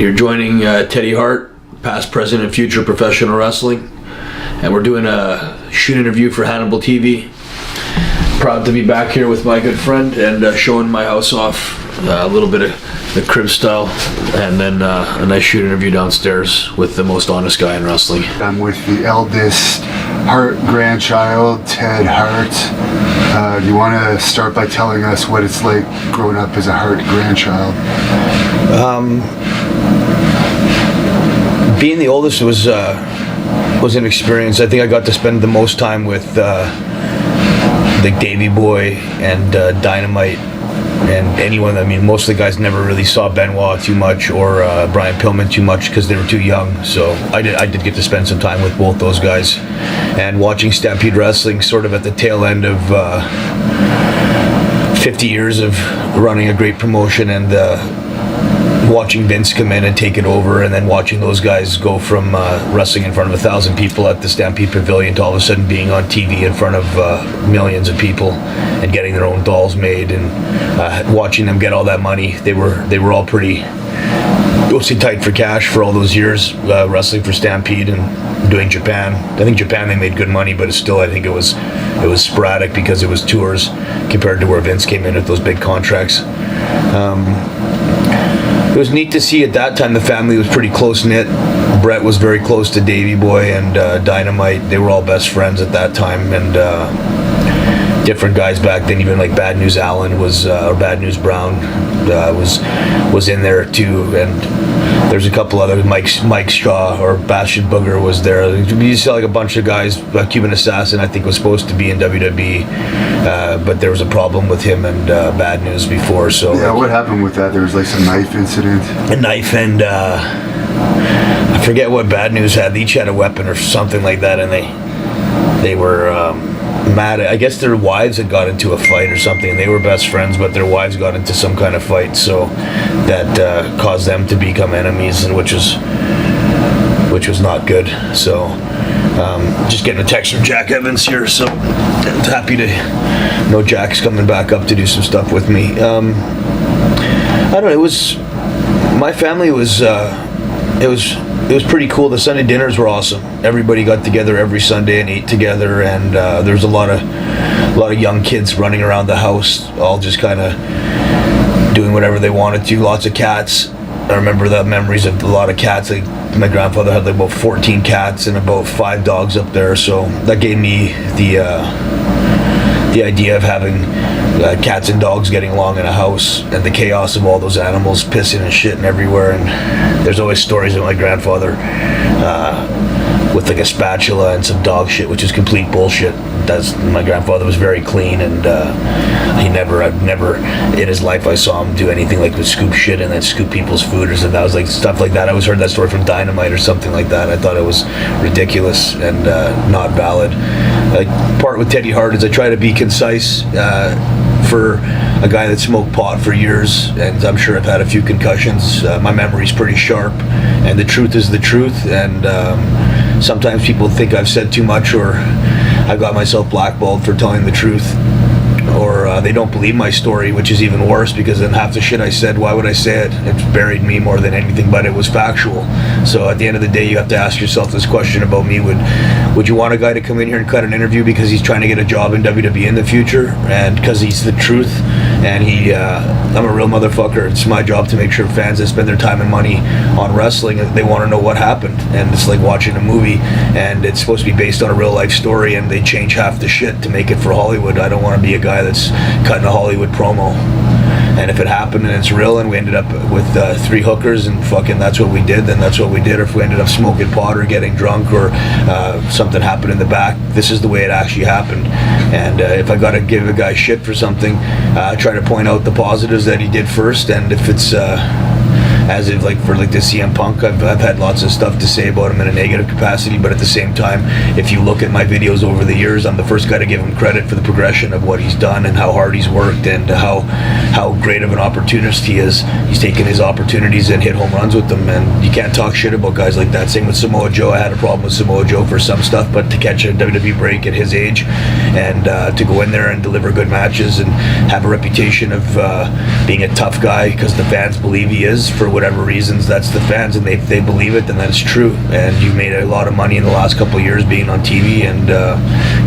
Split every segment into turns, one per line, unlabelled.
You're joining Teddy Hart, past, present, and future professional wrestling, and we're doing a shoot interview for Hannibal TV. Proud to be back here with my good friend and showing my house off, a little bit of the crib style, and then a nice shoot interview downstairs with the most honest guy in wrestling.
I'm with the eldest Hart Grandchild, Ted Hart. Do you want to start by telling us what it's like growing up as a Hart Grandchild?
Being the oldest was an experience. I think I got to spend the most time with like Davey Boy and Dynamite and anyone. I mean, most of the guys never really saw Benoit too much or Brian Pillman too much because they were too young. So I did get to spend some time with both those guys, and watching Stampede Wrestling sort of at the tail end of 50 years of running a great promotion, and watching Vince come in and take it over, and then watching those guys go from wrestling in front of 1,000 people at the Stampede Pavilion to all of a sudden being on TV in front of millions of people and getting their own dolls made, and watching them get all that money. They were all pretty mostly tight for cash for all those years, wrestling for Stampede and doing Japan. I think Japan they made good money, but I think it was sporadic because it was tours compared to where Vince came in with those big contracts. It was neat to see at that time the family was pretty close-knit. Bret was very close to Davey Boy and Dynamite. They were all best friends at that time, and different guys back then, even like Bad News Allen or Bad News Brown was in there too, and there's a couple other, Mike Shaw or Bastion Booger was there. You saw like a bunch of guys. Cuban Assassin I think was supposed to be in WWE, but there was a problem with him and Bad News before. So
yeah, what happened with that? There was like some knife incident.
A knife, and I forget what Bad News had. They each had a weapon or something like that, and they were mad. I guess their wives had got into a fight or something. They were best friends, but their wives got into some kind of fight, so that caused them to become enemies, and which was not good. So just getting a text from Jack Evans here, so I'm happy to know Jack's coming back up to do some stuff with me. I don't know, my family was it was pretty cool. The Sunday dinners were awesome. Everybody got together every Sunday and ate together, and there was a lot of young kids running around the house, all just kind of doing whatever they wanted to. Lots of cats. I remember the memories of a lot of cats. Like my grandfather had like about 14 cats and about 5 dogs up there, so that gave me the idea of having cats and dogs getting along in a house, and the chaos of all those animals pissing and shitting everywhere. And there's always stories of my grandfather with like a spatula and some dog shit, which is complete bullshit. My grandfather was very clean, and I've never in his life I saw him do anything like with scoop shit and then scoop people's food or something. That was like stuff like that. I always heard that story from Dynamite or something like that. I thought it was ridiculous and not valid. Part with Teddy Hart is I try to be concise for a guy that smoked pot for years, and I'm sure I've had a few concussions. My memory's pretty sharp, and the truth is the truth, and sometimes people think I've said too much, or I got myself blackballed for telling the truth, or they don't believe my story, which is even worse, because then half the shit I said, why would I say it? It's buried me more than anything, but it was factual. So at the end of the day, you have to ask yourself this question about me. Would you want a guy to come in here and cut an interview because he's trying to get a job in WWE in the future, and because he's the truth, and I'm a real motherfucker. It's my job to make sure fans that spend their time and money on wrestling, they want to know what happened. And it's like watching a movie, and it's supposed to be based on a real life story, and they change half the shit to make it for Hollywood. I don't want to be a guy that's cutting a Hollywood promo. And if it happened and it's real and we ended up with 3 hookers and fucking that's what we did, then that's what we did. Or if we ended up smoking pot or getting drunk, or something happened in the back, this is the way it actually happened. And if I gotta give a guy shit for something, try to point out the positives that he did first. And if it's as if like for like the CM Punk, I've had lots of stuff to say about him in a negative capacity, but at the same time, if you look at my videos over the years, I'm the first guy to give him credit for the progression of what he's done and how hard he's worked and how great of an opportunist he is. He's taken his opportunities and hit home runs with them, and you can't talk shit about guys like that. Same with Samoa Joe. I had a problem with Samoa Joe for some stuff, but to catch a WWE break at his age and to go in there and deliver good matches and have a reputation of being a tough guy because the fans believe he is for what whatever reasons, that's the fans, and if they believe it, then that's true. And you made a lot of money in the last couple of years being on TV, and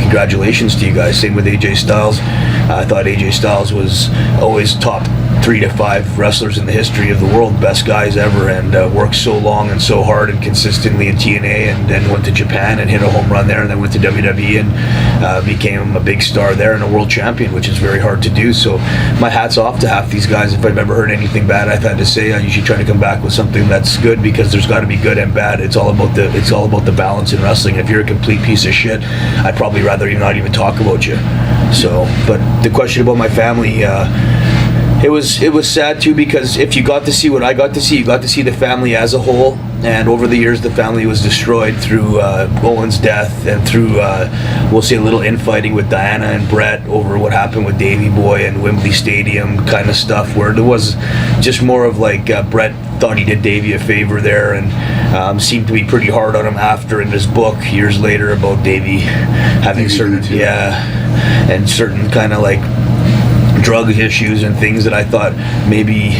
congratulations to you guys. Same with AJ Styles. I thought AJ Styles was always top 3 to 5 wrestlers in the history of the world, best guys ever, and worked so long and so hard and consistently in TNA, and then went to Japan and hit a home run there, and then went to WWE and became a big star there and a world champion, which is very hard to do. So my hat's off to half these guys. If I've ever heard anything bad I've had to say, I usually try to come back with something that's good, because there's got to be good and bad. It's all about the balance in wrestling. If you're a complete piece of shit, I'd probably rather not even talk about you. So, but the question about my family, it was sad too, because if you got to see what I got to see, you got to see the family as a whole. And over the years, the family was destroyed through Owen's death, and through, we'll say, a little infighting with Diana and Bret over what happened with Davey Boy and Wembley Stadium kind of stuff, where there was just more of like Bret thought he did Davey a favor there, and seemed to be pretty hard on him after in his book years later about Davey having certain kind of like drug issues and things that I thought maybe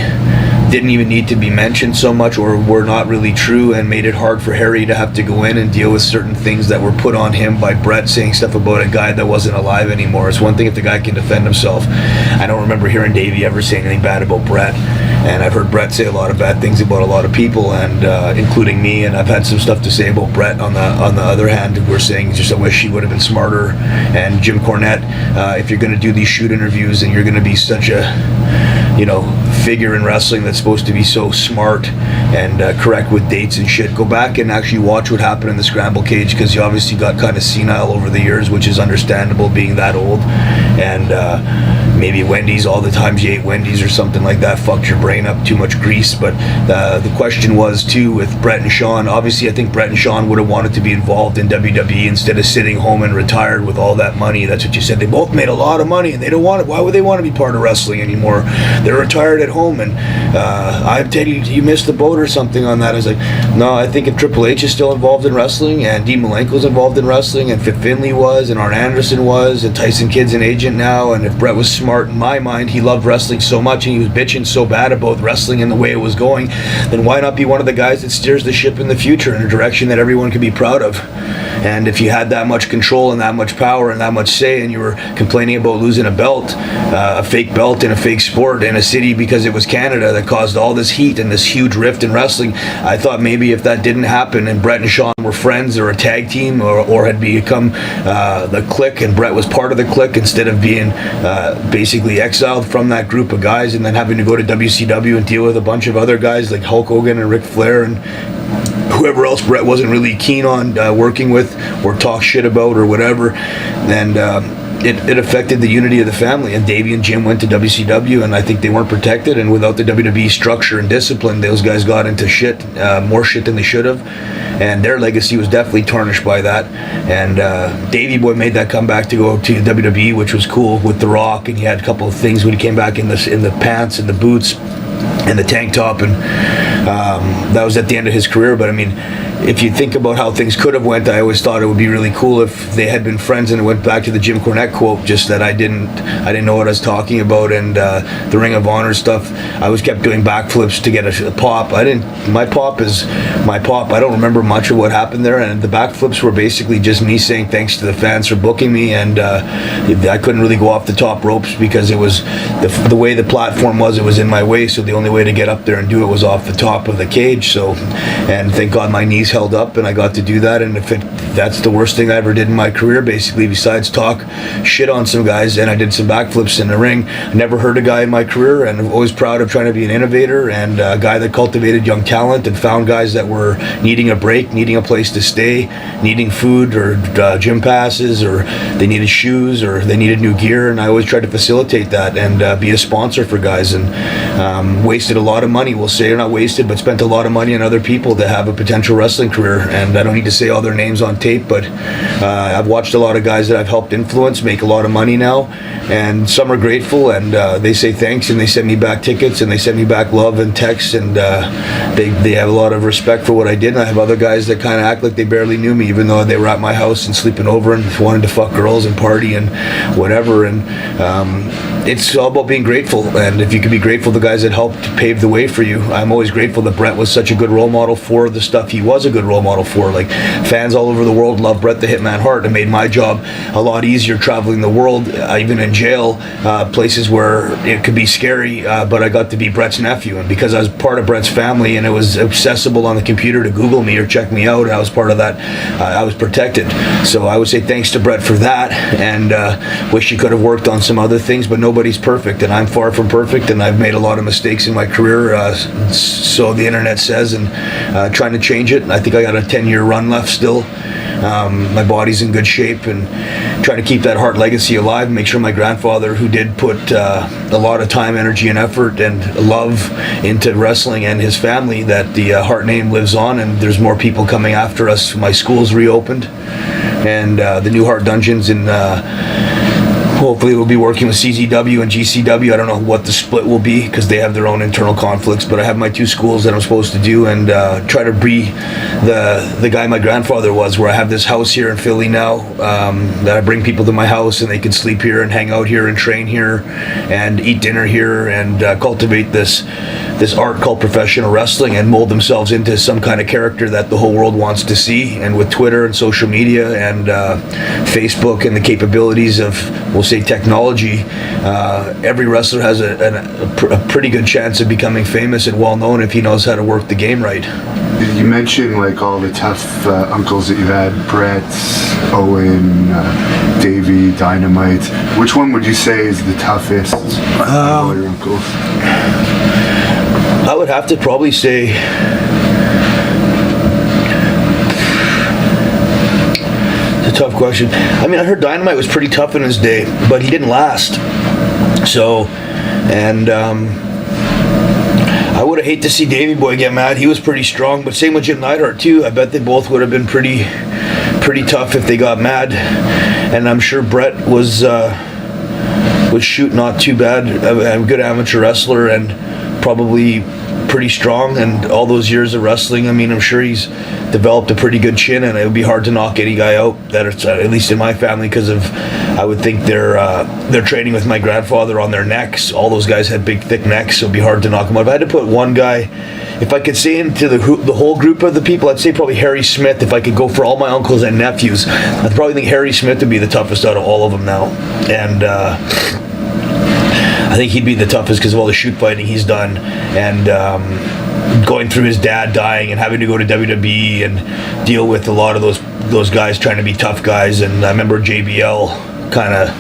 didn't even need to be mentioned so much, or were not really true, and made it hard for Harry to have to go in and deal with certain things that were put on him by Bret saying stuff about a guy that wasn't alive anymore. It's one thing if the guy can defend himself. I don't remember hearing Davey ever saying anything bad about Bret, and I've heard Bret say a lot of bad things about a lot of people, and including me, and I've had some stuff to say about Bret on the other hand. We're saying just I wish he would have been smarter. And Jim Cornette, if you're going to do these shoot interviews and you're going to be such a figure in wrestling that's supposed to be so smart and correct with dates and shit, go back and actually watch what happened in the scramble cage, because you obviously got kind of senile over the years, which is understandable being that old. And maybe Wendy's, all the times you ate Wendy's or something like that, fucked your brain up, too much grease. But the question was too with Bret and Shawn, obviously I think Bret and Shawn would have wanted to be involved in WWE instead of sitting home and retired with all that money. That's what you said. They both made a lot of money, and they don't want it. Why would they want to be part of wrestling anymore? They're retired at home. And I tell you missed the boat or something on that. I was like, no, I think if Triple H is still involved in wrestling, and Dean Malenko's involved in wrestling, and Fit Finlay was, and Arn Anderson was, and Tyson Kidd's an agent now, and if Bret was smart, in my mind, he loved wrestling so much, and he was bitching so bad about wrestling and the way it was going, then why not be one of the guys that steers the ship in the future in a direction that everyone could be proud of? And if you had that much control and that much power and that much say, and you were complaining about losing a belt, a fake belt in a fake sport in a city because it was Canada that caused all this heat and this huge rift in wrestling, I thought maybe if that didn't happen and Bret and Shawn were friends or a tag team or had become the Clique, and Bret was part of the Clique instead of being basically exiled from that group of guys and then having to go to WCW and deal with a bunch of other guys like Hulk Hogan and Ric Flair and whoever else Bret wasn't really keen on working with or talk shit about or whatever. And it affected the unity of the family, and Davey and Jim went to WCW, and I think they weren't protected, and without the WWE structure and discipline, those guys got into shit, more shit than they should have, and their legacy was definitely tarnished by that. And Davey Boy made that comeback to go to WWE, which was cool, with The Rock, and he had a couple of things when he came back in the pants and the boots and the tank top, and that was at the end of his career. But I mean, if you think about how things could have went, I always thought it would be really cool if they had been friends, and it went back to the Jim Cornette quote, just that I didn't know what I was talking about. And the Ring of Honor stuff, I was kept doing backflips to get a pop. My pop is my pop. I don't remember much of what happened there, and the backflips were basically just me saying thanks to the fans for booking me, and I couldn't really go off the top ropes because it was the way the platform was, it was in my way, so the only way to get up there and do it was off the top of the cage. So, and thank God my knees held up and I got to do that. And that's the worst thing I ever did in my career, basically, besides talk shit on some guys, and I did some backflips in the ring. I never hurt a guy in my career, and I'm always proud of trying to be an innovator and a guy that cultivated young talent and found guys that were needing a break, needing a place to stay, needing food or gym passes, or they needed shoes or they needed new gear, and I always tried to facilitate that and be a sponsor for guys. And wasted a lot of money, we'll say, or not wasted, but spent a lot of money on other people to have a potential wrestling career. And I don't need to say all their names on tape, but I've watched a lot of guys that I've helped influence make a lot of money now, and some are grateful, and they say thanks, and they send me back tickets, and they send me back love and texts, and they have a lot of respect for what I did. And I have other guys that kind of act like they barely knew me, even though they were at my house and sleeping over and wanted to fuck girls and party and whatever. And it's all about being grateful, and if you can be grateful to the guys that helped pave the way for you. I'm always grateful that Bret was such a good role model for the stuff he was a good role model for. Like, fans all over the world love Bret the Hitman Hart, and made my job a lot easier traveling the world, even in jail, places where it could be scary, but I got to be Bret's nephew, and because I was part of Bret's family and it was accessible on the computer to Google me or check me out, and I was part of that, I was protected. So I would say thanks to Bret for that, and wish he could have worked on some other things, but nobody's perfect, and I'm far from perfect, and I've made a lot of mistakes in my career, so the internet says, and trying to change it. I think I got a 10-year run left still. My body's in good shape, and trying to keep that Hart legacy alive, make sure my grandfather, who did put a lot of time, energy, and effort and love into wrestling, and his family, that the Hart name lives on, and there's more people coming after us. My school's reopened, and the new Hart Dungeons in hopefully we'll be working with CZW and GCW. I don't know what the split will be because they have their own internal conflicts, but I have my 2 schools that I'm supposed to do, and try to be the guy my grandfather was, where I have this house here in Philly now, that I bring people to my house and they can sleep here and hang out here and train here and eat dinner here, and cultivate this art called professional wrestling, and mold themselves into some kind of character that the whole world wants to see. And with Twitter and social media and Facebook and the capabilities of, we'll say, technology, every wrestler has a pretty good chance of becoming famous and well known if he knows how to work the game right.
You mentioned like all the tough uncles that you had, Bret, Owen, Davey, Dynamite. Which one would you say is the toughest of all your uncles?
I would have to probably say it's a tough question. I mean, I heard Dynamite was pretty tough in his day, but he didn't last. So, and I would have hated to see Davey Boy get mad. He was pretty strong, but same with Jim Neidhart too. I bet they both would have been pretty tough if they got mad. And I'm sure Bret was shoot not too bad, a good amateur wrestler, and probably pretty strong, and all those years of wrestling, I mean, I'm sure he's developed a pretty good chin, and it would be hard to knock any guy out that it's, at least in my family, because of, I would think they're training with my grandfather on their necks. All those guys had big thick necks, so it'd be hard to knock them out. If I had to put one guy, if I could say into the whole group of the people, I'd say probably Harry Smith. If I could go for all my uncles and nephews, I'd probably think Harry Smith would be the toughest out of all of them now. And I think he'd be the toughest because of all the shoot fighting he's done, and going through his dad dying and having to go to WWE and deal with a lot of those guys trying to be tough guys. And I remember JBL kind of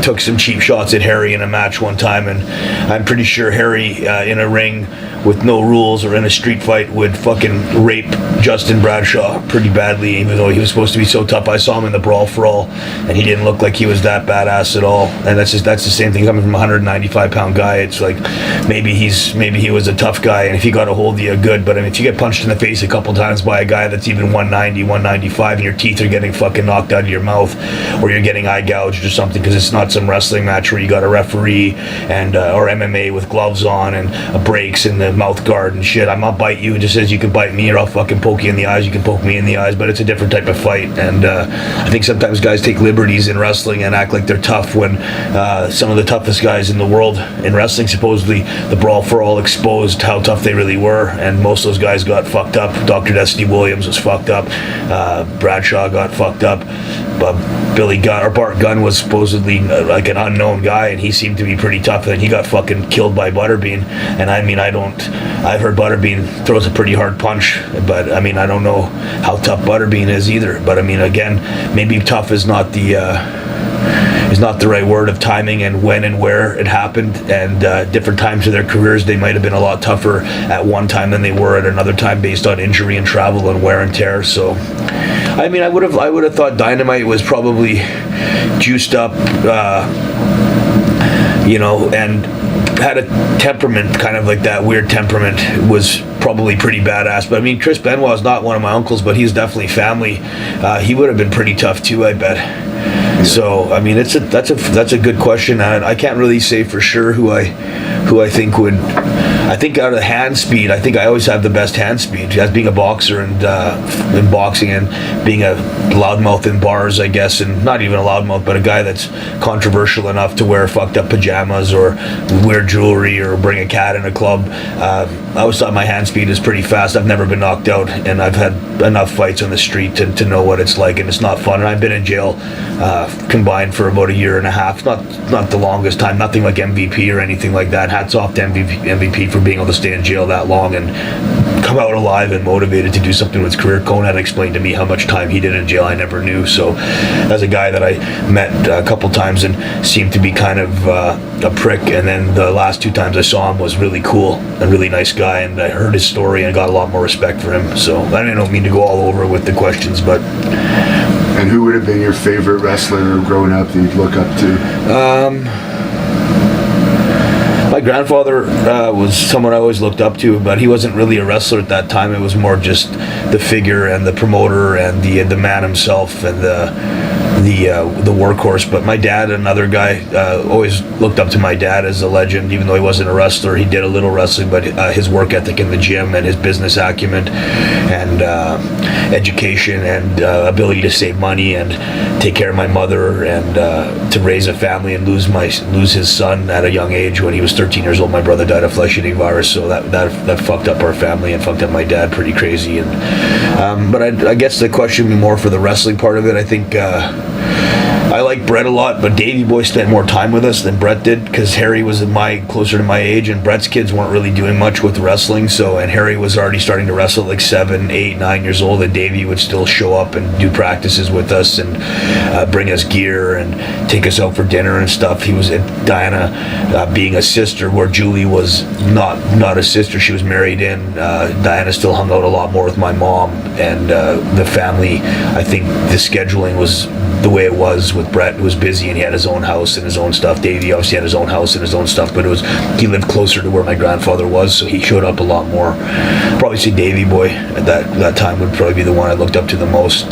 took some cheap shots at Harry in a match one time, and I'm pretty sure Harry in a ring with no rules or in a street fight would fucking rape Justin Bradshaw pretty badly, even though he was supposed to be so tough. I saw him in the Brawl for All, and he didn't look like he was that badass at all. And that's the same thing coming from a 195-pound guy. It's like maybe he was a tough guy, and if he got a hold of you, good. But I mean, if you get punched in the face a couple times by a guy that's even 190, 195, and your teeth are getting fucking knocked out of your mouth, or you're getting eye gouged or something, because it's not some wrestling match where you got a referee and or MMA with gloves on and breaks and the mouth guard and shit. I'm not bite you. It just says you can bite me or I'll fucking poke you in the eyes. You can poke me in the eyes, but it's a different type of fight. And I think sometimes guys take liberties in wrestling and act like they're tough when some of the toughest guys in the world in wrestling, supposedly the Brawl for All exposed how tough they really were, and most of those guys got fucked up. Dr. Destiny Williams was fucked up. Bradshaw got fucked up. Billy Gunn or Bart Gunn was supposedly like an unknown guy, and he seemed to be pretty tough, and he got fucking killed by Butterbean. And I mean, I've heard Butterbean throws a pretty hard punch, but I mean, I don't know how tough Butterbean is either. But I mean, again, maybe tough is not the right word of timing and when and where it happened, and different times of their careers they might have been a lot tougher at one time than they were at another time, based on injury and travel and wear and tear. So I mean, I would have thought Dynamite was probably juiced up, and had a temperament, kind of like that weird temperament, was probably pretty badass. But I mean, Chris Benoit is not one of my uncles, but he's definitely family. He would have been pretty tough too, I bet. So I mean, that's a good question. I can't really say for sure who I think would I think out of hand speed, I think I always have the best hand speed. As being a boxer and in boxing and being a loudmouth in bars, I guess, and not even a loudmouth, but a guy that's controversial enough to wear fucked up pajamas or wear jewelry or bring a cat in a club. I always thought my hand speed is pretty fast. I've never been knocked out, and I've had enough fights on the street to know what it's like, and it's not fun. And I've been in jail combined for about a year and a half. Not the longest time, nothing like MVP or anything like that. Hats off to MVP for being able to stay in jail that long and come out alive and motivated to do something with his career. Cohn had explained to me how much time he did in jail. I never knew. So as a guy that I met a couple times and seemed to be kind of a prick, and then the last 2 times I saw him was really cool and really nice guy, and I heard his story and got a lot more respect for him. So I don't mean to go all over with the questions, but...
And who would have been your favorite wrestler growing up that you'd look up to?
My grandfather was someone I always looked up to, but he wasn't really a wrestler at that time. It was more just the figure and the promoter and the man himself and the workhorse. But my dad, another guy, always looked up to my dad as a legend, even though he wasn't a wrestler. He did a little wrestling, but his work ethic in the gym and his business acumen and education and ability to save money and take care of my mother and to raise a family and lose his son at a young age. When he was 13 years old, my brother died of flesh-eating virus, so that fucked up our family and fucked up my dad pretty crazy. And but I guess the question would be more for the wrestling part of it. I think I like Bret a lot, but Davey Boy spent more time with us than Bret did, because Harry was closer to my age, and Bret's kids weren't really doing much with wrestling. So, and Harry was already starting to wrestle at like 7, 8, 9 years old, and Davey would still show up and do practices with us and bring us gear and take us out for dinner and stuff. He was at Diana being a sister, where Julie was not a sister. She was married in. Diana still hung out a lot more with my mom and the family. I think the scheduling was the way it was with Bret. It was busy, and he had his own house and his own stuff. Davey obviously had his own house and his own stuff, but he lived closer to where my grandfather was, so he showed up a lot more. Probably say Davey Boy at that time would probably be the one I looked up to the most,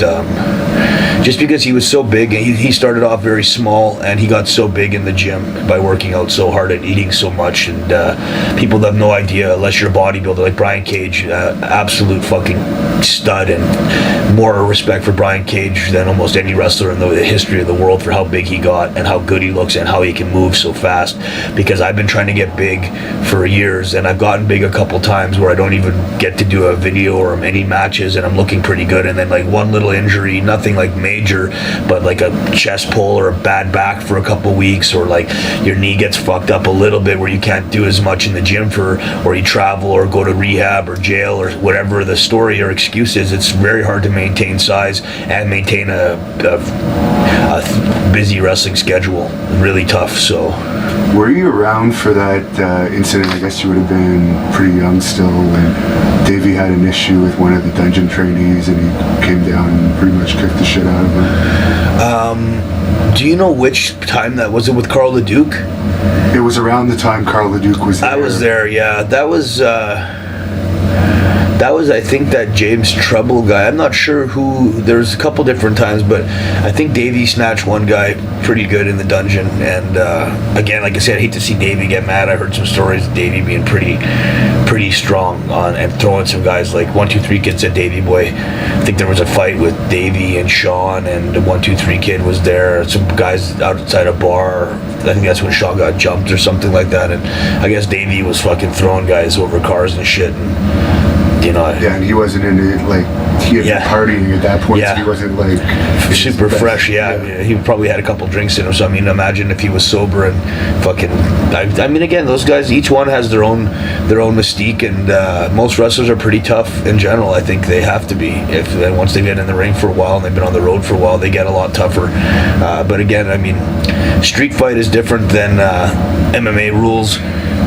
just because he was so big. And he started off very small, and he got so big in the gym by working out so hard and eating so much. And people have no idea, unless you're a bodybuilder like Brian Cage, absolute fucking stud, and more respect for Brian Cage than almost any wrestler in the history of the world for how big he got and how good he looks and how he can move so fast. Because I've been trying to get big for years, and I've gotten big a couple times where I don't even get to do a video or any matches, and I'm looking pretty good, and then like one little injury, nothing like major, but like a chest pull or a bad back for a couple weeks, or like your knee gets fucked up a little bit where you can't do as much in the gym or you travel or go to rehab or jail or whatever the story or excuse is. It's very hard to maintain size and maintain a busy wrestling schedule. Really tough. So
were you around for that incident? I guess you would have been pretty young still, when Davey had an issue with one of the dungeon trainees and he came down and pretty much kicked the shit out of him.
Do you know which time that was? It with Carl LeDuc?
It was around the time Carl LeDuc was there.
I was there, yeah. That was I think that James Trouble guy. I'm not sure who. There's a couple different times, but I think Davey snatched one guy pretty good in the dungeon. And again, like I said, I hate to see Davey get mad. I heard some stories of Davey being pretty strong on and throwing some guys like 1-2-3 Kid said Davey Boy. I think there was a fight with Davey and Sean, and the 1-2-3 Kid was there. Some guys outside a bar. I think that's when Sean got jumped or something like that. And I guess Davey was fucking throwing guys over cars and shit. And, you know,
yeah, and he wasn't in it, like, he had been partying at that point, so he wasn't, like...
super fresh, yeah. He probably had a couple drinks in him, so, I mean, imagine if he was sober and fucking... I mean, again, those guys, each one has their own mystique, and most wrestlers are pretty tough in general. I think they have to be. Once they get in the ring for a while and they've been on the road for a while, they get a lot tougher. But again, I mean, street fight is different than MMA rules,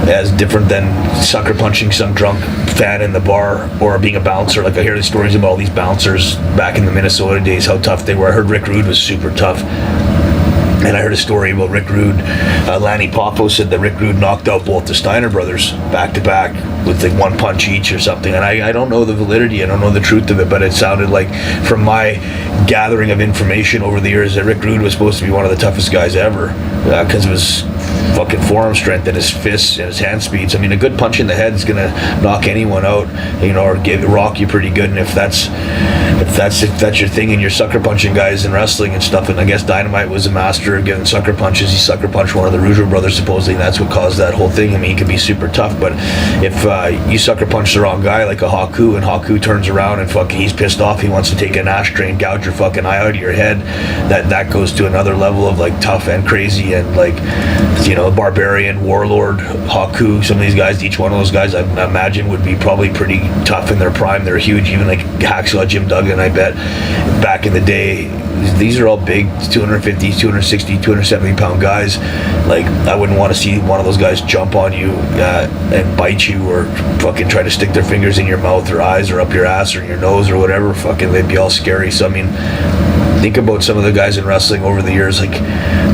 as different than sucker punching some drunk fan in the bar or being a bouncer. Like, I hear the stories about all these bouncers back in the Minnesota days, how tough they were. I heard Rick Rude was super tough. And I heard a story about Rick Rude. Lanny Poffo said that Rick Rude knocked out both the Steiner brothers back to back with like one punch each or something. And I don't know the validity, I don't know the truth of it, but it sounded like, from my gathering of information over the years, that Rick Rude was supposed to be one of the toughest guys ever, because of his fucking forearm strength and his fists and his hand speeds. I mean, a good punch in the head is gonna knock anyone out, you know, or rock you pretty good. And if that's your thing, and you're sucker punching guys in wrestling and stuff, and I guess Dynamite was a master of giving sucker punches. He sucker punched one of the Rougeau brothers supposedly, and that's what caused that whole thing. I mean, he can be super tough, but if you sucker punch the wrong guy, like a Haku, and Haku turns around and fucking he's pissed off, he wants to take an ashtray and gouge your fucking eye out of your head, that goes to another level of like tough and crazy. And like, you know, Barbarian, Warlord, Haku, some of these guys, each one of those guys I imagine would be probably pretty tough in their prime. They're huge. Even like Hacksaw Jim Duggan, I bet back in the day, these are all big 250, 260, 270 pound guys. Like, I wouldn't want to see one of those guys jump on you and bite you, or fucking try to stick their fingers in your mouth or eyes or up your ass or your nose or whatever. Fucking, they'd be all scary. So I mean, think about some of the guys in wrestling over the years. Like,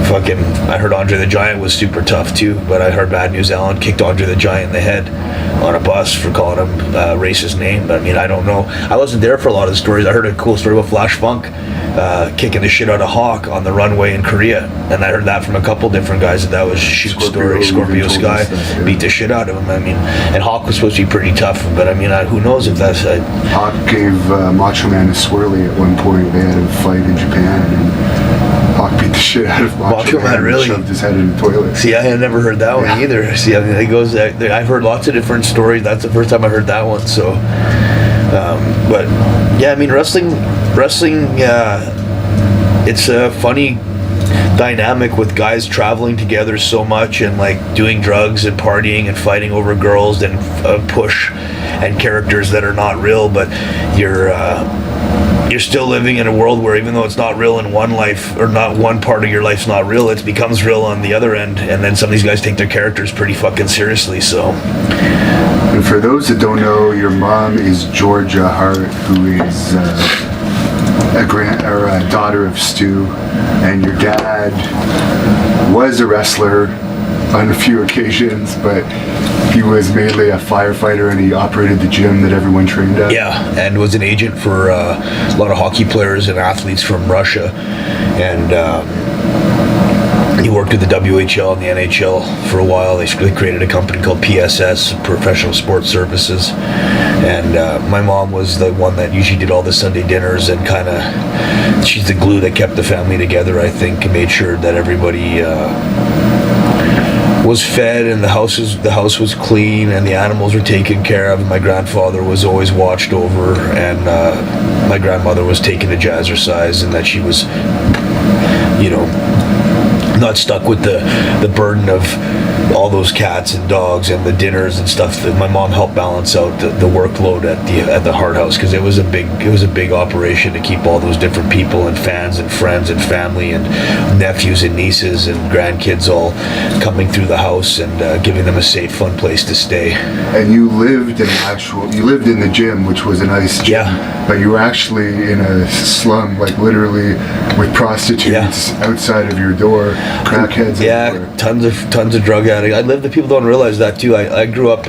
fucking, I heard Andre the Giant was super tough too, but I heard Bad News Allen kicked Andre the Giant in the head on a bus for calling him a racist name. But I mean, I don't know. I wasn't there for a lot of the stories. I heard a cool story about Flash Funk kicking the shit out of Hawk on the runway in Korea, and I heard that from a couple different guys, that was shoot story. Scorpio Sky beat the shit out of him. I mean, and Hawk was supposed to be pretty tough, but I mean, who knows if that's
Hawk gave Macho Man a swirly at one point. They had a fight in Japan, and Hawk beat the shit out of Macho Man.
Really?
And shoved his head in the toilet.
See, I had never heard that one either. See, I mean, it goes. I've heard lots of different stories. That's the first time I heard that one. So, but yeah, I mean, wrestling. It's a funny dynamic with guys traveling together so much and like doing drugs and partying and fighting over girls and push and characters that are not real, but you're still living in a world where even though it's not real in one life, or not one part of your life's not real, it becomes real on the other end. And then some of these guys take their characters pretty fucking seriously. So,
and for those that don't know, your mom is Georgia Hart, who is a daughter of Stu, and your dad was a wrestler on a few occasions, but he was mainly a firefighter, and he operated the gym that everyone trained at.
Yeah, and was an agent for a lot of hockey players and athletes from Russia, and he worked with the WHL and the NHL for a while. They created a company called PSS, Professional Sports Services, and my mom was the one that usually did all the Sunday dinners, and kind of, she's the glue that kept the family together, I think, and made sure that everybody was fed, and the house was clean, and the animals were taken care of. My grandfather was always watched over, and my grandmother was taken to jazzercise, and that she was, you know, not stuck with the burden of all those cats and dogs and the dinners and stuff. That my mom helped balance out the workload at the Hart House, because it was a big operation to keep all those different people and fans and friends and family and nephews and nieces and grandkids all coming through the house and giving them a safe, fun place to stay.
And you lived in the gym, which was a nice gym, but you were actually in a slum, like literally with prostitutes outside of your door, crackheads everywhere.
tons of drug addicts. People don't realize that too. I grew up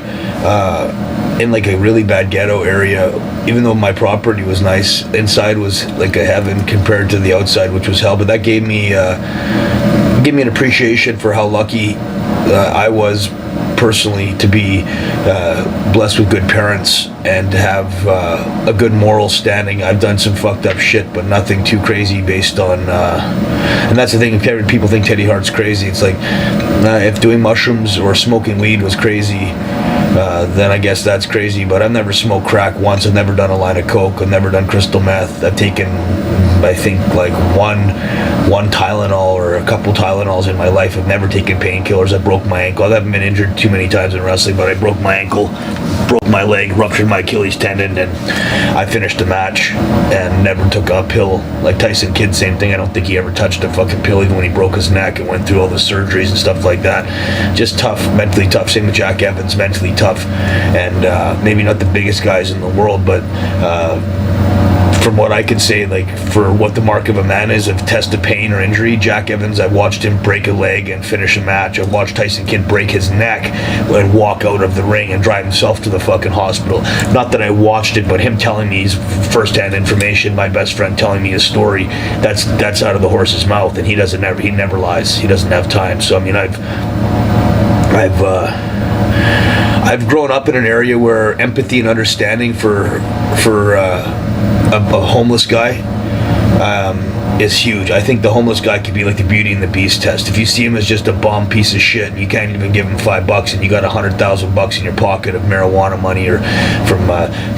in like a really bad ghetto area. Even though my property was nice, inside was like a heaven compared to the outside, which was hell. But that gave me an appreciation for how lucky I was personally to be blessed with good parents and to have a good moral standing. I've done some fucked up shit, but nothing too crazy based on and that's the thing, people think Teddy Hart's crazy. It's like, if doing mushrooms or smoking weed was crazy, then I guess that's crazy. But I've never smoked crack once. I've never done a line of coke. I've never done crystal meth. I've taken, I think, like one Tylenol or a couple Tylenols in my life. I've never taken painkillers. I broke my ankle. I haven't been injured too many times in wrestling, but I broke my ankle, broke my leg, ruptured my Achilles tendon, and I finished the match and never took a pill. Like Tyson Kidd, same thing. I don't think he ever touched a fucking pill, even when he broke his neck and went through all the surgeries and stuff like that. Just tough, mentally tough. Same with Jack Evans, mentally tough, and maybe not the biggest guys in the world, but from what I can say, like, for what the mark of a man is of test of pain or injury, Jack Evans, I've watched him break a leg and finish a match. I've watched Tyson Kidd break his neck and walk out of the ring and drive himself to the fucking hospital. Not that I watched it, but him telling me his first-hand information, my best friend telling me his story, that's out of the horse's mouth, and he never lies. He doesn't have time. So I mean, I've I've grown up in an area where empathy and understanding for a homeless guy is huge. I think the homeless guy could be like the Beauty and the Beast test. If you see him as just a bum piece of shit and you can't even give him $5 and you got $100,000 in your pocket of marijuana money or from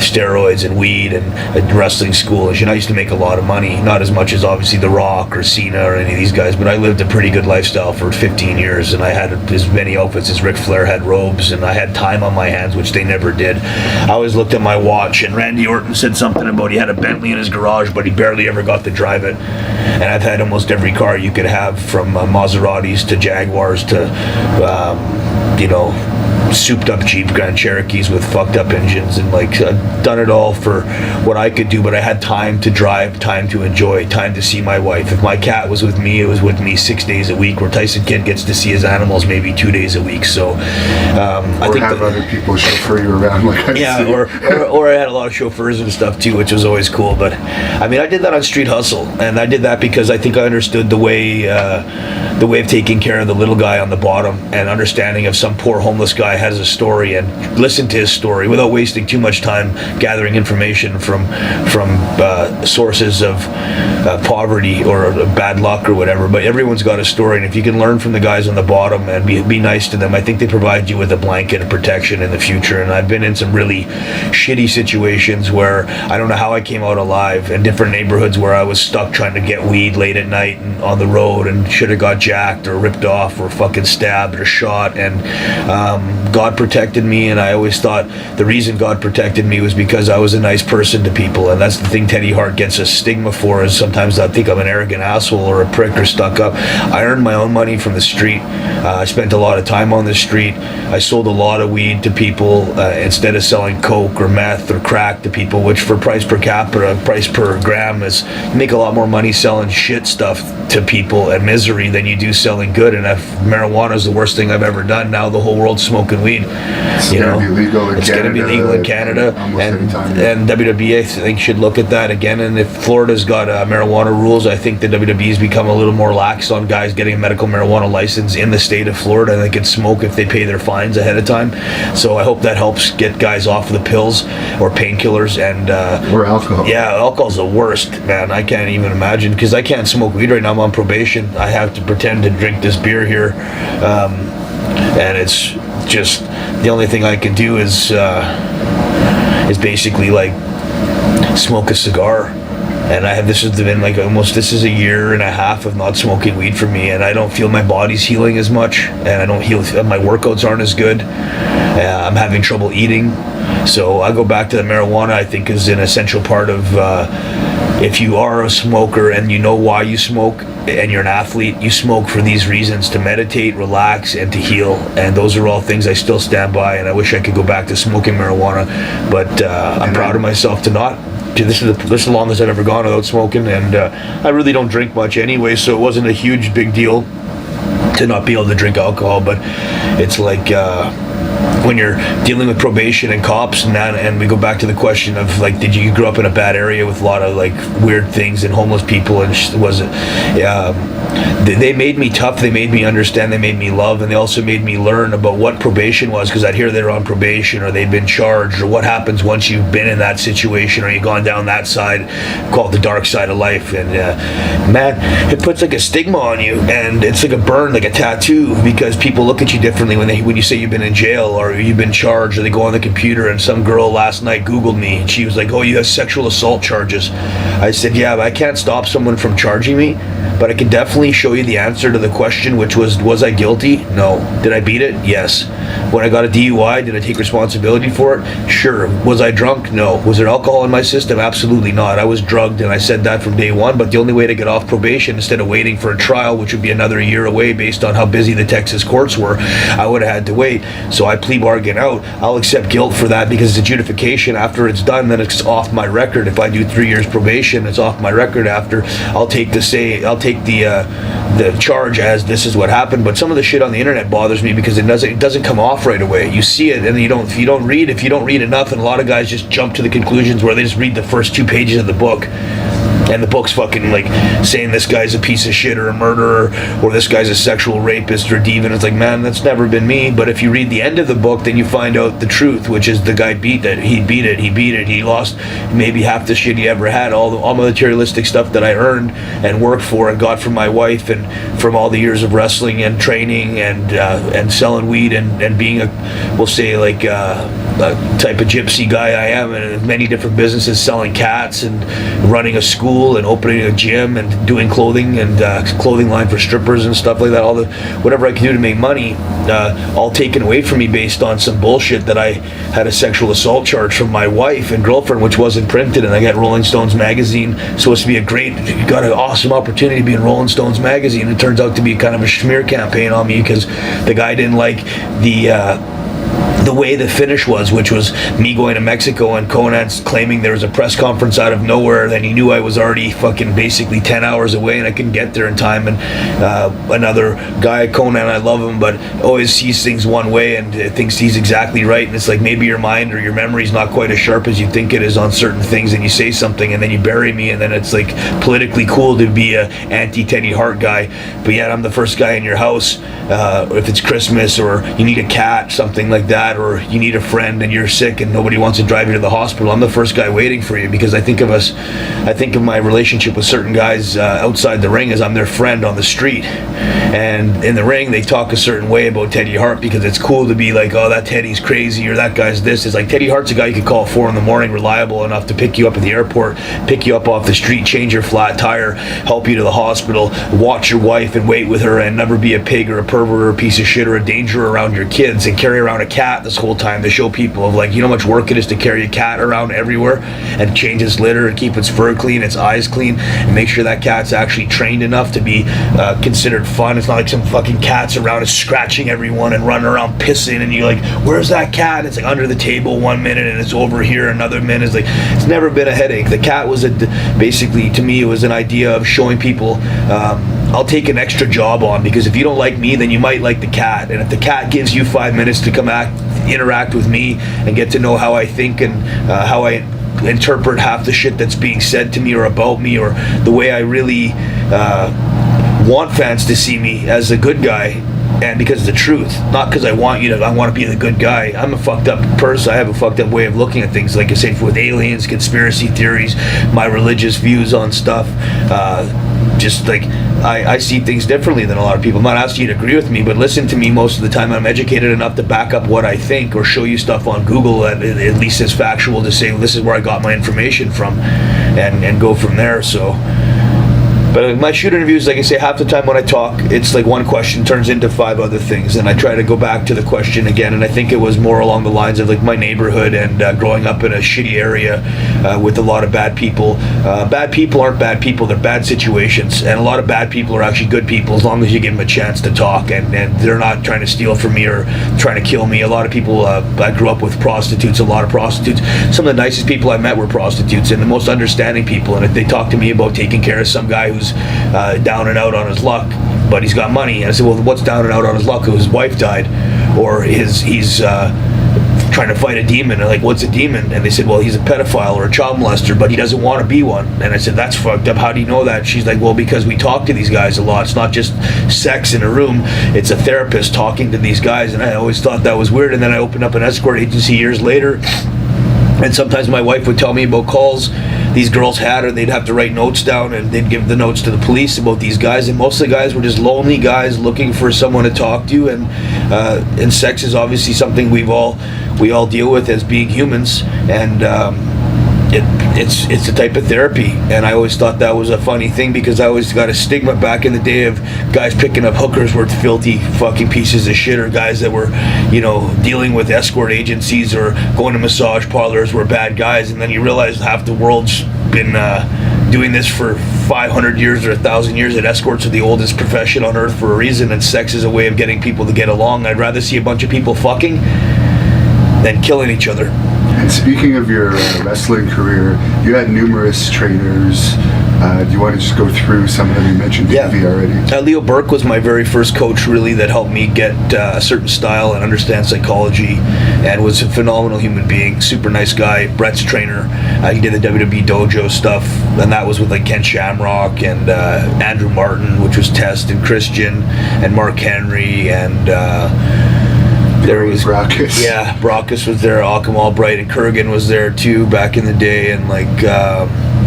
steroids and weed and wrestling school, as you know, I used to make a lot of money, not as much as obviously The Rock or Cena or any of these guys, but I lived a pretty good lifestyle for 15 years and I had as many outfits as Ric Flair had robes, and I had time on my hands, which they never did. I always looked at my watch, and Randy Orton said something about he had a Bentley in his garage, but he barely ever got to drive it. And I've had almost every car you could have, from Maseratis to Jaguars to, souped up Jeep Grand Cherokees with fucked up engines, and like I've done it all for what I could do, but I had time to drive, time to enjoy, time to see my wife. If my cat was with me, it was with me 6 days a week, where Tyson Kidd gets to see his animals maybe 2 days a week. So I think
have other people chauffeur you around like I see.
or I had a lot of chauffeurs and stuff too, which was always cool. But I mean, I did that on Street Hustle, and I did that because I think I understood the way of taking care of the little guy on the bottom, and understanding if some poor homeless guy has a story, and listen to his story without wasting too much time gathering information from sources of poverty or bad luck or whatever. But everyone's got a story, and if you can learn from the guys on the bottom and be nice to them, I think they provide you with a blanket of protection in the future. And I've been in some really shitty situations where I don't know how I came out alive, in different neighborhoods where I was stuck trying to get weed late at night and on the road, and should have got jacked or ripped off or fucking stabbed or shot. And God protected me, and I always thought the reason God protected me was because I was a nice person to people. And that's the thing Teddy Hart gets a stigma for, is sometimes I think I'm an arrogant asshole or a prick or stuck up. I earned my own money from the street. I spent a lot of time on the street. I sold a lot of weed to people instead of selling coke or meth or crack to people, which for price per capita, price per gram, is you make a lot more money selling shit stuff to people and misery than you do selling good. And if marijuana is the worst thing I've ever done, now the whole world's smoking weed.
It's going to be legal in
it's
Canada.
Going to be legal in Canada, and WWE, I think, should look at that again. And if Florida's got marijuana rules, I think the WWE's become a little more lax on guys getting a medical marijuana license in the state of Florida, and they can smoke if they pay their fines ahead of time. So I hope that helps get guys off of the pills or painkillers and
or alcohol.
Yeah, alcohol's the worst, man. I can't even imagine, because I can't smoke weed right now. I'm on probation. I have to pretend to drink this beer here, and it's just the only thing I can do is basically like smoke a cigar. And this has been like this is a year and a half of not smoking weed for me, and I don't feel my body's healing as much, and I don't my workouts aren't as good. I'm having trouble eating, so I go back to the marijuana. I think is an essential part of if you are a smoker and you know why you smoke, and you're an athlete, you smoke for these reasons: to meditate, relax, and to heal. And those are all things I still stand by, and I wish I could go back to smoking marijuana, but I'm proud of myself to not. This is the longest I've ever gone without smoking, and I really don't drink much anyway, so it wasn't a huge big deal to not be able to drink alcohol. But it's like when you're dealing with probation and cops, and we go back to the question of like, did you grow up in a bad area with a lot of like weird things and homeless people, and was it they made me tough, they made me understand, they made me love, and they also made me learn about what probation was, because I'd hear they're on probation or they've been charged, or what happens once you've been in that situation or you've gone down that side, called the dark side of life. And man, it puts like a stigma on you, and it's like a burn, like a tattoo, because people look at you differently when you say you've been in jail or you've been charged, or they go on the computer. And some girl last night Googled me, and she was like, "Oh, you have sexual assault charges." I said, "Yeah, but I can't stop someone from charging me, but I can definitely show you the answer to the question, which was I guilty? No. Did I beat it? Yes. When I got a DUI, did I take responsibility for it? Sure. Was I drunk? No. Was there alcohol in my system? Absolutely not. I was drugged, and I said that from day one. But the only way to get off probation, instead of waiting for a trial, which would be another year away based on how busy the Texas courts were, I would have had to wait. So I plea bargain out. I'll accept guilt for that, because it's adjudication. After it's done, then it's off my record. If I do 3 years probation, it's off my record after. I'll take the charge as this is what happened. But some of the shit on the internet bothers me, because it doesn't come off right away. You see it, and if you don't read enough, and a lot of guys just jump to the conclusions where they just read the first 2 pages of the book. And the book's fucking like saying this guy's a piece of shit or a murderer or this guy's a sexual rapist or deviant. It's like, man, that's never been me. But if you read the end of the book, then you find out the truth, which is the guy beat it. He beat it. He lost maybe half the shit he ever had. All materialistic stuff that I earned and worked for and got from my wife and from all the years of wrestling and training and selling weed and being we'll say like a type of gypsy guy I am, in many different businesses, selling cats and running a school and opening a gym and doing clothing and clothing line for strippers and stuff like that. Whatever I could do to make money, all taken away from me based on some bullshit that I had a sexual assault charge from my wife and girlfriend, which wasn't printed, and I got Rolling Stones magazine. Supposed to be got an awesome opportunity to be in Rolling Stones magazine. It turns out to be kind of a smear campaign on me because the guy didn't like the way the finish was, which was me going to Mexico and Conan's claiming there was a press conference out of nowhere. Then he knew I was already fucking basically 10 hours away and I couldn't get there in time. And another guy, Conan, I love him, but always sees things one way and thinks he's exactly right. And it's like maybe your mind or your memory's not quite as sharp as you think it is on certain things, and you say something and then you bury me, and then it's like politically cool to be a anti-Teddy Hart guy, but yet I'm the first guy in your house if it's Christmas or you need a cat, something like that, or you need a friend and you're sick and nobody wants to drive you to the hospital. I'm the first guy waiting for you because I think of my relationship with certain guys outside the ring as I'm their friend on the street, and in the ring they talk a certain way about Teddy Hart because it's cool to be like, oh, that Teddy's crazy or that guy's this. It's like Teddy Hart's a guy you could call at 4 a.m, reliable enough to pick you up at the airport, pick you up off the street, change your flat tire, help you to the hospital, watch your wife and wait with her, and never be a pig or a pervert or a piece of shit or a danger around your kids, and carry around a cat this whole time to show people of like, you know how much work it is to carry a cat around everywhere and change its litter and keep its fur clean, its eyes clean, and make sure that cat's actually trained enough to be considered fun. It's not like some fucking cats around is scratching everyone and running around pissing and you're like, where's that cat? It's like under the table 1 minute and it's over here another minute. It's like, it's never been a headache. The cat was basically, to me, it was an idea of showing people I'll take an extra job on, because if you don't like me, then you might like the cat, and if the cat gives you 5 minutes to come interact with me and get to know how I think and how I interpret half the shit that's being said to me or about me, or the way I really want fans to see me as a good guy, and because of the truth, not because I want to be the good guy. I'm a fucked up person. I have a fucked up way of looking at things, like I say, with aliens, conspiracy theories, my religious views on stuff. Just like I see things differently than a lot of people. I'm not asking you to agree with me, but listen to me most of the time. I'm educated enough to back up what I think, or show you stuff on Google at least as factual, to say, well, this is where I got my information from, and go from there. So, but my shoot interviews, like I say, half the time when I talk, it's like one question turns into 5 other things, and I try to go back to the question again. And I think it was more along the lines of like my neighborhood and growing up in a shitty area with a lot of bad people. Bad people aren't bad people; they're bad situations, and a lot of bad people are actually good people as long as you give them a chance to talk, and they're not trying to steal from me or trying to kill me. A lot of people, I grew up with prostitutes, a lot of prostitutes. Some of the nicest people I met were prostitutes, and the most understanding people. And if they talk to me about taking care of some guy who's down and out on his luck, but he's got money, and I said, well, what's down and out on his luck? His wife died, or he's trying to fight a demon. And like, what's a demon? And they said, well, he's a pedophile or a child molester, but he doesn't want to be one. And I said, that's fucked up. How do you know that? She's like, well, because we talk to these guys a lot. It's not just sex in a room, it's a therapist talking to these guys. And I always thought that was weird. And then I opened up an escort agency years later, and sometimes my wife would tell me about calls these girls had, or they'd have to write notes down, and they'd give the notes to the police about these guys. And most of the guys were just lonely guys looking for someone to talk to. And sex is obviously something we all deal with as being humans, and it's a type of therapy. And I always thought that was a funny thing, because I always got a stigma back in the day of guys picking up hookers were filthy fucking pieces of shit, or guys that were dealing with escort agencies or going to massage parlors were bad guys. And then you realize half the world's been doing this for 500 years or 1,000 years, and escorts are the oldest profession on earth for a reason, and sex is a way of getting people to get along. I'd rather see a bunch of people fucking than killing each other.
And speaking of your wrestling career, you had numerous trainers Do you want to just go through some of them? You mentioned Davey already.
Leo Burke was my very first coach, really, that helped me get a certain style and understand psychology, and was a phenomenal human being, super nice guy. Bret's trainer. He did the WWE dojo stuff, and that was with like Ken Shamrock and Andrew Martin, which was Test, and Christian, and Mark Henry, and there was
Brockus.
Yeah, Brockus was there. Occam Albright and Kurgan was there too back in the day, and like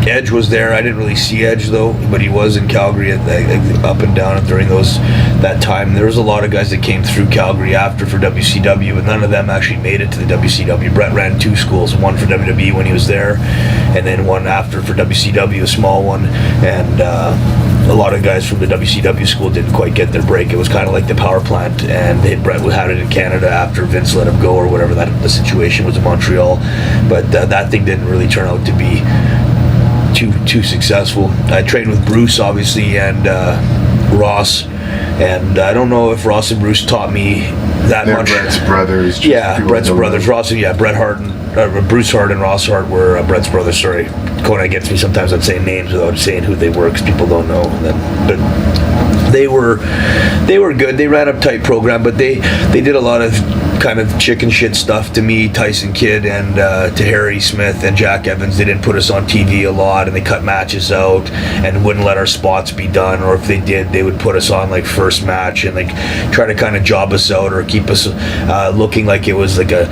Edge was there. I didn't really see Edge though, but he was in Calgary up and down during that time. There was a lot of guys that came through Calgary after for WCW, but none of them actually made it to the WCW. Bret ran 2 schools, one for WWE when he was there, and then one after for WCW, a small one, and a lot of guys from the WCW school didn't quite get their break. It was kind of like the power plant, and Bret had it in Canada after Vince let him go, or whatever the situation was in Montreal. But that thing didn't really turn out to be too successful. I trained with Bruce, obviously, and Ross, and I don't know if Ross and Bruce taught me that
They're
much.
Bret's brothers.
Bret's brothers. Ross and Bret Hart and Bruce Hart and Ross Hart were Bret's brothers. Sorry, Kona gets me sometimes on saying names without saying who they were because people don't know. But they were good. They ran a tight program, but they did a lot of kind of chicken shit stuff to me, Tyson Kidd, and to Harry Smith and Jack Evans. They didn't put us on TV a lot, and they cut matches out and wouldn't let our spots be done, or if they did, they would put us on like first match and like try to kind of job us out or keep us looking like it was like a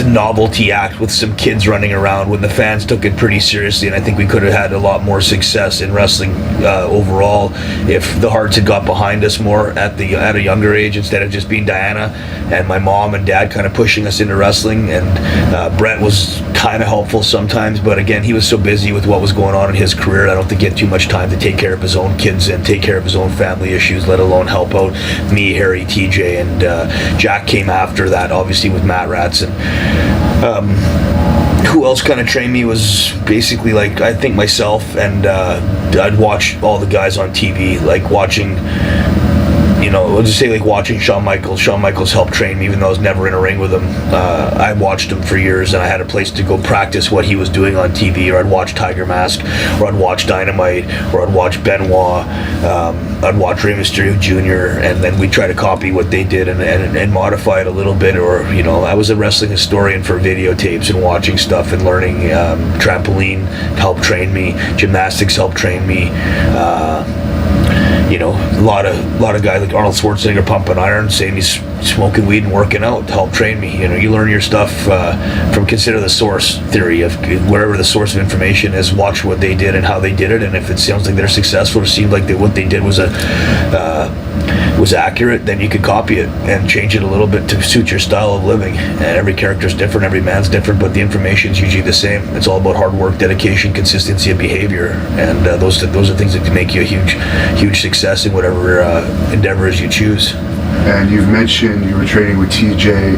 novelty act with some kids running around, when the fans took it pretty seriously. And I think we could have had a lot more success in wrestling overall if the Harts had got behind us more at a younger age, instead of just being Diana and my mom and dad kind of pushing us into wrestling. And Bret was kind of helpful sometimes, but again, he was so busy with what was going on in his career, I don't think he had too much time to take care of his own kids and take care of his own family issues, let alone help out me, Harry, TJ, and Jack came after that, obviously, with Matt Rats. And who else kind of trained me was basically, like, I think myself, and I'd watch all the guys on TV, like watching, we'll just say like watching Shawn Michaels. Shawn Michaels helped train me, even though I was never in a ring with him. I watched him for years, and I had a place to go practice what he was doing on TV, or I'd watch Tiger Mask, or I'd watch Dynamite, or I'd watch Benoit, I'd watch Rey Mysterio Jr., and then we'd try to copy what they did and modify it a little bit. Or, I was a wrestling historian for videotapes and watching stuff and learning. Trampoline helped train me. Gymnastics helped train me. A lot of guys like Arnold Schwarzenegger pumping iron, saying he's smoking weed and working out to help train me. You learn your stuff from consider the source theory of wherever the source of information is. Watch what they did and how they did it, and if it sounds like they're successful, or seemed like what they did was accurate, then you could copy it and change it a little bit to suit your style of living. And every character's different, every man's different, but the information's usually the same. It's all about hard work, dedication, consistency, and behavior, and those are things that can make you a huge success in whatever endeavors you choose.
And you've mentioned you were training with TJ.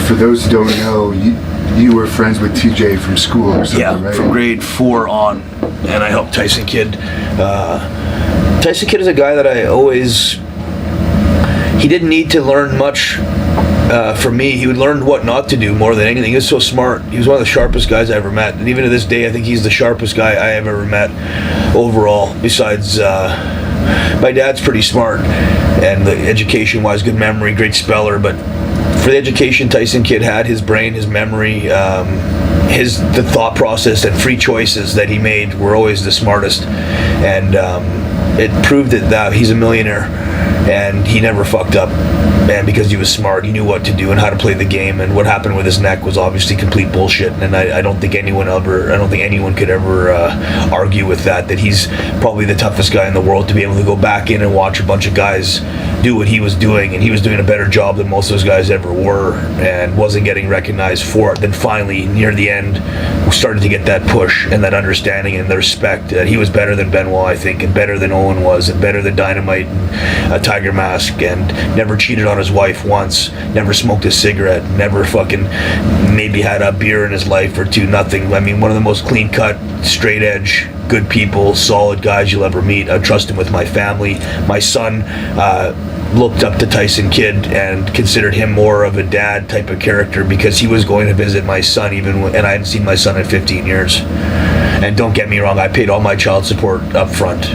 For those who don't know, you were friends with TJ from school or something, right?
From grade 4 on, and I helped Tyson Kidd. Tyson Kidd is a guy that I always... He didn't need to learn much from me. He would learn what not to do more than anything. He was so smart. He was one of the sharpest guys I ever met. And even to this day, I think he's the sharpest guy I have ever met overall, besides... my dad's pretty smart, and education-wise, good memory, great speller, but for the education Tyson Kidd had, his brain, his memory, the thought process and free choices that he made were always the smartest. And it proved that he's a millionaire, and he never fucked up. And because he was smart, he knew what to do and how to play the game. And what happened with his neck was obviously complete bullshit. And I don't think anyone could ever argue with that he's probably the toughest guy in the world to be able to go back in and watch a bunch of guys do what he was doing. And he was doing a better job than most of those guys ever were, and wasn't getting recognized for it. Then finally, near the end, we started to get that push and that understanding and the respect. He was better than Benoit, I think, and better than Owen was, and better than Dynamite and Tiger Mask, and never cheated on his wife once, never smoked a cigarette, never fucking maybe had a beer in his life or two, nothing. I mean, one of the most clean-cut, straight-edge, good people, solid guys you'll ever meet. I trust him with my family. My son looked up to Tyson Kidd and considered him more of a dad type of character, because he was going to visit my son and I hadn't seen my son in 15 years. And don't get me wrong, I paid all my child support up front.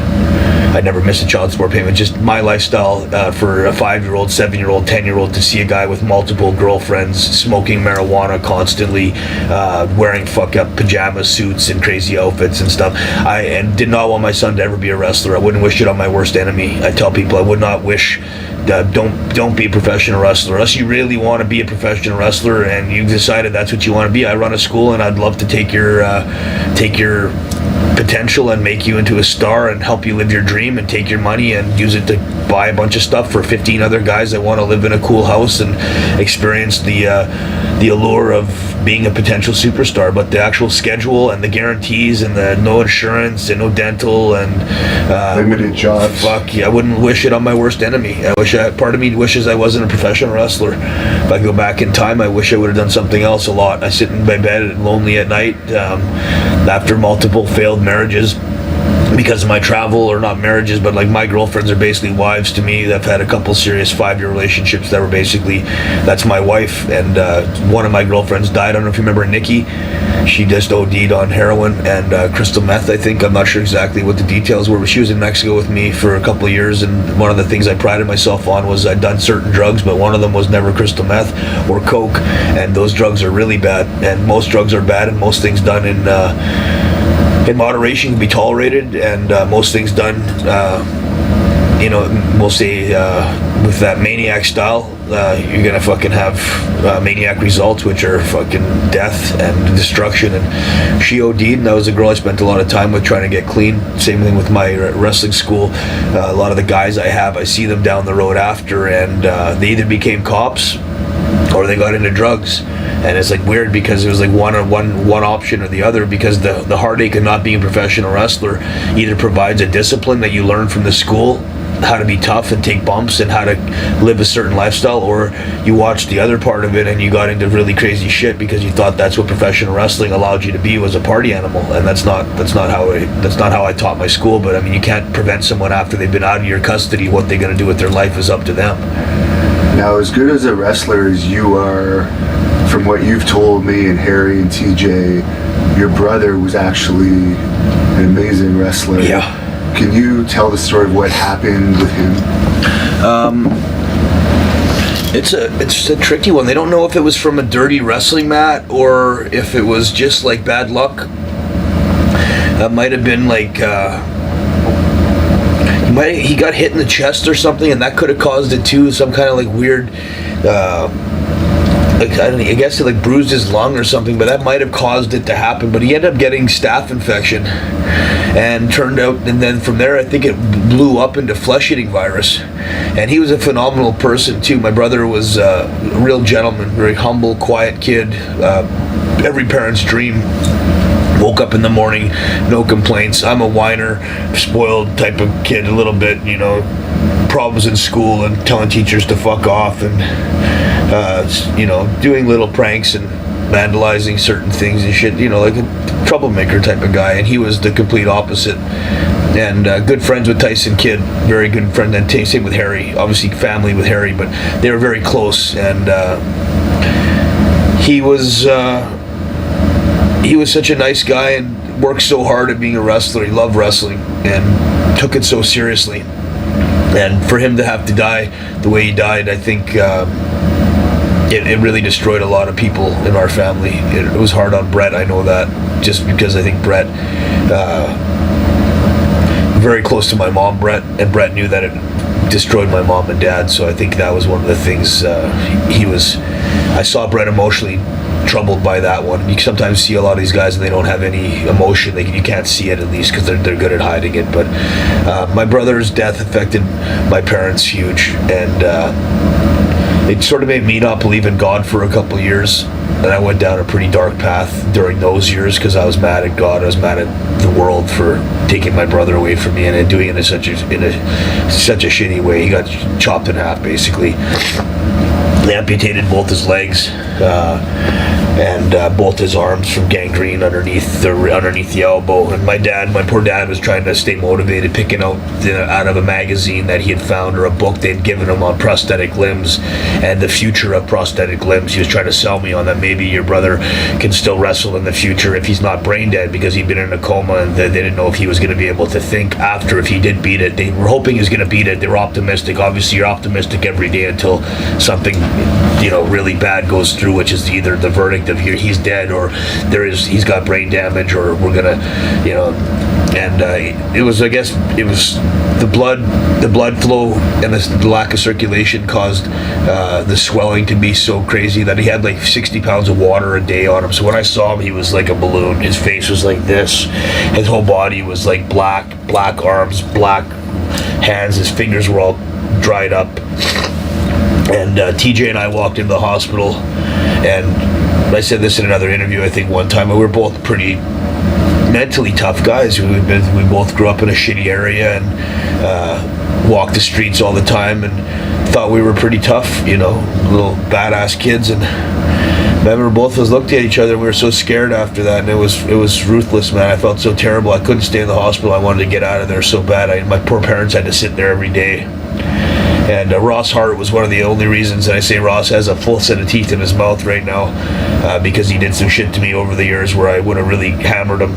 I never missed a child support payment. Just my lifestyle for a 5-year-old, 7-year-old, 10-year-old to see a guy with multiple girlfriends, smoking marijuana constantly, wearing fuck up pajama suits and crazy outfits and stuff. I did not want my son to ever be a wrestler. I wouldn't wish it on my worst enemy. I tell people I would not wish. Don't be a professional wrestler unless you really want to be a professional wrestler and you've decided that's what you want to be. I run a school and I'd love to take your potential and make you into a star and help you live your dream and take your money and use it to buy a bunch of stuff for 15 other guys that want to live in a cool house and experience the allure of being a potential superstar. But the actual schedule and the guarantees and the no insurance and no dental and
limited jobs.
Fuck yeah, I wouldn't wish it on my worst enemy. Part of me wishes I wasn't a professional wrestler. If I go back in time, I wish I would have done something else a lot. I sit in my bed lonely at night after multiple failed marriages because of my travel, or not marriages, but like my girlfriends are basically wives to me. I've had a couple serious 5-year relationships that were basically, that's my wife. And one of my girlfriends died. I don't know if you remember Nikki. She just OD'd on heroin and crystal meth, I think. I'm not sure exactly what the details were, but she was in Mexico with me for a couple of years, and one of the things I prided myself on was I'd done certain drugs, but one of them was never crystal meth or coke, and those drugs are really bad, and most drugs are bad, and most things done in moderation can be tolerated, and most things done, we'll say with that maniac style, you're gonna fucking have maniac results, which are fucking death and destruction. And she OD'd, and that was a girl I spent a lot of time with trying to get clean. Same thing with my wrestling school. A lot of the guys I see them down the road after, and they either became cops or they got into drugs. And it's like weird because it was like one option or the other, because the heartache of not being a professional wrestler either provides a discipline that you learn from the school, how to be tough and take bumps and how to live a certain lifestyle, or you watch the other part of it and you got into really crazy shit because you thought that's what professional wrestling allowed you to be, was a party animal. And that's not how I taught my school. But I mean, you can't prevent someone after they've been out of your custody. What they're going to do with their life is up to them.
Now, as good as a wrestler as you are, from what you've told me and Harry and TJ, your brother was actually an amazing wrestler.
Yeah.
Can you tell the story of what happened with him?
It's a tricky one. They don't know if it was from a dirty wrestling mat or if it was just like bad luck. That might have been like he got hit in the chest or something, and that could have caused it too. Some kind of like weird. I guess it like bruised his lung or something, but that might have caused it to happen. But he ended up getting staph infection, and turned out, and then from there I think it blew up into flesh-eating virus. And he was a phenomenal person too. My brother was a real gentleman, very humble, quiet kid. Every parent's dream. Woke up in the morning, no complaints. I'm a whiner, spoiled type of kid, a little bit, problems in school and telling teachers to fuck off, and doing little pranks and vandalizing certain things and shit, like a troublemaker type of guy. And he was the complete opposite. And good friends with Tyson Kidd, very good friend. And same with Harry, obviously family with Harry, but they were very close. And he was such a nice guy and worked so hard at being a wrestler. He loved wrestling and took it so seriously. And for him to have to die the way he died, I think it really destroyed a lot of people in our family. It was hard on Bret, I know that, just because I think Bret, very close to my mom, Bret, and Bret knew that it destroyed my mom and dad. So I think that was one of the things I saw Bret emotionally troubled by that one. You sometimes see a lot of these guys and they don't have any emotion. You can't see it, at least, because they're good at hiding it. But my brother's death affected my parents huge, and it sort of made me not believe in God for a couple of years. And I went down a pretty dark path during those years because I was mad at God. I was mad at the world for taking my brother away from me and doing it in such a shitty way. He got chopped in half, basically. They amputated both his legs. and both his arms from gangrene underneath the elbow. And my poor dad was trying to stay motivated, picking out of a magazine that he had found, or a book they'd given him on prosthetic limbs and the future of prosthetic limbs. He was trying to sell me on that maybe your brother can still wrestle in the future if he's not brain dead, because he'd been in a coma, and they didn't know if he was going to be able to think after, if he did beat it. They were hoping he was going to beat it. They were optimistic. Obviously, you're optimistic every day until something, really bad goes through, which is either the verdict of he's dead, or he's got brain damage, or we're gonna, and it was the blood flow and the lack of circulation caused the swelling to be so crazy that he had like 60 pounds of water a day on him. So when I saw him, he was like a balloon. His face was like this. His whole body was like black arms, black hands. His fingers were all dried up. And TJ and I walked into the hospital, and I said this in another interview, I think one time, we were both pretty mentally tough guys. We both grew up in a shitty area and walked the streets all the time, and thought we were pretty tough, little badass kids. And I remember both of us looked at each other, and we were so scared after that, and it was ruthless, man. I felt so terrible. I couldn't stay in the hospital. I wanted to get out of there so bad. My poor parents had to sit there every day. And Ross Hart was one of the only reasons that I say Ross has a full set of teeth in his mouth right now, because he did some shit to me over the years where I would have really hammered him.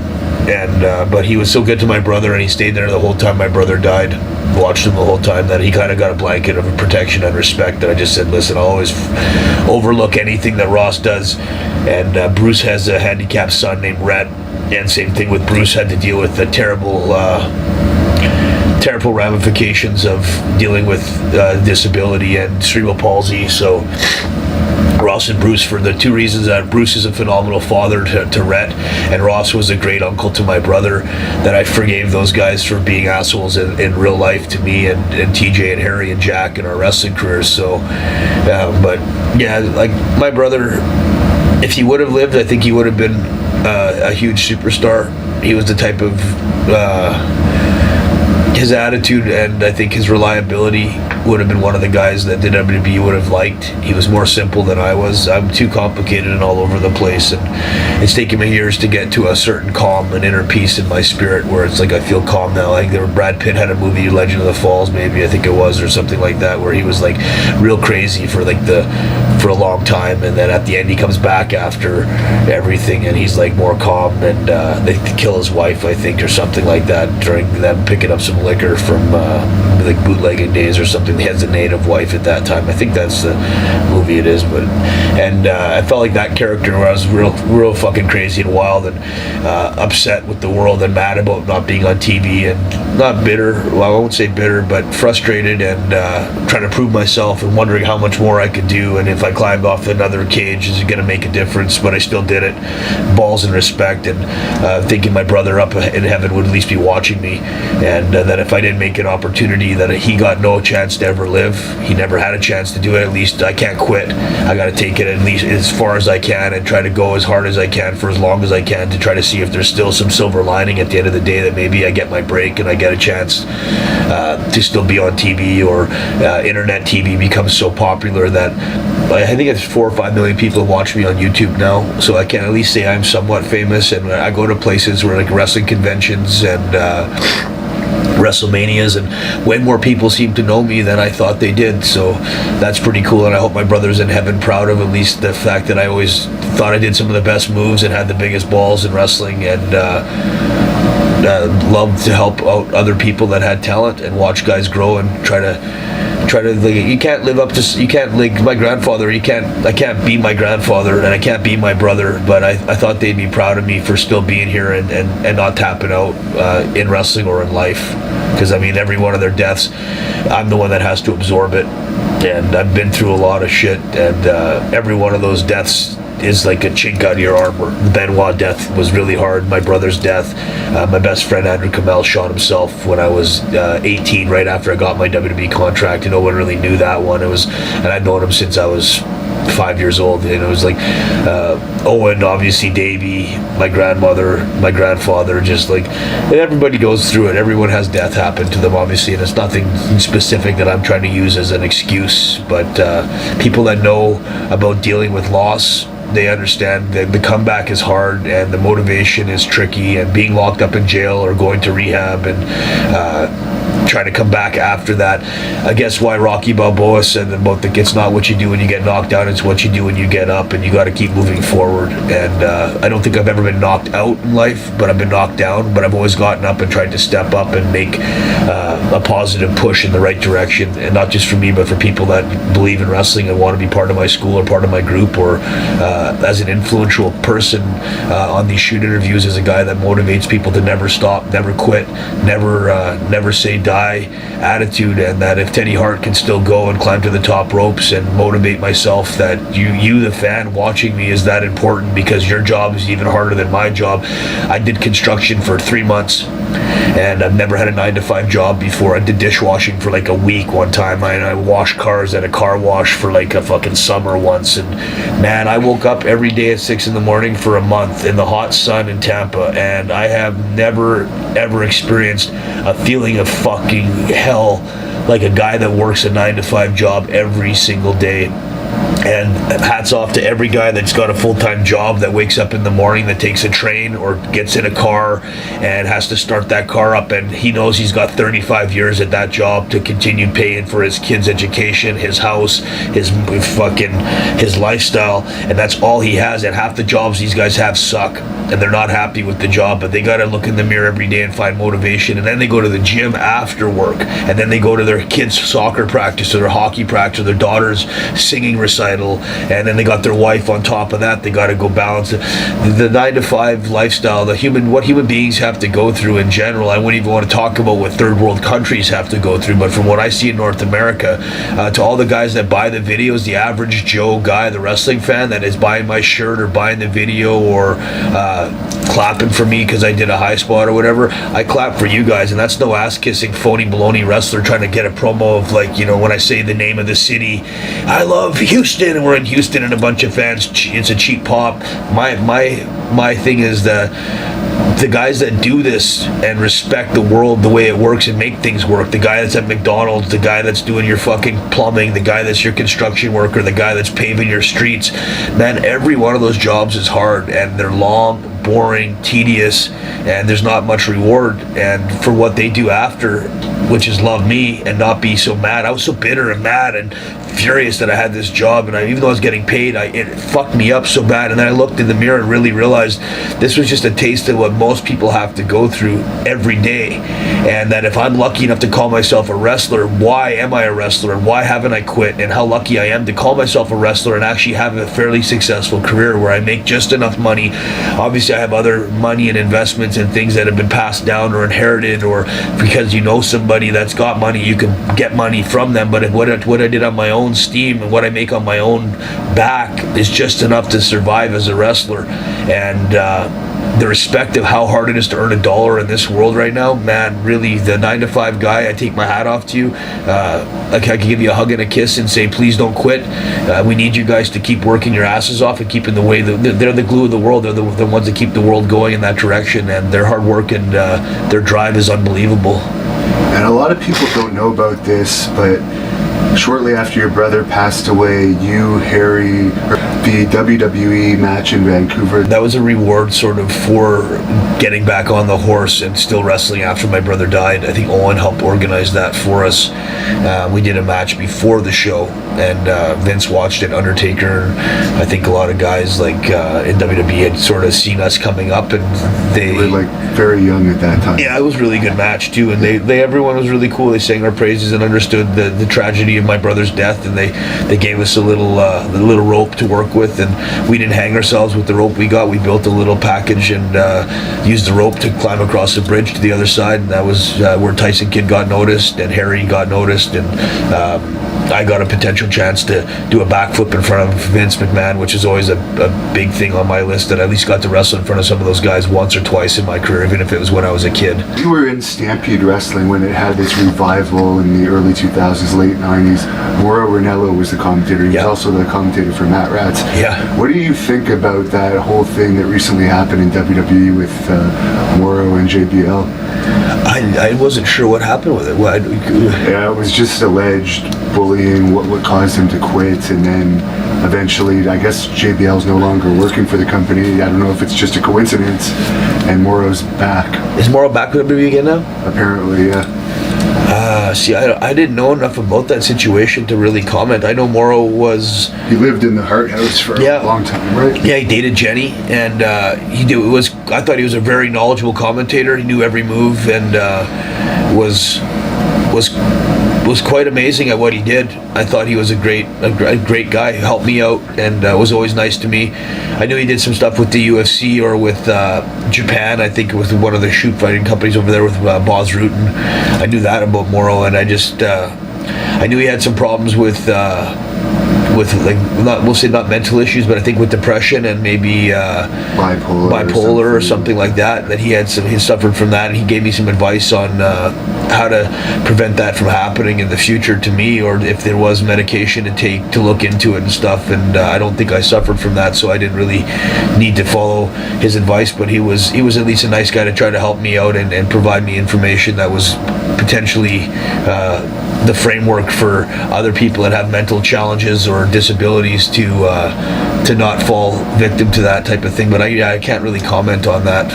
And but he was so good to my brother, and he stayed there the whole time my brother died. Watched him the whole time, that he kind of got a blanket of protection and respect. That I just said, listen, I'll always overlook anything that Ross does. And Bruce has a handicapped son named Rhett, and same thing with Bruce. Had to deal with the terrible ramifications of dealing with disability and cerebral palsy. So Ross and Bruce, for the two reasons that Bruce is a phenomenal father to Rhett, and Ross was a great uncle to my brother, that I forgave those guys for being assholes in real life to me and TJ and Harry and Jack in our wrestling careers. So but yeah, like my brother, if he would have lived, I think he would have been a huge superstar. He was the type of his attitude, and I think his reliability would have been one of the guys that the WWE would have liked. He was more simple than I was. I'm too complicated and all over the place, and it's taken me years to get to a certain calm and inner peace in my spirit where it's like I feel calm now. Like Brad Pitt had a movie, Legend of the Falls, maybe, I think it was, or something like that, where he was like real crazy for a long time, and then at the end he comes back after everything, and he's like more calm, and they kill his wife, I think, or something like that, during them picking up some liquor from like bootlegging days or something. He has a native wife at that time. I think that's the movie it is. But I felt like that character where I was real fucking crazy and wild and upset with the world and mad about not being on TV, and not bitter. Well, I won't say bitter, but frustrated, and trying to prove myself and wondering how much more I could do, and if I climbed off another cage, is it going to make a difference? But I still did it. Balls and respect, and thinking my brother up in heaven would at least be watching me, and that if I didn't make an opportunity, that he got no chance to ever live. He never had a chance to do it. At least I can't quit. I got to take it at least as far as I can, and try to go as hard as I can for as long as I can, to try to see if there's still some silver lining at the end of the day, that maybe I get my break and I get a chance to still be on TV, or internet TV becomes so popular that I think it's 4 or 5 million people watch me on YouTube now, so I can at least say I'm somewhat famous, and I go to places where like wrestling conventions and WrestleManias, and way more people seem to know me than I thought they did. So that's pretty cool, and I hope my brother's in heaven proud of at least the fact that I always thought I did some of the best moves and had the biggest balls in wrestling, and loved to help out other people that had talent and watch guys grow, and try to like, you can't live up to, you can't, like my grandfather, I can't be my grandfather, and I can't be my brother, but I thought they'd be proud of me for still being here and not tapping out in wrestling or in life, because I mean, every one of their deaths, I'm the one that has to absorb it, and I've been through a lot of shit, and every one of those deaths is like a chink out of your armor. The Benoit death was really hard. My brother's death, my best friend Andrew Kamel shot himself when I was 18, right after I got my WWE contract, and no one really knew that one. And I'd known him since I was 5 years old, and it was like Owen, obviously, Davey, my grandmother, my grandfather, just like, and everybody goes through it. Everyone has death happen to them, obviously, and it's nothing specific that I'm trying to use as an excuse, but people that know about dealing with loss They understand that the comeback is hard and the motivation is tricky, and being locked up in jail or going to rehab and trying to come back after that. I guess why Rocky Balboa said about it's not what you do when you get knocked down, it's what you do when you get up, and you got to keep moving forward. And I don't think I've ever been knocked out in life, but I've been knocked down, but I've always gotten up and tried to step up and make a positive push in the right direction, and not just for me, but for people that believe in wrestling and want to be part of my school or part of my group, or as an influential person on these shoot interviews, as a guy that motivates people to never stop, never quit, never say die attitude. And that if Teddy Hart can still go and climb to the top ropes and motivate myself, that you the fan watching me, is that important, because your job is even harder than my job. I did construction for 3 months, and I've never had a 9-to-5 job before. I did dishwashing for like a week one time. I washed cars at a car wash for like a fucking summer once, and man, I woke up every day at 6 in the morning for a month in the hot sun in Tampa, and I have never ever experienced a feeling of fucking hell like a guy that works a 9-to-5 job every single day. And hats off to every guy that's got a full-time job, that wakes up in the morning, that takes a train or gets in a car and has to start that car up, and he knows he's got 35 years at that job to continue paying for his kids' education, his house, his lifestyle, and that's all he has. And half the jobs these guys have suck, and they're not happy with the job, but they got to look in the mirror every day and find motivation. And then they go to the gym after work, and then they go to their kids' soccer practice or their hockey practice or their daughter's singing recital, and then they got their wife on top of that. They got to go balance it. The 9-to-5 lifestyle, what human beings have to go through in general. I wouldn't even want to talk about what third world countries have to go through, but from what I see in North America, to all the guys that buy the videos, the average Joe guy, the wrestling fan that is buying my shirt or buying the video or clapping for me because I did a high spot or whatever, I clap for you guys. And that's no ass-kissing phony baloney wrestler trying to get a promo of, like, you know, when I say the name of the city, I love Houston, and we're in Houston and a bunch of fans, it's a cheap pop. My thing is the guys that do this and respect the world, the way it works, and make things work. The guy that's at McDonald's, the guy that's doing your fucking plumbing, the guy that's your construction worker, the guy that's paving your streets. Man, every one of those jobs is hard, and they're long, boring, tedious, and there's not much reward. And for what they do after, which is love me and not be so mad. I was so bitter and mad and furious that I had this job, and even though I was getting paid, it fucked me up so bad. And then I looked in the mirror and really realized this was just a taste of what most people have to go through every day. And that if I'm lucky enough to call myself a wrestler, why am I a wrestler? Why haven't I quit? And how lucky I am to call myself a wrestler and actually have a fairly successful career where I make just enough money. Obviously I have other money and investments and things that have been passed down or inherited, or because you know somebody that's got money, you can get money from them. But if what I did on my own steam and what I make on my own back is just enough to survive as a wrestler. And the respect of how hard it is to earn $1 in this world right now, man, really, the 9-to-5 guy, I take my hat off to you. I can give you a hug and a kiss and say, please don't quit. We need you guys to keep working your asses off and keeping the way, they're the glue of the world. They're the ones that keep the world going in that direction, and their hard work and their drive is unbelievable.
And a lot of people don't know about this, but shortly after your brother passed away, you, Harry, the WWE match in Vancouver.
That was a reward sort of for getting back on the horse and still wrestling after my brother died. I think Owen helped organize that for us. We did a match before the show, and Vince watched it, Undertaker. I think a lot of guys like in WWE had sort of seen us coming up, and they
were like very young at that time.
Yeah, it was a really good match too, and everyone was really cool. They sang our praises and understood the tragedy of my brother's death, and they gave us a little rope to work with, and we didn't hang ourselves with the rope we got. We built a little package and used the rope to climb across the bridge to the other side, and that was where Tyson Kidd got noticed and Harry got noticed, and I got a potential chance to do a backflip in front of Vince McMahon, which is always a big thing on my list, that I at least got to wrestle in front of some of those guys once or twice in my career, even if it was when I was a kid.
You were in Stampede Wrestling when it had this revival in the early 2000s, late 90s. Mauro Ranallo was the commentator. He was also the commentator for Matt Rats.
Yeah.
What do you think about that whole thing that recently happened in WWE with Mauro and JBL?
I wasn't sure what happened with it.
Yeah, it was just alleged bullying, what caused him to quit, and then eventually, I guess JBL's no longer working for the company. I don't know if it's just a coincidence, and Morrow's back.
Is Morrow back with WWE again now?
Apparently, yeah.
See, I didn't know enough about that situation to really comment. I know Morrow was...
He lived in the Hart house for a long time, right?
Yeah, he dated Jenny, and I thought he was a very knowledgeable commentator. He knew every move, and was quite amazing at what he did. I thought he was a great guy. He helped me out and was always nice to me. I knew he did some stuff with the UFC or with Japan. I think with one of the shoot fighting companies over there with Boz Rutan. I knew that about Morrow, and I knew he had some problems with like, we'll say not mental issues, but I think with depression and maybe bipolar or something like that. That he suffered from that, and he gave me some advice on how to prevent that from happening in the future to me, or if there was medication to take to look into it and stuff. And I don't think I suffered from that, so I didn't really need to follow his advice. But he was at least a nice guy to try to help me out and provide me information that was potentially the framework for other people that have mental challenges or disabilities to not fall victim to that type of thing. But I can't really comment on that.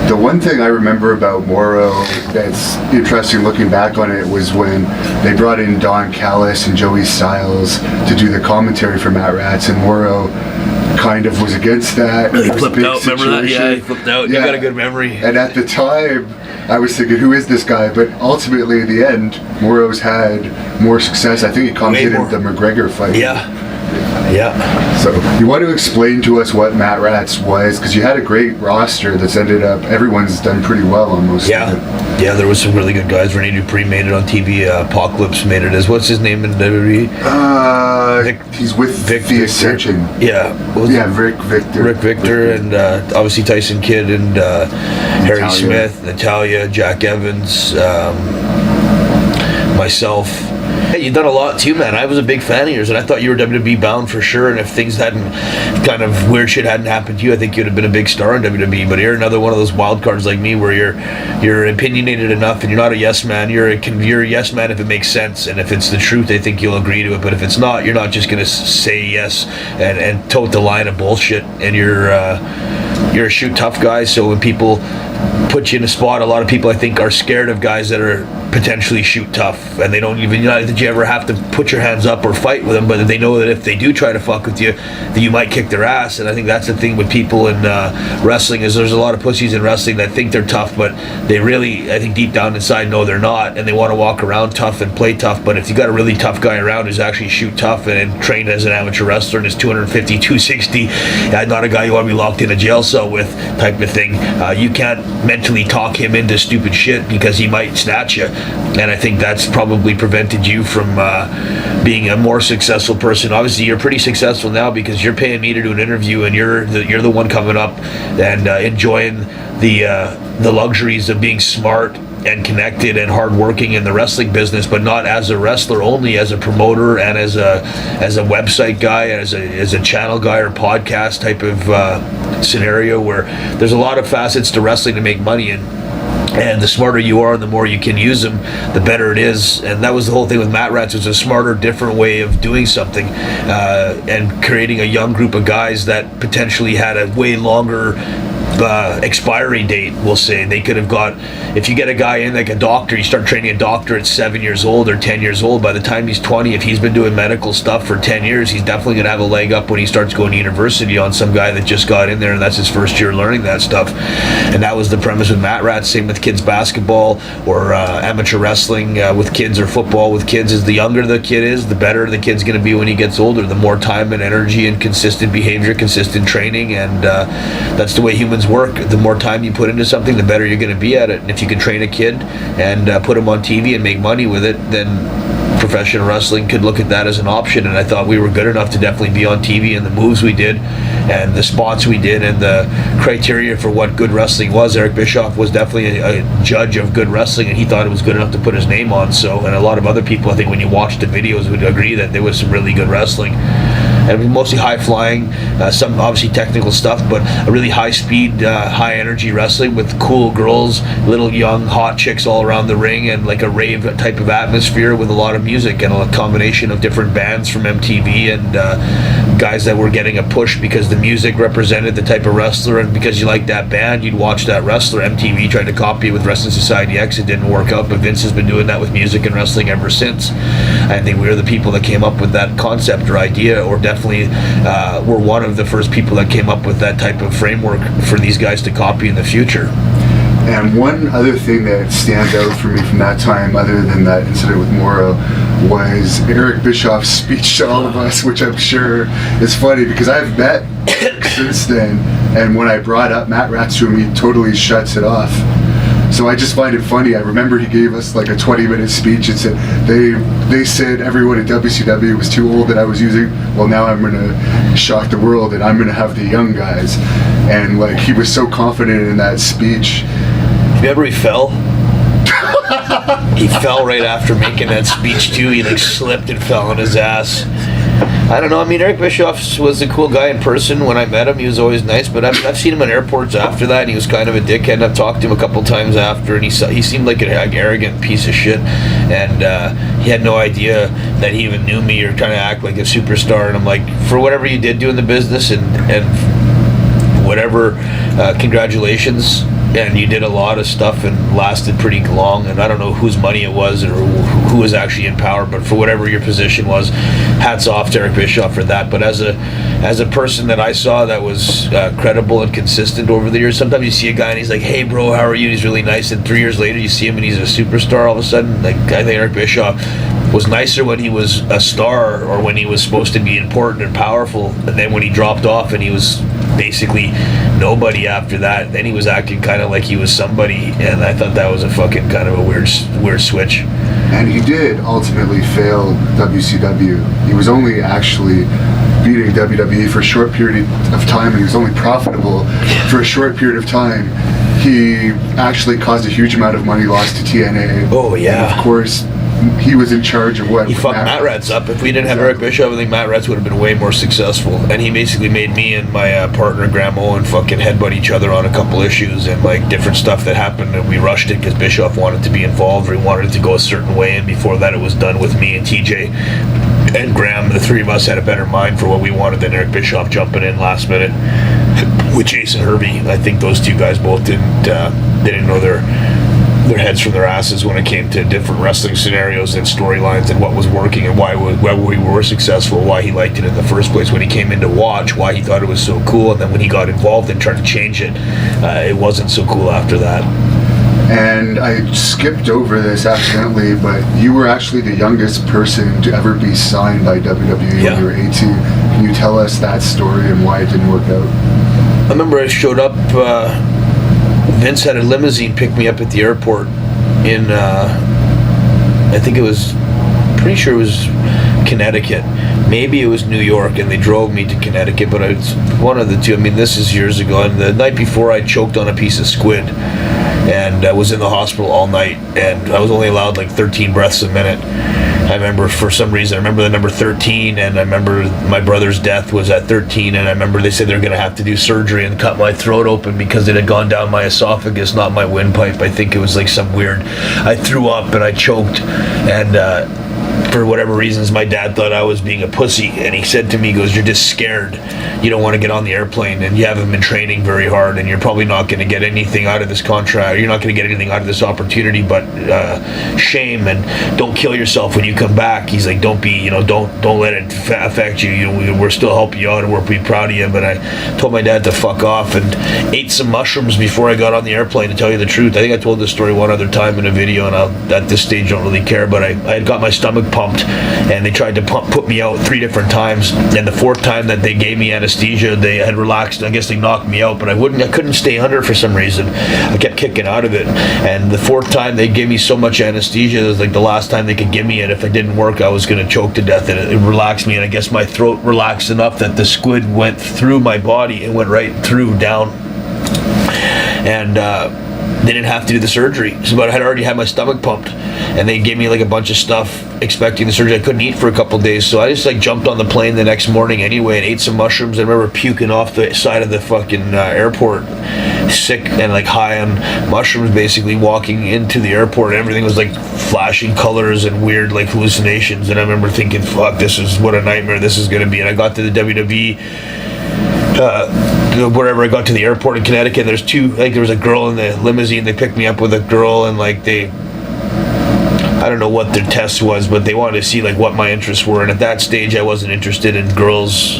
The one thing I remember about Morrow that's interesting looking back on it was when they brought in Don Callis and Joey Styles to do the commentary for Matt Rats, and Morrow kind of was against that.
He flipped out, remember that? Yeah, he flipped out.
Yeah.
You got a good memory.
And at the time, I was thinking, who is this guy? But ultimately, in the end, Morrow's had more success. I think he commentated the McGregor fight.
Yeah.
So, you want to explain to us what Matt Rats was? Because you had a great roster that's ended up, everyone's done pretty well almost.
Yeah, there was some really good guys. Rene Dupree made it on TV. Apocalypse made it as, what's his name in WWE?
He's with the Ascension.
Yeah.
Rick Victor.
Rick Victor, and obviously Tyson Kidd and Harry Smith, Natalia, Jack Evans, myself. Hey, you've done a lot too, man. I was a big fan of yours, and I thought you were WWE bound for sure. And if things hadn't, kind of weird shit hadn't happened to you, I think you'd have been a big star in WWE. But you're another one of those wild cards like me, where you're opinionated enough, and you're not a yes man. You're a yes man if it makes sense, and if it's the truth, I think you'll agree to it. But if it's not, you're not just gonna say yes and tote the line of bullshit. And you're a shoot tough guy. So when people put you in a spot, a lot of people I think are scared of guys that are potentially shoot tough, and they don't even, not that you ever have to put your hands up or fight with them, but they know that if they do try to fuck with you, that you might kick their ass. And I think that's the thing with people in wrestling, is there's a lot of pussies in wrestling that think they're tough, but they really, I think deep down inside, know they're not, and they want to walk around tough and play tough. But if you got a really tough guy around who's actually shoot tough and trained as an amateur wrestler and is 250, 260, not a guy you want to be locked in a jail cell with type of thing, you can't mentally talk him into stupid shit because he might snatch you. And I think that's probably prevented you from being a more successful person. Obviously, you're pretty successful now because you're paying me to do an interview, and you're the one coming up and enjoying the luxuries of being smart and connected and hardworking in the wrestling business, but not as a wrestler only, as a promoter and as a website guy, as a channel guy or podcast type of scenario, where there's a lot of facets to wrestling to make money in. And the smarter you are, the more you can use them, the better it is. And that was the whole thing with Matt Rats. It was a smarter, different way of doing something, and creating a young group of guys that potentially had a way longer expiry date, we'll say. They could have got, if you get a guy in like a doctor, you start training a doctor at 7 years old or 10 years old, by the time he's 20, if he's been doing medical stuff for 10 years, he's definitely going to have a leg up when he starts going to university on some guy that just got in there and that's his first year learning that stuff. And that was the premise with Matt Rats. Same with kids basketball or amateur wrestling with kids, or football with kids. Is the younger the kid is, the better the kid's going to be when he gets older. The more time and energy and consistent behavior, consistent training, and that's the way humans work. The more time you put into something, the better you're going to be at it. And if you can train a kid and put him on TV and make money with it, then professional wrestling could look at that as an option. And I thought we were good enough to definitely be on TV, and the moves we did and the spots we did and the criteria for what good wrestling was. Eric Bischoff was definitely a judge of good wrestling, and he thought it was good enough to put his name on. So, and a lot of other people, I think when you watch the videos, would agree that there was some really good wrestling. and mostly high flying, some obviously technical stuff, but a really high speed, high energy wrestling with cool girls, little young hot chicks all around the ring, and like a rave type of atmosphere with a lot of music and a combination of different bands from MTV and guys that were getting a push because the music represented the type of wrestler, and because you liked that band, you'd watch that wrestler. MTV tried to copy it with Wrestling Society X. It didn't work out, but Vince has been doing that with music and wrestling ever since. I think we were the people that came up with that concept or idea, or definitely were one of the first people that came up with that type of framework for these guys to copy in the future.
And one other thing that stands out for me from that time, other than that incident with Morrow, was Eric Bischoff's speech to all of us, which I'm sure is funny because I've met Eric since then, and when I brought up Matt Rats to him, he totally shuts it off. So I just find it funny. I remember he gave us like a 20-minute speech and said they said everyone at WCW was too old that I was using. Well, now I'm gonna shock the world and I'm gonna have the young guys. And like he was so confident in that speech.
Remember he fell? He fell right after making that speech too. He like slipped and fell on his ass. I don't know. I mean, Eric Bischoff was a cool guy in person. When I met him, he was always nice. But I've seen him in airports after that, and he was kind of a dickhead. I've talked to him a couple times after, and he seemed like an arrogant piece of shit. And he had no idea that he even knew me or trying to act like a superstar. And I'm like, for whatever you did do in the business, and whatever, congratulations. And you did a lot of stuff and lasted pretty long, and I don't know whose money it was or who was actually in power, but for whatever your position was, hats off to Eric Bischoff for that. But as a person that I saw that was credible and consistent over the years, sometimes you see a guy and he's like, hey bro, how are you? He's really nice, and 3 years later you see him and he's a superstar all of a sudden. Like, I think Eric Bischoff was nicer when he was a star or when he was supposed to be important and powerful, and then when he dropped off and he was basically nobody after that, then he was acting kind of like he was somebody, and I thought that was a fucking kind of a weird switch.
And he did ultimately fail WCW. He was only actually beating WWE for a short period of time, and he was only profitable for a short period of time. He actually caused a huge amount of money loss to TNA.
Oh yeah.
And of course, he was in charge of what?
He fucked Matt Rats up. If we didn't have Eric Bischoff, I think Matt Rats would have been way more successful. And he basically made me and my partner Graham Owen fucking headbutt each other on a couple issues and like different stuff that happened, and we rushed it because Bischoff wanted to be involved, or he wanted it to go a certain way, and before that it was done with me and TJ and Graham. The three of us had a better mind for what we wanted than Eric Bischoff jumping in last minute with Jason Hervey. I think those two guys both didn't know their heads from their asses when it came to different wrestling scenarios and storylines and what was working and why we were successful, why he liked it in the first place when he came in to watch, why he thought it was so cool, and then when he got involved and tried to change it, it wasn't so cool after that.
And I skipped over this accidentally, but you were actually the youngest person to ever be signed by WWE when you were 18. Can you tell us that story and why it didn't work out?
I remember I showed up, Vince had a limousine pick me up at the airport in, I think it was, pretty sure it was Connecticut. Maybe it was New York, and they drove me to Connecticut, but it's one of the two. I mean, this is years ago, and the night before I choked on a piece of squid, and I was in the hospital all night, and I was only allowed like 13 breaths a minute. I remember for some reason, I remember the number 13, and I remember my brother's death was at 13, and I remember they said they were going to have to do surgery and cut my throat open because it had gone down my esophagus, not my windpipe. I think it was like some weird, I threw up and I choked, and for whatever reasons, my dad thought I was being a pussy, and he said to me, he goes, you're just scared. You don't want to get on the airplane, and you haven't been training very hard, and you're probably not going to get anything out of this contract. You're not going to get anything out of this opportunity but shame, and don't kill yourself when you come back. He's like, don't let it affect you. We're still helping you out, and we're pretty proud of you. But I told my dad to fuck off and ate some mushrooms before I got on the airplane, to tell you the truth. I think I told this story one other time in a video, and at this stage don't really care, but I had got my stomach pumped, and they tried to put me out 3 different times, and the 4th time that they gave me anesthesia, they had relaxed. I guess they knocked me out, but I couldn't stay under for some reason. I kept kicking out of it, and the 4th time they gave me so much anesthesia, it was like the last time they could give me it. If it didn't work, I was going to choke to death, and it relaxed me, and I guess my throat relaxed enough that the squid went through my body and went right through down, and they didn't have to do the surgery. So, but I had already had my stomach pumped, and they gave me like a bunch of stuff expecting the surgery. I couldn't eat for a couple days, so I just like jumped on the plane the next morning anyway and ate some mushrooms. I remember puking off the side of the fucking airport, sick and like high on mushrooms, basically walking into the airport. Everything was like flashing colors and weird like hallucinations, and I remember thinking, fuck, this is what a nightmare this is going to be. And I got to the WWE, wherever I got to the airport in Connecticut, there's there was a girl in the limousine. They picked me up with a girl, and like I don't know what their test was, but they wanted to see like what my interests were. And at that stage, I wasn't interested in girls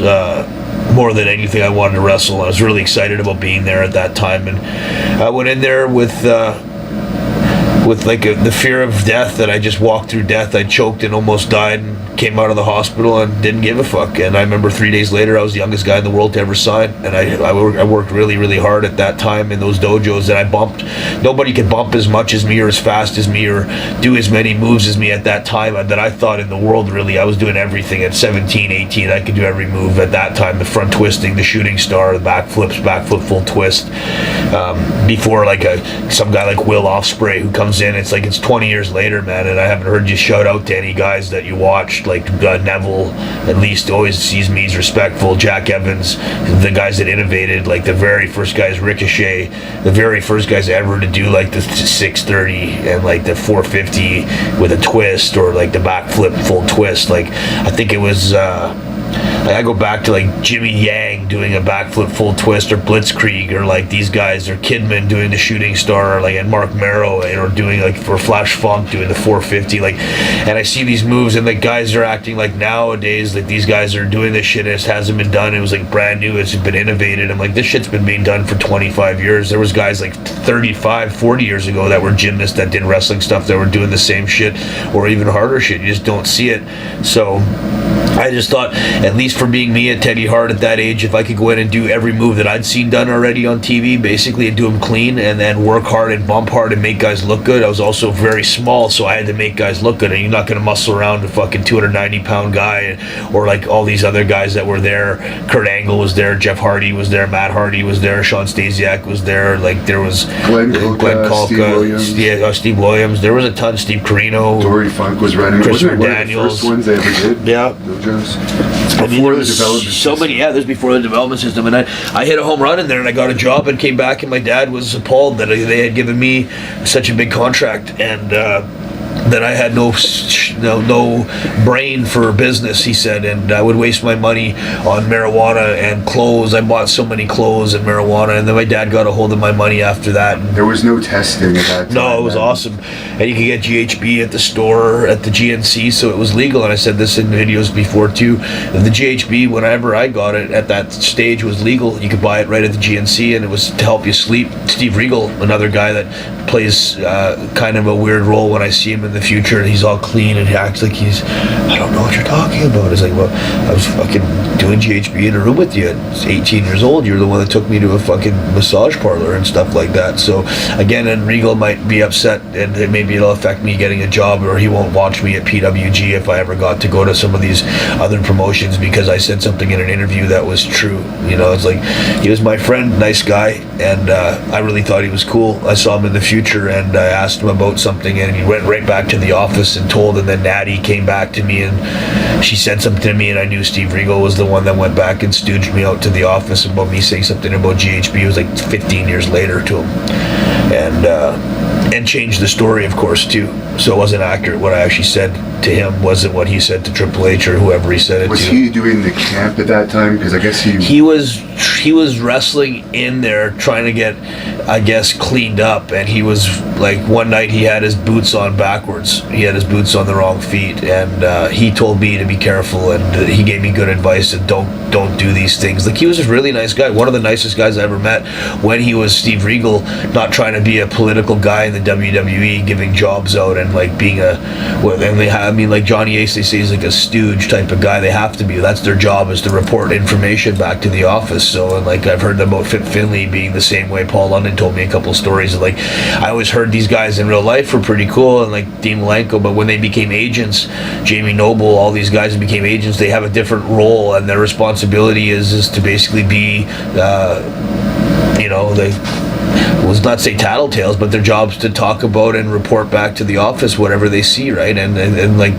more than anything. I wanted to wrestle. I was really excited about being there at that time, and I went in there with like the fear of death, that I just walked through death. I choked and almost died, and came out of the hospital and didn't give a fuck. And I remember 3 days later, I was the youngest guy in the world to ever sign, and I worked really, really hard at that time in those dojos, and I bumped. Nobody could bump as much as me or as fast as me or do as many moves as me at that time, that I thought in the world. Really, I was doing everything at 17, 18. I could do every move at that time: the front twisting, the shooting star, the backflip full twist. Before like some guy like Will Ospreay who comes in, it's 20 years later, man, and I haven't heard you shout out to any guys that you watched. Like Neville, at least, always sees me as respectful. Jack Evans, the guys that innovated, like the very first guys, Ricochet, the very first guys ever to do like the 630 and like the 450 with a twist, or like the backflip full twist. Like I think it was I go back to like Jimmy Yang doing a backflip full twist, or Blitzkrieg, or like these guys, or Kidman doing the shooting star, or like, and Mark Merrow, or doing like for Flash Funk doing the 450. Like, and I see these moves, and the guys are acting like nowadays like these guys are doing this shit and it hasn't been done. It was like brand new, it's been innovated. I'm like, this shit's been being done for 25 years. There was guys like 35, 40 years ago that were gymnasts that did wrestling stuff that were doing the same shit or even harder shit. You just don't see it. So I just thought, at least for being me at Teddy Hart at that age, if I could go in and do every move that I'd seen done already on TV, basically, and do them clean, and then work hard and bump hard and make guys look good. I was also very small, so I had to make guys look good, and you're not going to muscle around a fucking 290-pound guy, or like all these other guys that were there. Kurt Angle was there, Jeff Hardy was there, Matt Hardy was there, Sean Stasiak was there, like there was
Glenn Kolka, Steve Williams.
Yeah, Steve Williams. There was a ton. Steve Carino.
Dory Funk was running.
Christopher
Wasn't it one
Daniels.
of the first ones they ever did?
Yeah.
Before the development system.
That was before the development system, and I hit a home run in there, and I got a job and came back, and my dad was appalled that they had given me such a big contract, and that I had no brain for business, he said, and I would waste my money on marijuana and clothes. I bought so many clothes and marijuana, and then my dad got a hold of my money after that. And
there was no testing at that time.
No, it was awesome. And you could get GHB at the store, at the GNC, so it was legal. And I said this in videos before too. The GHB, whenever I got it at that stage, was legal. You could buy it right at the GNC, and it was to help you sleep. Steve Regal, another guy that plays kind of a weird role when I see him in the future, and he's all clean and he acts like I don't know what you're talking about. It's like, well, I was fucking doing GHB in a room with you at 18 years old. You're the one that took me to a fucking massage parlor and stuff like that. So again, and Regal might be upset, and maybe it'll affect me getting a job, or he won't watch me at PWG if I ever got to go to some of these other promotions, because I said something in an interview that was true. You know, it's like, he was my friend, nice guy, and I really thought he was cool. I saw him in the future, and I asked him about something, and he went right back to the office and told, and then Natty came back to me and she said something to me, and I knew Steve Regal was the one that went back and stooged me out to the office about me saying something about GHB. It was like 15 years later to him, and changed the story, of course, too. So it wasn't accurate. What I actually said to him wasn't what he said to Triple H or whoever he said it to.
Was he doing the camp at that time? Because I guess he
was wrestling in there, trying to get, I guess, cleaned up. And he was like, one night he had his boots on backwards. He had his boots on the wrong feet, and he told me to be careful, and he gave me good advice that don't do these things. Like, he was a really nice guy, one of the nicest guys I ever met when he was Steve Regal, not trying to be a political guy in the WWE, giving jobs out and like being like Johnny Ace, they say he's like a stooge type of guy. They have to be. That's their job, is to report information back to the office. So, and like, I've heard about Fit Finley being the same way. Paul London told me a couple of stories of, like, I always heard these guys in real life were pretty cool, and like Dean Malenko, but when they became agents, Jamie Noble, all these guys that became agents, they have a different role, and their responsibility is to basically be, let's not say tattletales, but their job's to talk about and report back to the office whatever they see, right? And like,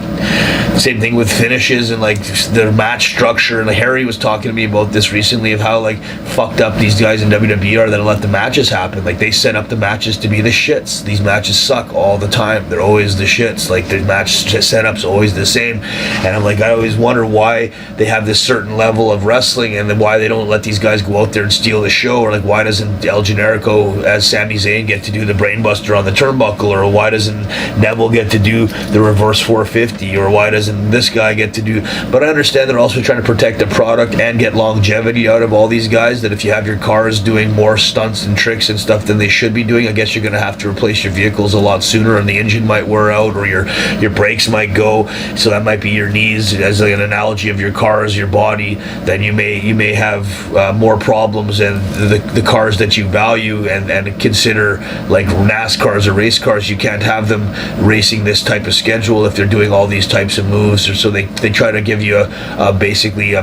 same thing with finishes and like their match structure. And Harry was talking to me about this recently, of how like fucked up these guys in WWE are that let the matches happen. Like, they set up the matches to be the shits. These matches suck all the time. They're always the shits. Like, the match setup's always the same. And I'm like, I always wonder why they have this certain level of wrestling, and then why they don't let these guys go out there and steal the show. Or like, why doesn't El Generico as Sami Zayn get to do the brainbuster on the turnbuckle? Or why doesn't Neville get to do the reverse 450? Or why doesn't this guy get to do? But I understand they're also trying to protect the product and get longevity out of all these guys, that if you have your cars doing more stunts and tricks and stuff than they should be doing, I guess you're going to have to replace your vehicles a lot sooner, and the engine might wear out, or your brakes might go. So that might be your knees, as like an analogy of your car as your body. Then you may have more problems, and the cars that you value and consider like NASCARs or race cars, you can't have them racing this type of schedule if they're doing all these types of moves. Or so they try to give you basically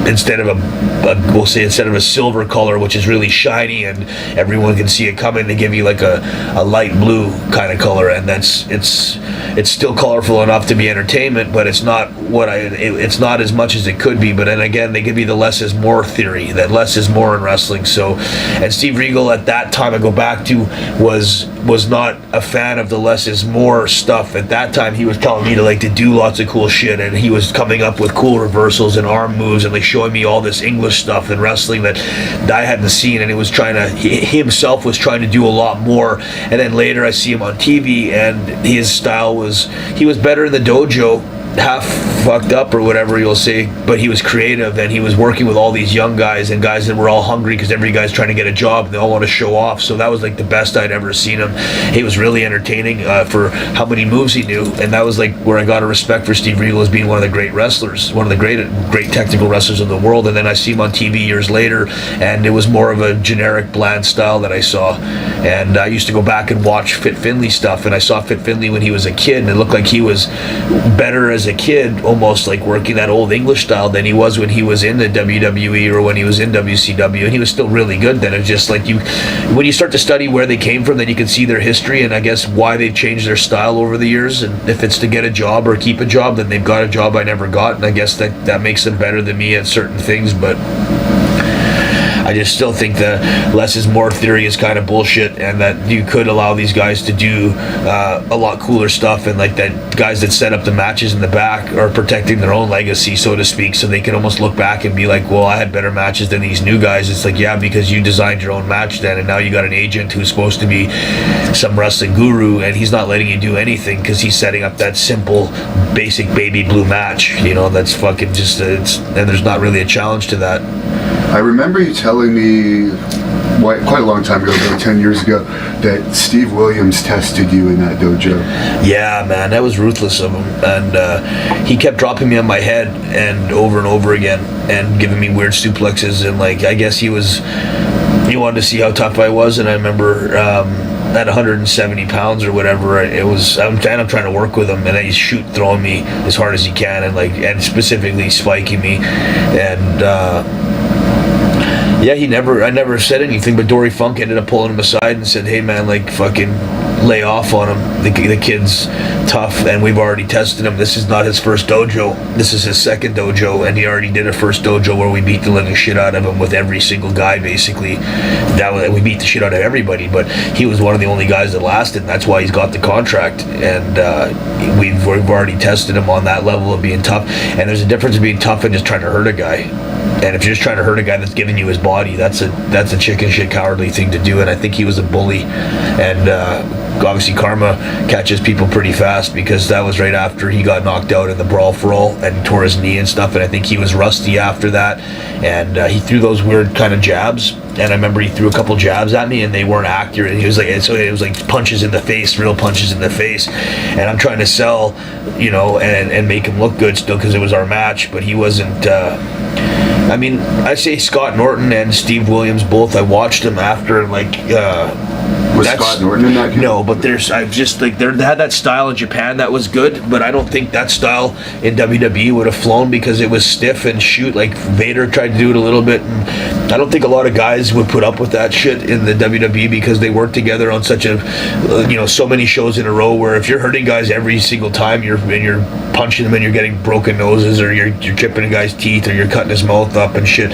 instead of a silver color, which is really shiny and everyone can see it coming, they give you like a light blue kind of color, and it's still colorful enough to be entertainment, but it's not it's not as much as it could be. But then again, they give you the less is more theory, that less is more in wrestling. So, and Steve Regal at that time, I go back to, was not a fan of the less is more stuff. At that time, he was telling me to do lots of cool shit, and he was coming up with cool reversals and arm moves, and like showing me all this English stuff in wrestling that I hadn't seen. And it was he himself was trying to do a lot more. And then later I see him on TV, and his style he was better in the dojo, half fucked up or whatever you'll say, but he was creative, and he was working with all these young guys and guys that were all hungry because every guy's trying to get a job and they all want to show off. So that was like the best I'd ever seen him. He was really entertaining for how many moves he knew, and that was like where I got a respect for Steve Regal as being one of the great wrestlers, one of the great technical wrestlers of the world. And then I see him on TV years later, and it was more of a generic bland style that I saw. And I used to go back and watch Fit Finlay stuff, and I saw Fit Finlay when he was a kid, and it looked like he was better as a kid, almost like working that old English style, than he was when he was in the WWE or when he was in WCW. And he was still really good then. It's just like when you start to study where they came from, then you can see their history and I guess why they've changed their style over the years. And if it's to get a job or keep a job, then they've got a job I never got, and I guess that makes them better than me at certain things. But I just still think the less is more theory is kind of bullshit, and that you could allow these guys to do a lot cooler stuff, and like that guys that set up the matches in the back are protecting their own legacy, so to speak, so they can almost look back and be like, well, I had better matches than these new guys. It's like, yeah, because you designed your own match then, and now you got an agent who's supposed to be some wrestling guru, and he's not letting you do anything because he's setting up that simple, basic baby blue match, that's fucking just, and there's not really a challenge to that.
I remember you telling me quite a long time ago, about 10 years ago, that Steve Williams tested you in that dojo.
Yeah, man, that was ruthless of him. And he kept dropping me on my head and over again and giving me weird suplexes. And like, I guess he wanted to see how tough I was. And I remember at 170 pounds or whatever, I'm trying to work with him, and he's throwing me as hard as he can, and specifically spiking me. And yeah, I never said anything, but Dory Funk ended up pulling him aside and said, hey man, like fucking lay off on him. The kid's tough, and we've already tested him. This is not his first dojo. This is his second dojo, and he already did a first dojo where we beat the living shit out of him with every single guy, basically. We beat the shit out of everybody, but he was one of the only guys that lasted, and that's why he's got the contract. And we've already tested him on that level of being tough. And there's a difference in being tough and just trying to hurt a guy. And if you're just trying to hurt a guy that's giving you his body, that's a chicken shit cowardly thing to do. And I think he was a bully. And obviously karma catches people pretty fast, because that was right after he got knocked out in the brawl for all and tore his knee and stuff. And I think he was rusty after that. And he threw those weird kind of jabs. And I remember he threw a couple jabs at me and they weren't accurate. And so it was like punches in the face, real punches in the face. And I'm trying to sell, and make him look good still, because it was our match. But he wasn't. I say Scott Norton and Steve Williams both. I watched them after,
Was Scott Norton in that game?
No, but they had that style in Japan that was good, but I don't think that style in WWE would have flown, because it was stiff and shoot. Like Vader tried to do it a little bit, and I don't think a lot of guys would put up with that shit in the WWE because they work together on such a, so many shows in a row where if you're hurting guys every single time, you're punching them and you're getting broken noses, or you're chipping a guy's teeth, or you're cutting his mouth up and shit,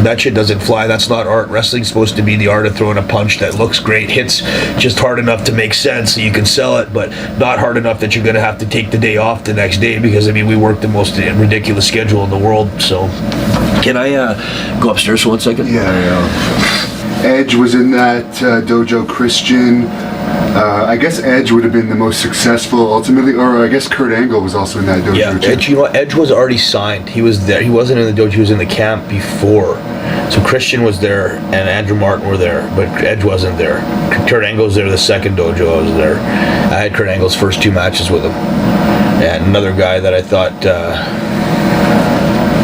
that shit doesn't fly. That's not art. Wrestling's supposed to be the art of throwing a punch that looks great, hits just hard enough to make sense so you can sell it, but not hard enough that you're going to have to take the day off the next day, because we work the most ridiculous schedule in the world. So
Can I go upstairs for 1 second?
Yeah. Edge was in that dojo. Christian, I guess Edge would have been the most successful ultimately, or I guess Kurt Angle was also in that dojo.
Yeah,
too.
Edge was already signed. He was there. He wasn't in the dojo. He was in the camp before. So Christian was there and Andrew Martin were there, but Edge wasn't there. Kurt Angle was there the second dojo I was there. I had Kurt Angle's first 2 matches with him. And another guy that I thought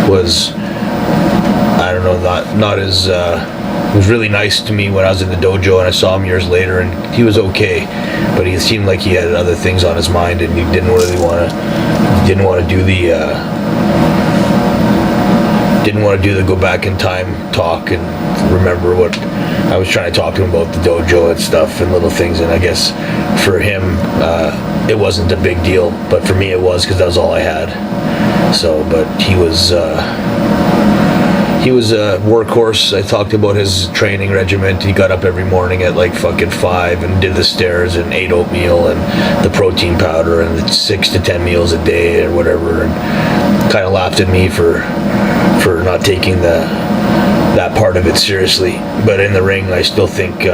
was, I don't know, not as was really nice to me when I was in the dojo, and I saw him years later, and he was okay, but he seemed like he had other things on his mind, and he didn't want to do the go back in time talk and remember what I was trying to talk to him about, the dojo and stuff and little things. And I guess for him it wasn't a big deal, but for me it was, because that was all I had. So, but he was a workhorse. I talked about his training regiment. He got up every morning at like fucking 5 and did the stairs and ate oatmeal and the protein powder and the 6 to 10 meals a day or whatever, and kind of laughed at me for not taking that part of it seriously. But in the ring, I still think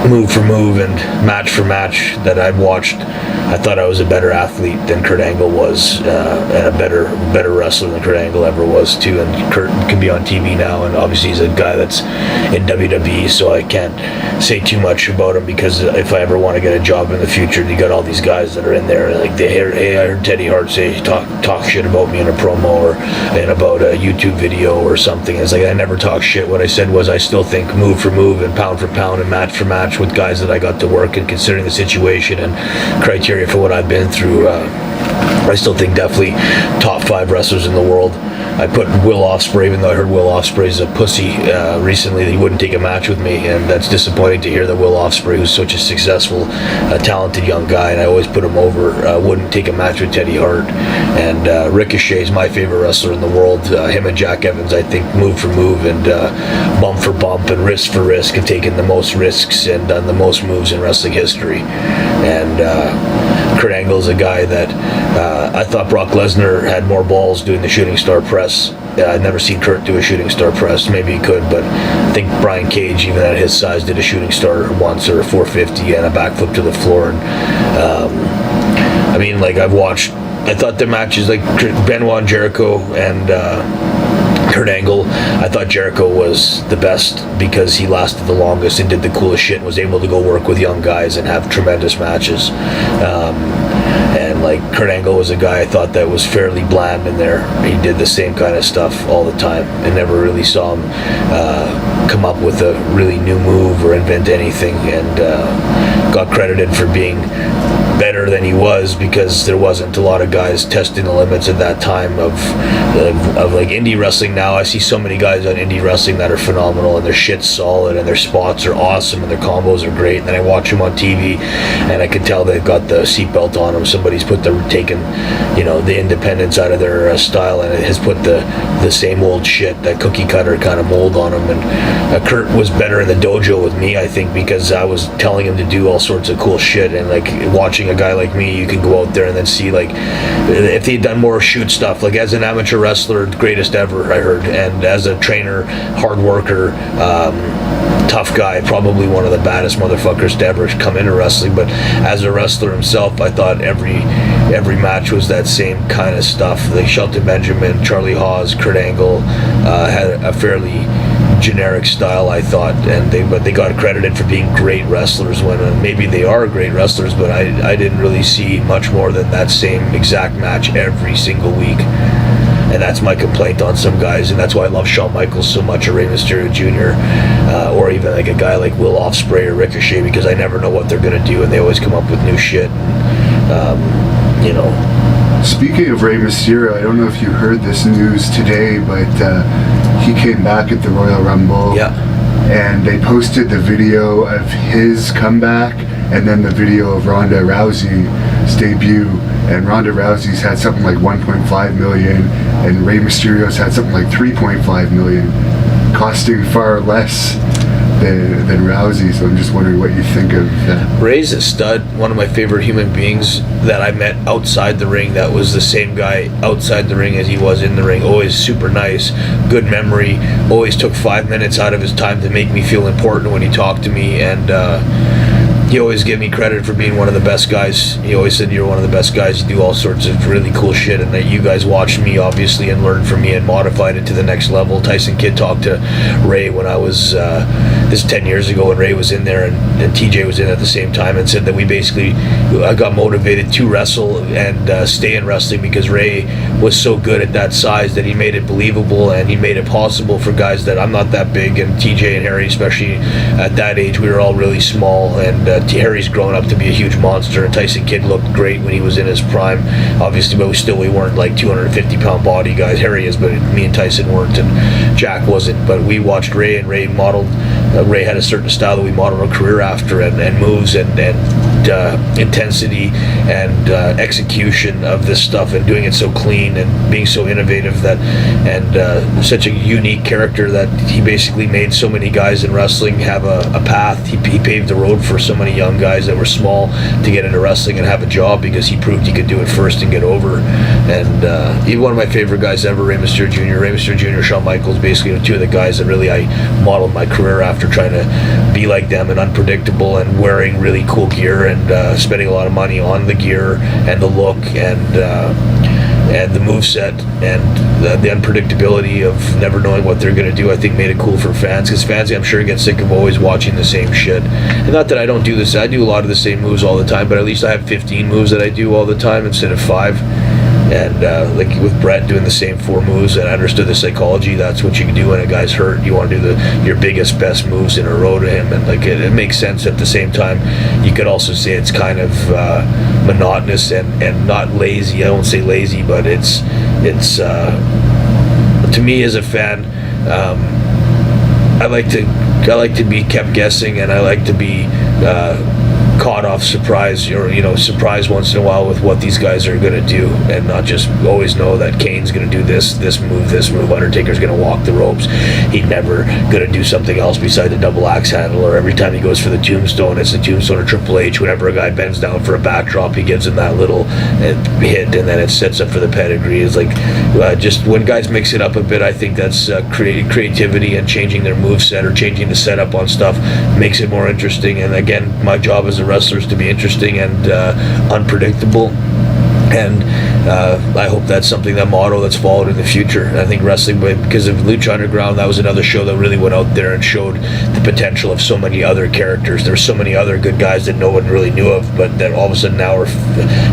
move for move and match for match that I've watched, I thought I was a better athlete than Kurt Angle was, and a better wrestler than Kurt Angle ever was too. And Kurt can be on TV now, and obviously he's a guy that's in WWE, so I can't say too much about him, because if I ever want to get a job in the future, you got all these guys that are in there, like they hear, hey, I heard Teddy Hart say talk shit about me in a promo or in about a YouTube video or something. It's like, I never talk shit. What I said was, I still think move for move and pound for pound and match for match with guys that I got to work, and considering the situation and criteria for what I've been through, I still think definitely top 5 wrestlers in the world. I put Will Ospreay, even though I heard Will Ospreay's a pussy recently, that he wouldn't take a match with me, and that's disappointing to hear that Will Ospreay, who's such a successful, talented young guy, and I always put him over, wouldn't take a match with Teddy Hart. And Ricochet is my favorite wrestler in the world. Him and Jack Evans, I think, move for move and bump for bump and risk for risk, have taken the most risks and done the most moves in wrestling history. And Kurt Angle is a guy that I thought Brock Lesnar had more balls doing the shooting star press. I'd never seen Kurt do a shooting star press. Maybe he could, but I think Brian Cage, even at his size, did a shooting star once, or a 450 and a backflip to the floor. And I thought the matches like Benoit and Jericho and Kurt Angle, I thought Jericho was the best because he lasted the longest and did the coolest shit and was able to go work with young guys and have tremendous matches. And like Kurt Angle was a guy I thought that was fairly bland in there. He did the same kind of stuff all the time, and never really saw him come up with a really new move or invent anything, and got credited for being better than he was because there wasn't a lot of guys testing the limits at that time of like indie wrestling. Now I see so many guys on indie wrestling that are phenomenal, and their shit's solid and their spots are awesome and their combos are great, and then I watch them on TV and I can tell they've got the seatbelt on them. Somebody's taken the independence out of their style, and it has put the same old shit, that cookie cutter kind of mold on them. And Kurt was better in the dojo with me, I think, because I was telling him to do all sorts of cool shit, and like watching a guy like me, you can go out there and then see, like, if he'd done more shoot stuff, like as an amateur wrestler, greatest ever, I heard, and as a trainer, hard worker, tough guy, probably one of the baddest motherfuckers to ever come into wrestling. But as a wrestler himself, I thought every match was that same kind of stuff. Like Shelton Benjamin, Charlie Haas, Kurt Angle had a fairly generic style, I thought, and they got credited for being great wrestlers when maybe they are great wrestlers, but I didn't really see much more than that same exact match every single week. And that's my complaint on some guys, and that's why I love Shawn Michaels so much, or Rey Mysterio Jr., or even like a guy like Will Ospreay or Ricochet, because I never know what they're gonna do, and they always come up with new shit.
Speaking of Rey Mysterio, I don't know if you heard this news today, but he came back at the Royal Rumble.
Yeah.
And they posted the video of his comeback and then the video of Ronda Rousey's debut. And Ronda Rousey's had something like 1.5 million and Rey Mysterio's had something like 3.5 million, costing far less than Rousey. So I'm just wondering what you think of that.
Ray's a stud, one of my favorite human beings that I met outside the ring. That was the same guy outside the ring as he was in the ring. Always super nice, good memory, always took 5 minutes out of his time to make me feel important when he talked to me, and he always gave me credit for being one of the best guys. He always said, you're one of the best guys, you do all sorts of really cool shit, and that you guys watched me obviously and learned from me and modified it to the next level. Tyson Kidd talked to Ray when I was this 10 years ago when Ray was in there and TJ was in at the same time, and said that I got motivated to wrestle and stay in wrestling because Ray was so good at that size that he made it believable and he made it possible for guys that I'm not that big, and TJ and Harry, especially at that age, we were all really small, and Harry's grown up to be a huge monster, and Tyson Kidd looked great when he was in his prime, obviously, but we weren't like 250-pound body guys. Harry is, but me and Tyson weren't, and Jack wasn't. But we watched Ray, and Ray modeled. Ray had a certain style that we modeled our career after, and moves and intensity and execution of this stuff, and doing it so clean and being so innovative and such a unique character that he basically made so many guys in wrestling have a path. He paved the road for so many young guys that were small to get into wrestling and have a job because he proved he could do it first and get over. And even one of my favorite guys ever, Rey Mysterio Jr., Shawn Michaels, basically two of the guys that really I modeled my career after, trying to be like them and unpredictable and wearing really cool gear and spending a lot of money on the gear and the look and the moveset and the unpredictability of never knowing what they're going to do. I think made it cool for fans, because fans, I'm sure, get sick of always watching the same shit. And not that I don't do this, I do a lot of the same moves all the time, but at least I have 15 moves that I do all the time instead of 5. And like with Bret doing the same 4 moves, and I understood the psychology. That's what you can do when a guy's hurt. You want to do your biggest, best moves in a row to him, and like it makes sense. At the same time, you could also say it's kind of monotonous and not lazy. I won't say lazy, but it's to me as a fan, I like to be kept guessing, and I like to be caught off surprise, or surprise once in a while with what these guys are going to do, and not just always know that Kane's going to do this move, Undertaker's going to walk the ropes, he's never going to do something else beside the double axe handle, or every time he goes for the tombstone, it's the tombstone or Triple H. Whenever a guy bends down for a backdrop, he gives him that little hit, and then it sets up for the pedigree. It's like just when guys mix it up a bit, I think that's creativity, and changing their moveset or changing the setup on stuff makes it more interesting. And again, my job as a wrestlers to be interesting and unpredictable, and I hope that's something, that motto, that's followed in the future. And I think wrestling, because of Lucha Underground, that was another show that really went out there and showed the potential of so many other characters. There's so many other good guys that no one really knew of, but that all of a sudden now are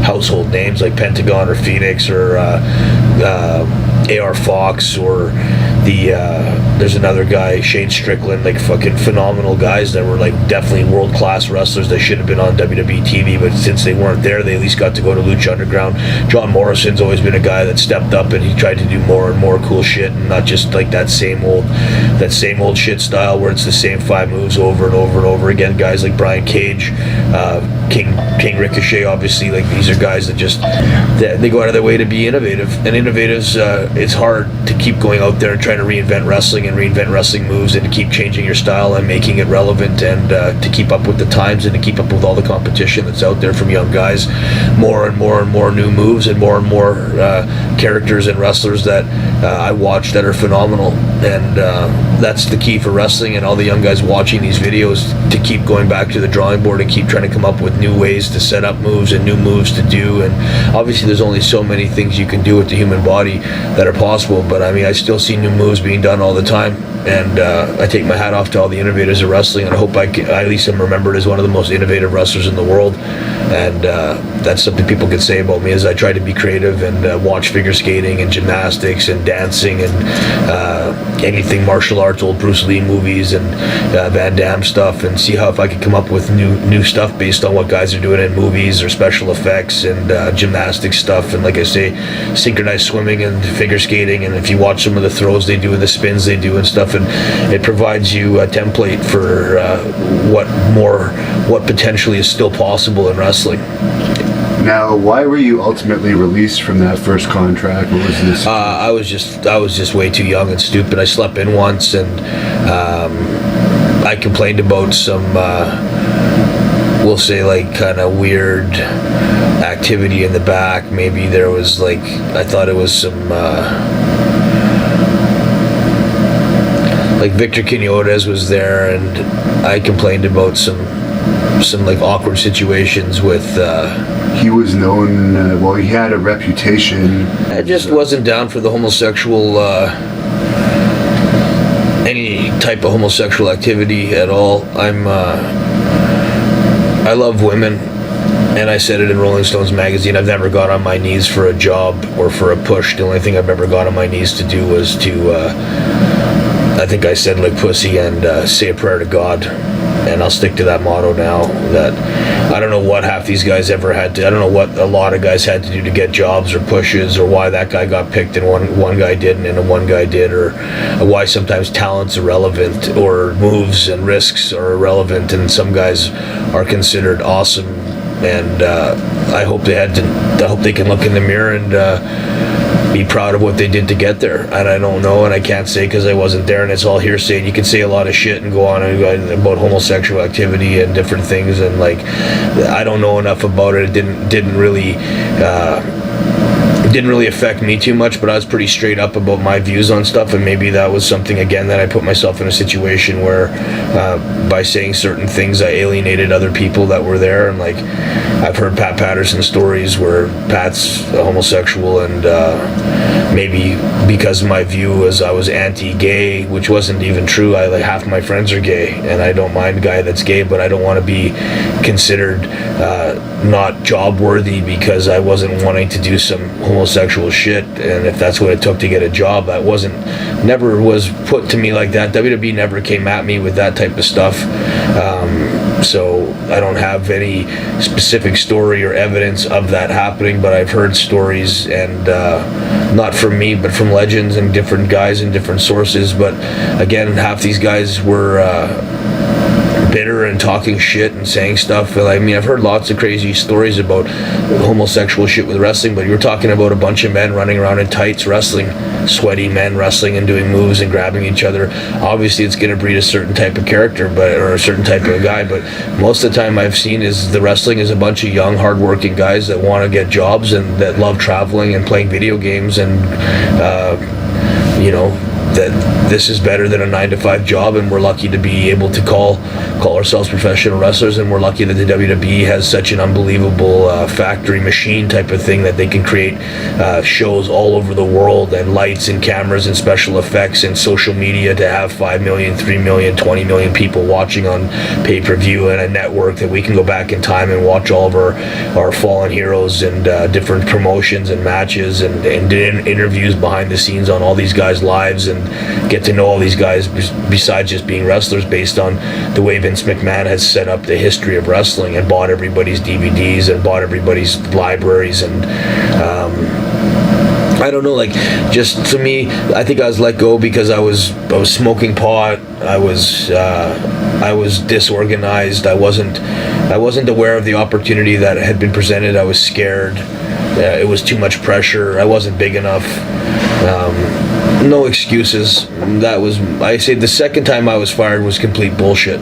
household names, like Pentagon or Phoenix or AR Fox, or there's another guy, Shane Strickland, like fucking phenomenal guys that were like definitely world-class wrestlers that should have been on WWE TV, but since they weren't there, they at least got to go to Lucha Underground. John Morrison's always been a guy that stepped up, and he tried to do more and more cool shit, and not just like that same old shit style where it's the same 5 moves over and over and over again. Guys like Brian Cage, King Ricochet, obviously, like these are guys that they go out of their way to be innovative, and innovatives, it's hard to keep going out there and trying to reinvent wrestling and reinvent wrestling moves, and to keep changing your style and making it relevant, and to keep up with the times, and to keep up with all the competition that's out there from young guys. More and more new moves, and more characters and wrestlers that I watch that are phenomenal, and that's the key for wrestling, and all the young guys watching these videos, to keep going back to the drawing board and keep trying to come up with new ways to set up moves and new moves to do. And obviously there's only so many things you can do with the human body that are possible, but I mean, I still see new moves being done all the time, and I take my hat off to all the innovators of wrestling, and I hope I at least am remembered as one of the most innovative wrestlers in the world. And that's something people could say about me, is I try to be creative and watch figure skating and gymnastics and dancing and anything martial arts, old Bruce Lee movies and Van Damme stuff, and see how if I could come up with new stuff based on what guys are doing in movies or special effects and gymnastics stuff. And like I say, synchronized swimming and figure skating, and if you watch some of the throws they do and the spins they do and stuff, and it provides you a template for what potentially is still possible in wrestling.
Now, why were you ultimately released from that first contract? What was this?
I was just way too young and stupid. I slept in once, and I complained about some, we'll say, like, kind of weird activity in the back. Maybe there was, like, I thought it was some, like, Victor Quinones was there, and I complained about some like awkward situations with.
He was known. Well, he had a reputation.
I just wasn't down for the homosexual. Any type of homosexual activity at all. I love women, and I said it in Rolling Stones magazine. I've never got on my knees for a job or for a push. The only thing I've ever got on my knees to do was to. I think I said like pussy and say a prayer to God, and I'll stick to that motto now. That I don't know what half these guys ever had to. I don't know what a lot of guys had to do to get jobs or pushes, or why that guy got picked and one guy didn't and one guy did, or why sometimes talent's irrelevant or moves and risks are irrelevant, and some guys are considered awesome. And I hope they can look in the mirror and. Be proud of what they did to get there. And I don't know, and I can't say because I wasn't there, and it's all hearsay. And you can say a lot of shit and go on about homosexual activity and different things, and like I don't know enough about it. It didn't really affect me too much, but I was pretty straight up about my views on stuff, and maybe that was something again that I put myself in a situation where by saying certain things I alienated other people that were there. And like I've heard Pat Patterson stories where Pat's a homosexual, and maybe because of my view was I was anti-gay, which wasn't even true. Like half my friends are gay, and I don't mind a guy that's gay, but I don't want to be considered not job worthy because I wasn't wanting to do some homosexual shit. And if that's what it took to get a job, that never was put to me like that. WWE never came at me with that type of stuff. So I don't have any specific story or evidence of that happening, but I've heard stories, and not from me, but from legends and different guys and different sources. But again, half these guys were bitter and talking shit and saying stuff. I mean, I've heard lots of crazy stories about homosexual shit with wrestling, but you're talking about a bunch of men running around in tights wrestling, sweaty men wrestling and doing moves and grabbing each other. Obviously it's going to breed a certain type of character, or a certain type of guy, but most of the time I've seen is the wrestling is a bunch of young hardworking guys that want to get jobs and that love traveling and playing video games, and that this is better than a 9-to-5 job, and we're lucky to be able to call ourselves professional wrestlers, and we're lucky that the WWE has such an unbelievable factory machine type of thing that they can create shows all over the world, and lights and cameras and special effects and social media to have 5 million, 3 million, 20 million people watching on pay-per-view, and a network that we can go back in time and watch all of our fallen heroes and different promotions and matches and interviews behind the scenes on all these guys' lives, and get to know all these guys besides just being wrestlers, based on the way Vince McMahon has set up the history of wrestling and bought everybody's DVDs and bought everybody's libraries. And I don't know, like, just to me, I think I was let go because I was smoking pot. I was disorganized. I wasn't aware of the opportunity that had been presented. I was scared. It was too much pressure. I wasn't big enough. No excuses. I say the second time I was fired was complete bullshit.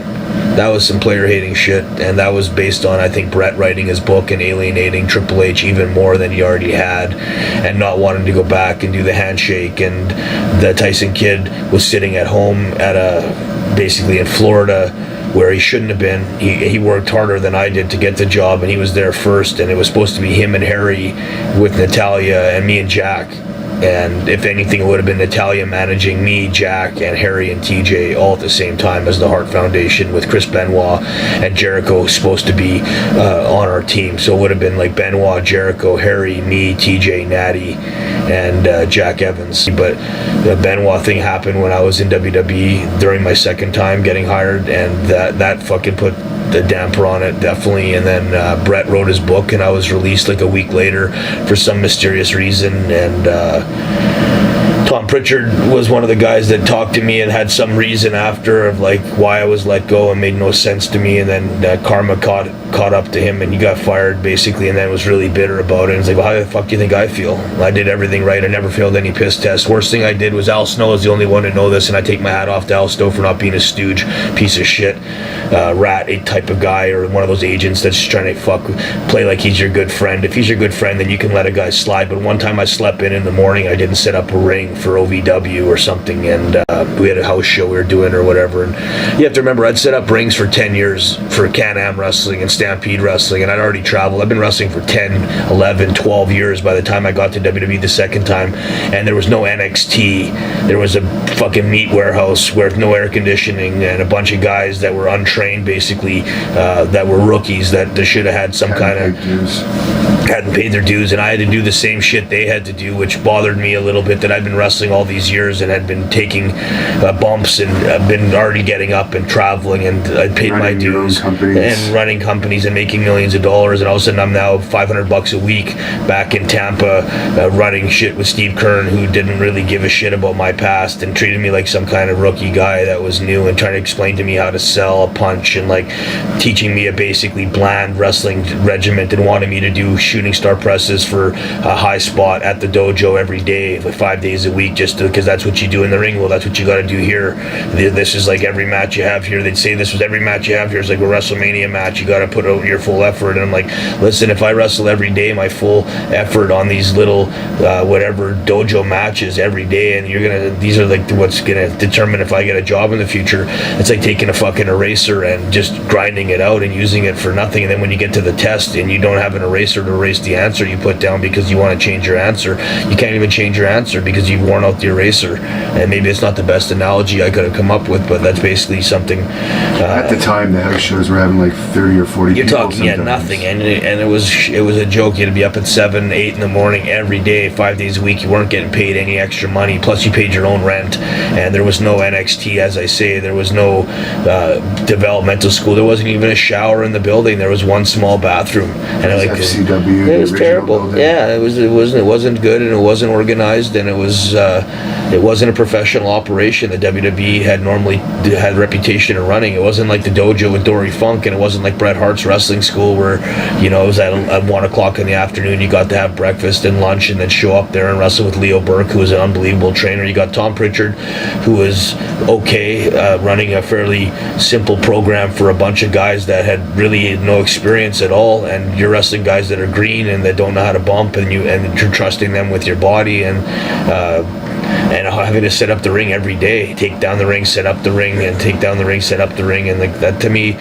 That was some player hating shit, and that was based on, I think, Bret writing his book and alienating Triple H even more than he already had, and not wanting to go back and do the handshake. And the Tyson Kid was sitting at home basically in Florida, where he shouldn't have been. He worked harder than I did to get the job, and he was there first, and it was supposed to be him and Harry with Natalia and me and Jack. and if anything, it would have been Natalia managing me, Jack, and Harry and TJ all at the same time as the Hart Foundation, with Chris Benoit and Jericho supposed to be on our team. So it would have been like Benoit, Jericho, Harry, me, TJ, Natty, and Jack Evans. But the Benoit thing happened when I was in WWE during my second time getting hired, and that fucking put the damper on it, definitely. And then Bret wrote his book, and I was released like a week later for some mysterious reason. And Tom Pritchard was one of the guys that talked to me and had some reason after of like why I was let go, and made no sense to me. And then karma caught up to him, and he got fired basically, and then was really bitter about it. And it's like, well, how the fuck do you think I feel? I did everything right. I never failed any piss test. Worst thing I did was, Al Snow is the only one to know this, and I take my hat off to Al Snow for not being a stooge, piece of shit, rat type of guy, or one of those agents that's just trying to play like he's your good friend. If he's your good friend, then you can let a guy slide. But one time I slept in the morning, I didn't set up a ring for OVW or something, and we had a house show we were doing or whatever. And you have to remember, I'd set up rings for 10 years for Can-Am wrestling and Stampede wrestling, and I'd already traveled. I've been wrestling for 10, 11, 12 years by the time I got to WWE the second time. And there was no NXT. There was a fucking meat warehouse with no air conditioning, and a bunch of guys that were untrained basically, that were rookies that they should have had some kind of hadn't paid their dues, and I had to do the same shit they had to do, which bothered me a little bit, that I'd been wrestling all these years and had been taking bumps, and been already getting up and traveling, and I'd paid my dues and running companies and making millions of dollars, and all of a sudden I'm now $500 a week back in Tampa, running shit with Steve Kern, who didn't really give a shit about my past and treated me like some kind of rookie guy that was new, and trying to explain to me how to sell a punch, and like teaching me a basically bland wrestling regiment, and wanted me to do shooting star presses for a high spot at the dojo every day, like 5 days a week, just because that's what you do in the ring. Well, that's what you got to do here. This is like every match you have here. They'd say this was every match you have here. It's like a WrestleMania match. You got to put out your full effort. And I'm like, listen, if I wrestle every day my full effort on these little whatever dojo matches every day, and these are like what's gonna determine if I get a job in the future. It's like taking a fucking eraser and just grinding it out and using it for nothing. And then when you get to the test and you don't have an eraser to erase the answer you put down because you want to change your answer, you can't even change your answer because you've worn out the eraser. And maybe it's not the best analogy I could have come up with, but that's basically something.
At the time, the house shows were having like 30 or 40
you're
people.
You're talking, yeah, nothing. And it was a joke. You had to be up at 7, 8 in the morning every day, 5 days a week. You weren't getting paid any extra money. Plus, you paid your own rent. And there was no NXT, as I say. There was no developmental school. There wasn't even a shower in the building. There was one small bathroom. And
FCW,
it was terrible.
building.
Yeah, it wasn't good, and it wasn't organized, and it wasn't a professional operation that WWE had normally had a reputation of running. It wasn't like the dojo with Dory Funk, and it wasn't like Bret Hart's wrestling school where, it was at 1 o'clock in the afternoon. You got to have breakfast and lunch and then show up there and wrestle with Leo Burke, who was an unbelievable trainer. You got Tom Pritchard, who was okay, running a fairly simple program for a bunch of guys that had really no experience at all, and you're wrestling guys that are green and that don't know how to bump, and you're trusting them with your body, and having to set up the ring every day, take down the ring, set up the ring, and take down the ring, set up the ring, and like that, to me,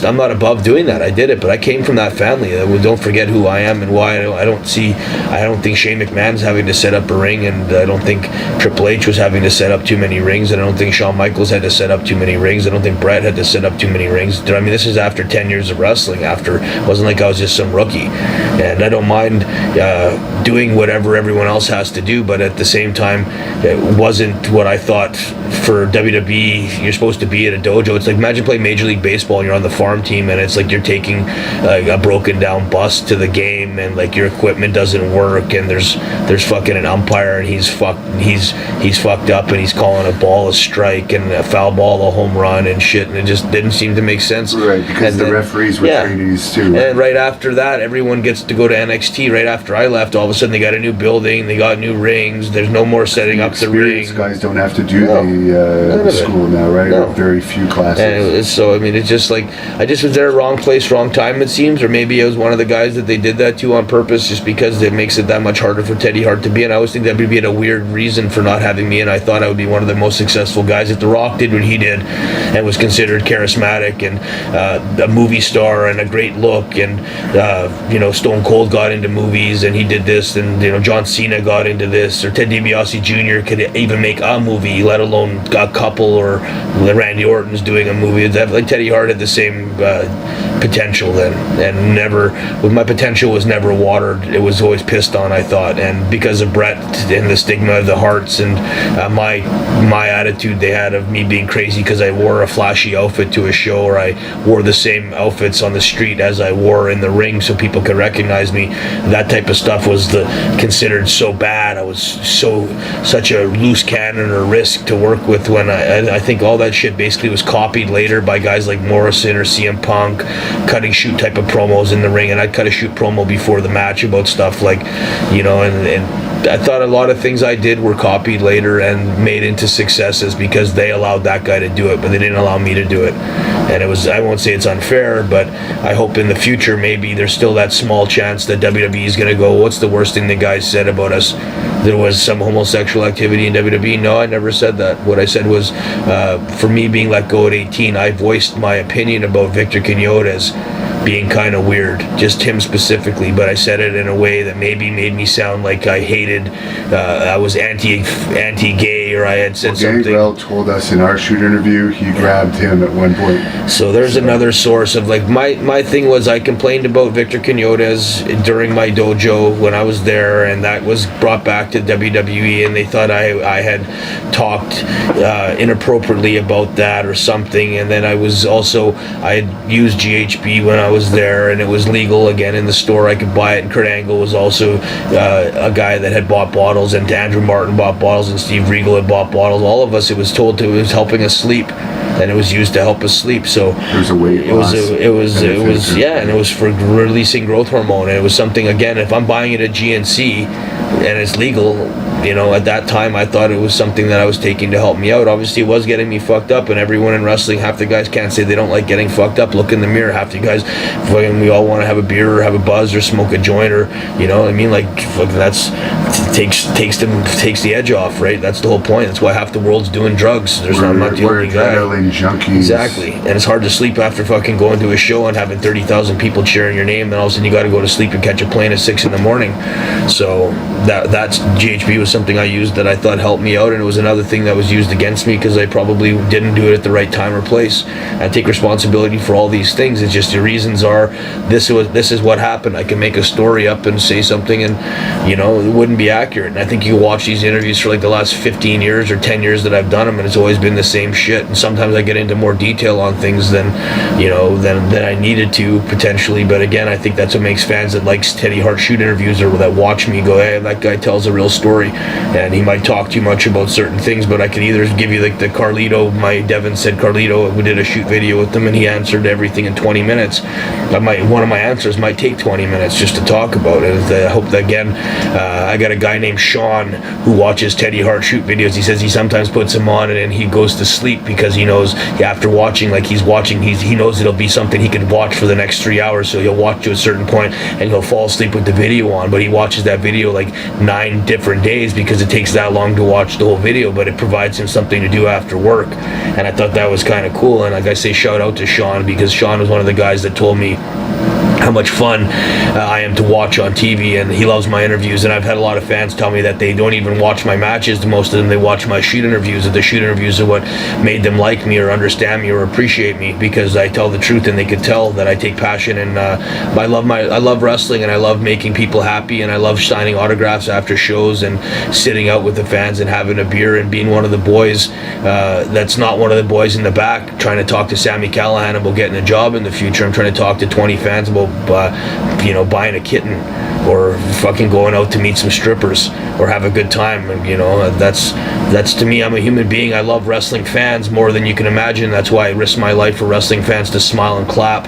I'm not above doing that. I did it, but I came from that family. Don't forget who I am and why. I don't think Shane McMahon's having to set up a ring, and I don't think Triple H was having to set up too many rings, and I don't think Shawn Michaels had to set up too many rings. I don't think Bret had to set up too many rings. I mean, this is after 10 years of wrestling. It wasn't like I was just some rookie, and I don't mind doing whatever everyone else has to do, but at the same time, it wasn't what I thought for WWE. You're supposed to be at a dojo. It's like, imagine playing Major League Baseball and you're on the farm team, and it's like you're taking a broken down bus to the game, and like your equipment doesn't work, and there's fucking an umpire, and he's fucked up, and he's calling a ball a strike and a foul ball a home run and shit, and it just didn't seem to make sense.
Right, because the referees were trainees too.
And right after that, everyone gets to go to NXT. Right after I left, all of a sudden they got a new building, they got new rings, there's no more setting setting up the ring.
Guys don't have to do
None
the
of it.
school now, right?
No.
Or very few classes.
And so, I mean, it's just like, I just was there wrong place, wrong time, it seems, or maybe I was one of the guys that they did that to on purpose just because it makes it that much harder for Teddy Hart to be in. I always think that would be a weird reason for not having me in. I thought I would be one of the most successful guys. If The Rock did what he did and was considered charismatic and a movie star and a great look, and Stone Cold got into movies and he did this, and John Cena got into this, or Ted DiBiase Jr. could even make a movie, let alone a couple, or Randy Orton's doing a movie. Like Teddy Hart had the same potential then, and my potential was never watered. It was always pissed on, I thought, and because of Bret and the stigma of the Harts and my attitude they had of me being crazy because I wore a flashy outfit to a show, or I wore the same outfits on the street as I wore in the ring so people could recognize me. That type of stuff was considered so bad. I was such a loose cannon or risk to work with, when I think all that shit basically was copied later by guys like Morrison or CM Punk, cutting shoot type of promos in the ring, and I'd cut a shoot promo before the match about stuff like, and I thought a lot of things I did were copied later and made into successes because they allowed that guy to do it, but they didn't allow me to do it. And I won't say it's unfair, but I hope in the future maybe there's still that small chance that WWE is going to go, what's the worst thing the guys said about us? There was some homosexual activity in WWE. No, I never said that. What I said was, for me being let go at 18, I voiced my opinion about Victor Quinones being kind of weird, just him specifically, but I said it in a way that maybe made me sound like I hated, I was anti-gay, or I had said something.
Gangrel told us in our shoot interview he grabbed him at one point.
So there's another source of like, my thing was I complained about Victor Quinones during my dojo when I was there, and that was brought back to WWE, and they thought I had talked inappropriately about that or something, and then I had used GHB when I was there, and it was legal again in the store. I could buy it, and Kurt Angle was also a guy that had bought bottles, and Andrew Martin bought bottles, and Steve Regal had bought bottles. All of us, it was told it was helping us sleep, and it was used to help us sleep. So
there's a weight loss.
It was yeah, and it was for releasing growth hormone, and it was something, again, if I'm buying it at GNC and it's legal, at that time I thought it was something that I was taking to help me out. Obviously it was getting me fucked up, and everyone in wrestling, half the guys can't say they don't like getting fucked up. Look in the mirror, half the guys fucking, we all want to have a beer or have a buzz or smoke a joint, or like fucking, that's takes the edge off, right? That's the whole point. That's why half the world's doing drugs. I'm not the only guy.
Adrenaline junkies.
Exactly. And it's hard to sleep after fucking going to a show and having 30,000 people cheering your name, then all of a sudden you got to go to sleep and catch a plane at 6 a.m. So that's GHB was something I used that I thought helped me out, and it was another thing that was used against me because I probably didn't do it at the right time or place. I take responsibility for all these things. It's just the reasons are this is what happened. I can make a story up and say something, and it wouldn't be accurate. And I think you watch these interviews for like the last 15 years or 10 years that I've done them, and it's always been the same shit. And sometimes I get into more detail on things than I needed to potentially. But again, I think that's what makes fans that likes Teddy Hart shoot interviews, or that watch me go, hey, that guy tells a real story. And he might talk too much about certain things, but I could either give you like the Carlito, Devin said Carlito, who did a shoot video with him, and he answered everything in 20 minutes. One of my answers might take 20 minutes just to talk about it. I hope that, again, I got a guy named Sean who watches Teddy Hart shoot videos. He says he sometimes puts them on and he goes to sleep because he knows after watching, like he knows it'll be something he could watch for the next 3 hours, so he'll watch to a certain point and he'll fall asleep with the video on, but he watches that video like 9 different days because it takes that long to watch the whole video, but it provides him something to do after work. And I thought that was kind of cool. And like I say, shout out to Sean, because Sean was one of the guys that told me how much fun I am to watch on TV, and he loves my interviews. And I've had a lot of fans tell me that they don't even watch my matches. Most of them, they watch my shoot interviews, and the shoot interviews are what made them like me or understand me or appreciate me, because I tell the truth, and they could tell that I take passion. And I love wrestling, and I love making people happy, and I love signing autographs after shows and sitting out with the fans and having a beer and being one of the boys that's not one of the boys in the back trying to talk to Sami Callihan about getting a job in the future. I'm trying to talk to 20 fans about buying a kitten or fucking going out to meet some strippers or have a good time. And, you know, that's to me, I'm a human being. I love wrestling fans more than you can imagine. That's why I risk my life for wrestling fans to smile and clap.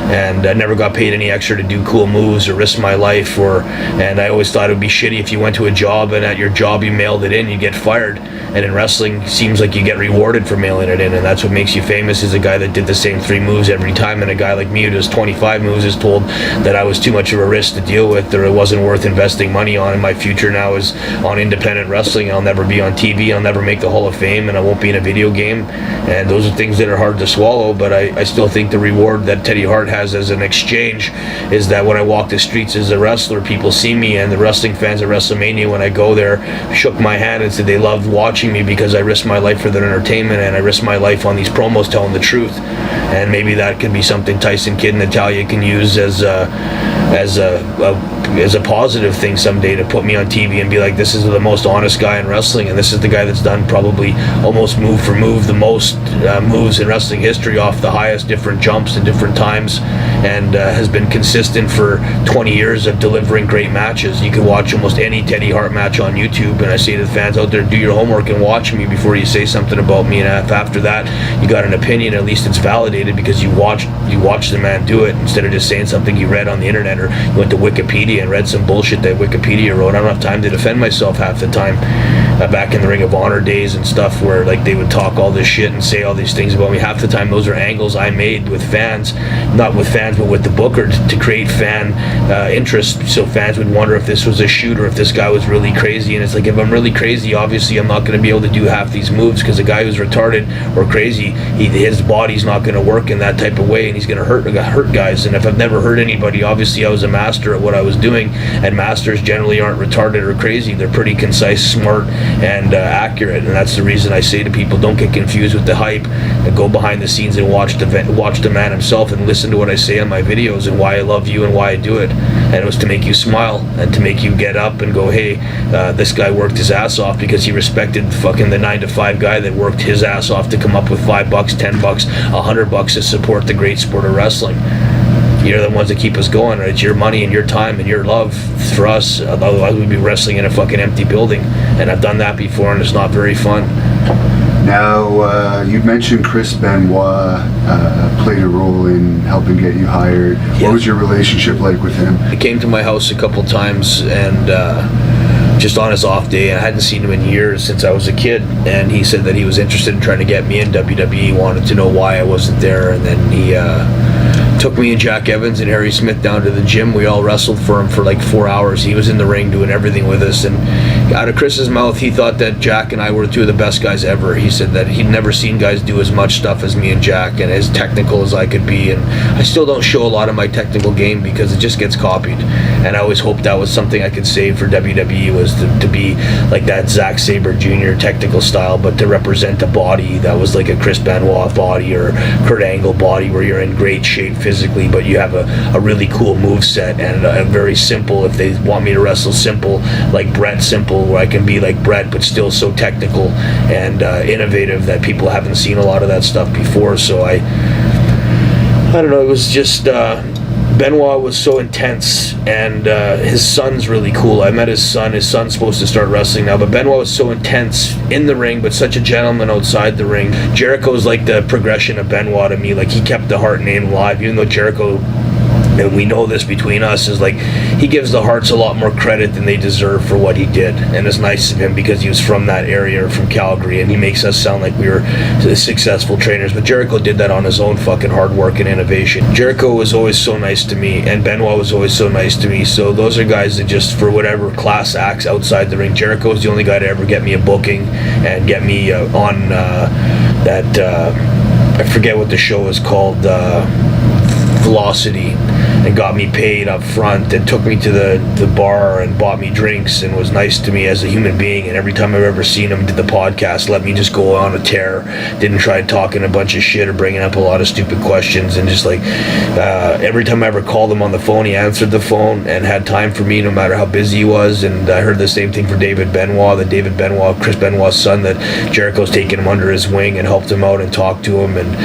And I never got paid any extra to do cool moves or risk my life. And I always thought it would be shitty if you went to a job and at your job you mailed it in, you get fired. And in wrestling, it seems like you get rewarded for mailing it in, and that's what makes you famous, is a guy that did the same 3 moves every time. And a guy like me who does 25 moves is told that I was too much of a risk to deal with, or it wasn't worth investing money on. And my future now is on independent wrestling. I'll never be on TV, I'll never make the Hall of Fame, and I won't be in a video game. And those are things that are hard to swallow, but I still think the reward that Teddy Hart has as an exchange is that when I walk the streets as a wrestler, people see me, and the wrestling fans at WrestleMania, when I go there, shook my hand and said they loved watching me because I risked my life for their entertainment, and I risked my life on these promos telling the truth. And maybe that could be something Tyson Kidd and Natalya can use as a positive thing someday, to put me on TV and be like, this is the most honest guy in wrestling, and this is the guy that's done probably almost move for move the most moves in wrestling history, off the highest different jumps at different times, and has been consistent for 20 years of delivering great matches. You can watch almost any Teddy Hart match on YouTube, and I say to the fans out there, do your homework and watch me before you say something about me. And if after that you got an opinion, at least it's validated because you watched the man do it, instead of just saying something you read on the internet, or you went to Wikipedia and read some bullshit that Wikipedia wrote. I don't have time to defend myself half the time. Back in the Ring of Honor days and stuff, where like they would talk all this shit and say all these things about me, half the time those are angles I made with fans, not with fans but with the booker, to create fan interest, so fans would wonder if this was a shoot or if this guy was really crazy. And it's like, if I'm really crazy, obviously I'm not going to be able to do half these moves, because a guy who's retarded or crazy, his body's not going to work in that type of way, and he's going to hurt guys. And if I've never hurt anybody, obviously I was a master at what I was doing, and masters generally aren't retarded or crazy. They're pretty concise, smart, and accurate. And that's the reason I say to people, don't get confused with the hype, and go behind the scenes and watch the man himself, and listen to what I say on my videos and why I love you and why I do it. And it was to make you smile and to make you get up and go, hey, this guy worked his ass off, because he respected fucking the 9-to-5 guy that worked his ass off to come up with $5, $10, $100 to support the great sport of wrestling. You're the ones that keep us going. Right? It's your money and your time and your love for us. Otherwise, we'd be wrestling in a fucking empty building. And I've done that before, and it's not very fun.
Now, you mentioned Chris Benoit played a role in helping get you hired.
Yeah.
What was your relationship like with him?
He came to my house a couple times, and just on his off day, I hadn't seen him in years, since I was a kid, and he said that he was interested in trying to get me in WWE, wanted to know why I wasn't there. And then he took me and Jack Evans and Harry Smith down to the gym. We all wrestled for him for like 4 hours. He was in the ring doing everything with us, and out of Chris's mouth, he thought that Jack and I were 2 of the best guys ever. He said that he'd never seen guys do as much stuff as me and Jack, and as technical as I could be. And I still don't show a lot of my technical game because it just gets copied, and I always hoped that was something I could save for WWE, was to be like that Zack Sabre Jr. technical style, but to represent a body that was like a Chris Benoit body or Kurt Angle body, where you're in great shape physically, but you have a really cool move set, and a very simple, if they want me to wrestle simple, like Bret simple, where I can be like Bret but still so technical and innovative that people haven't seen a lot of that stuff before. So I don't know, it was just Benoit was so intense, and his son's really cool. I met his son's supposed to start wrestling now, but Benoit was so intense in the ring, but such a gentleman outside the ring. Jericho's like the progression of Benoit to me. Like, he kept the Hart name alive, even though Jericho, and we know this between us, is like, he gives the Harts a lot more credit than they deserve for what he did. And it's nice of him because he was from that area, from Calgary, and he makes us sound like we were successful trainers. But Jericho did that on his own fucking hard work and innovation. Jericho was always so nice to me, and Benoit was always so nice to me. So those are guys that just, for whatever class acts outside the ring, Jericho's the only guy to ever get me a booking and get me on that, I forget what the show is called, Velocity, and got me paid up front, and took me to the bar and bought me drinks, and was nice to me as a human being. And every time I've ever seen him, did the podcast, let me just go on a tear, didn't try talking a bunch of shit or bringing up a lot of stupid questions. And just like every time I ever called him on the phone, he answered the phone and had time for me no matter how busy he was. And I heard the same thing for David Benoit, Chris Benoit's son, that Jericho's taken him under his wing and helped him out and talked to him. And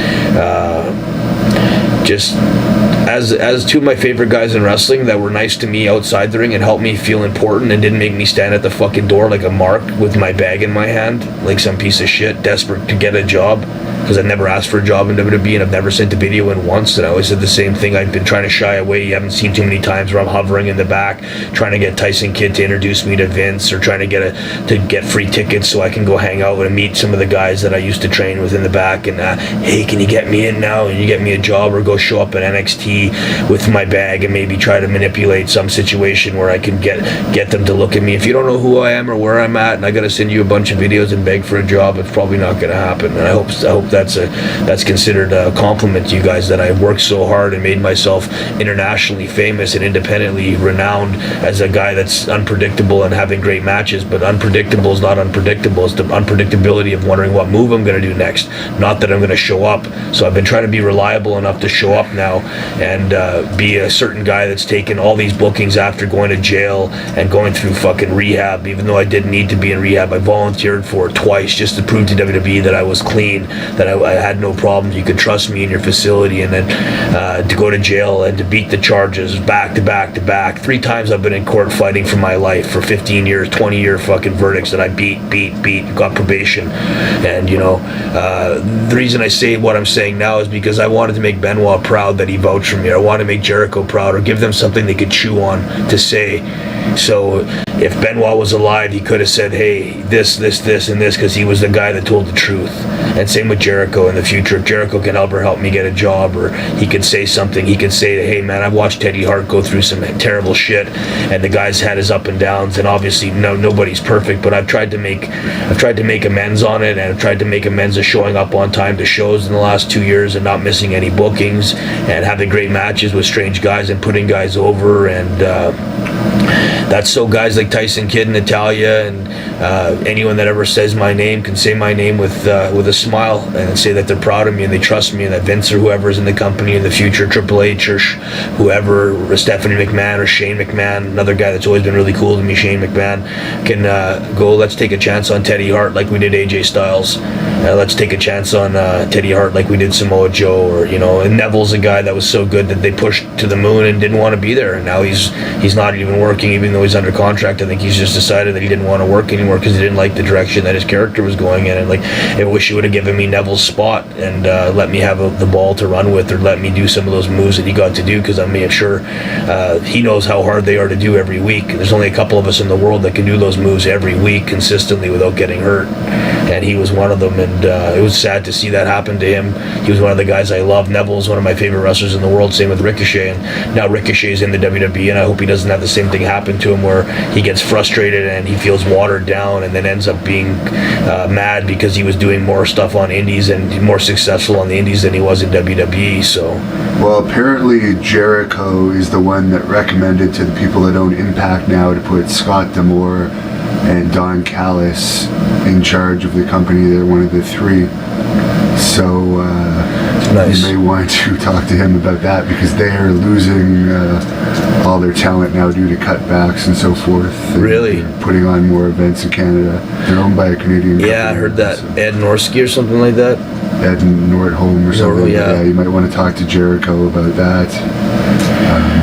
just as two of my favorite guys in wrestling that were nice to me outside the ring and helped me feel important and didn't make me stand at the fucking door like a mark with my bag in my hand, like some piece of shit, desperate to get a job. Because I've never asked for a job in WWE and I've never sent a video in once, and I always said the same thing. I've been trying to shy away. You haven't seen too many times where I'm hovering in the back trying to get Tyson Kidd to introduce me to Vince, or trying to get free tickets so I can go hang out and meet some of the guys that I used to train with in the back, and hey, can you get me in now? And you get me a job, or go show up at NXT with my bag and maybe try to manipulate some situation where I can get them to look at me. If you don't know who I am or where I'm at and I gotta send you a bunch of videos and beg for a job, it's probably not gonna happen. And I hope that's considered a compliment to you guys, that I've worked so hard and made myself internationally famous and independently renowned as a guy that's unpredictable and having great matches. But unpredictable is not unpredictable. It's the unpredictability of wondering what move I'm going to do next, not that I'm going to show up. So I've been trying to be reliable enough to show up now and be a certain guy that's taken all these bookings after going to jail and going through fucking rehab. Even though I didn't need to be in rehab, I volunteered for it twice just to prove to WWE that I was clean, that I had no problems. You could trust me in your facility. And then to go to jail and to beat the charges back to back to back. 3 times I've been in court fighting for my life for 15 years, 20-year fucking verdicts that I beat, got probation. And, you know, the reason I say what I'm saying now is because I wanted to make Benoit proud that he vouched for me. I wanted to make Jericho proud, or give them something they could chew on to say. So if Benoit was alive, he could have said, hey, this, and this, because he was the guy that told the truth. And same with Jericho in the future. If Jericho can help me get a job, or he could say something, he could say, hey man, I've watched Teddy Hart go through some terrible shit, and the guy's had his up and downs, and obviously nobody's perfect, but I've tried to make amends on it, and I've tried to make amends of showing up on time to shows in the last 2 years and not missing any bookings, and having great matches with strange guys and putting guys over. And that's so guys like Tyson Kidd and Natalia and anyone that ever says my name can say my name with a smile and say that they're proud of me and they trust me, and that Vince or whoever's in the company in the future, Triple H or whoever, or Stephanie McMahon or Shane McMahon, another guy that's always been really cool to me, Shane McMahon, can go, let's take a chance on Teddy Hart like we did AJ Styles. Let's take a chance on Teddy Hart like we did Samoa Joe, or, you know, and Neville's a guy that was so good that they pushed to the moon and didn't want to be there, and now he's not even working, even though he's under contract. I think he's just decided that he didn't want to work anymore because he didn't like the direction that his character was going in. And like, I wish he would have given me Neville's spot and let me have the ball to run with, or let me do some of those moves that he got to do, because I'm sure he knows how hard they are to do every week. There's only a couple of us in the world that can do those moves every week consistently without getting hurt, and he was one of them. And it was sad to see that happen to him. He was one of the guys I love. Neville's one of my favorite wrestlers in the world, same with Ricochet, and now Ricochet's in the WWE, and I hope he doesn't have the same thing happen to him where he gets frustrated and he feels watered down and then ends up being mad because he was doing more stuff on indies and more successful on the indies than he was in WWE. So,
well, apparently Jericho is the one that recommended to the people that own Impact now to put Scott D'Amore and Don Callis in charge of the company. They're one of the 3. So nice. You may want to talk to him about that, because they are losing all their talent now due to cutbacks and so forth. And
really?
Putting on more events in Canada. They're owned by a Canadian company.
Yeah, I heard that.
So.
Ed Norsky or something like that?
Ed Nordholm or something.
Yeah,
you might want to talk to Jericho about that.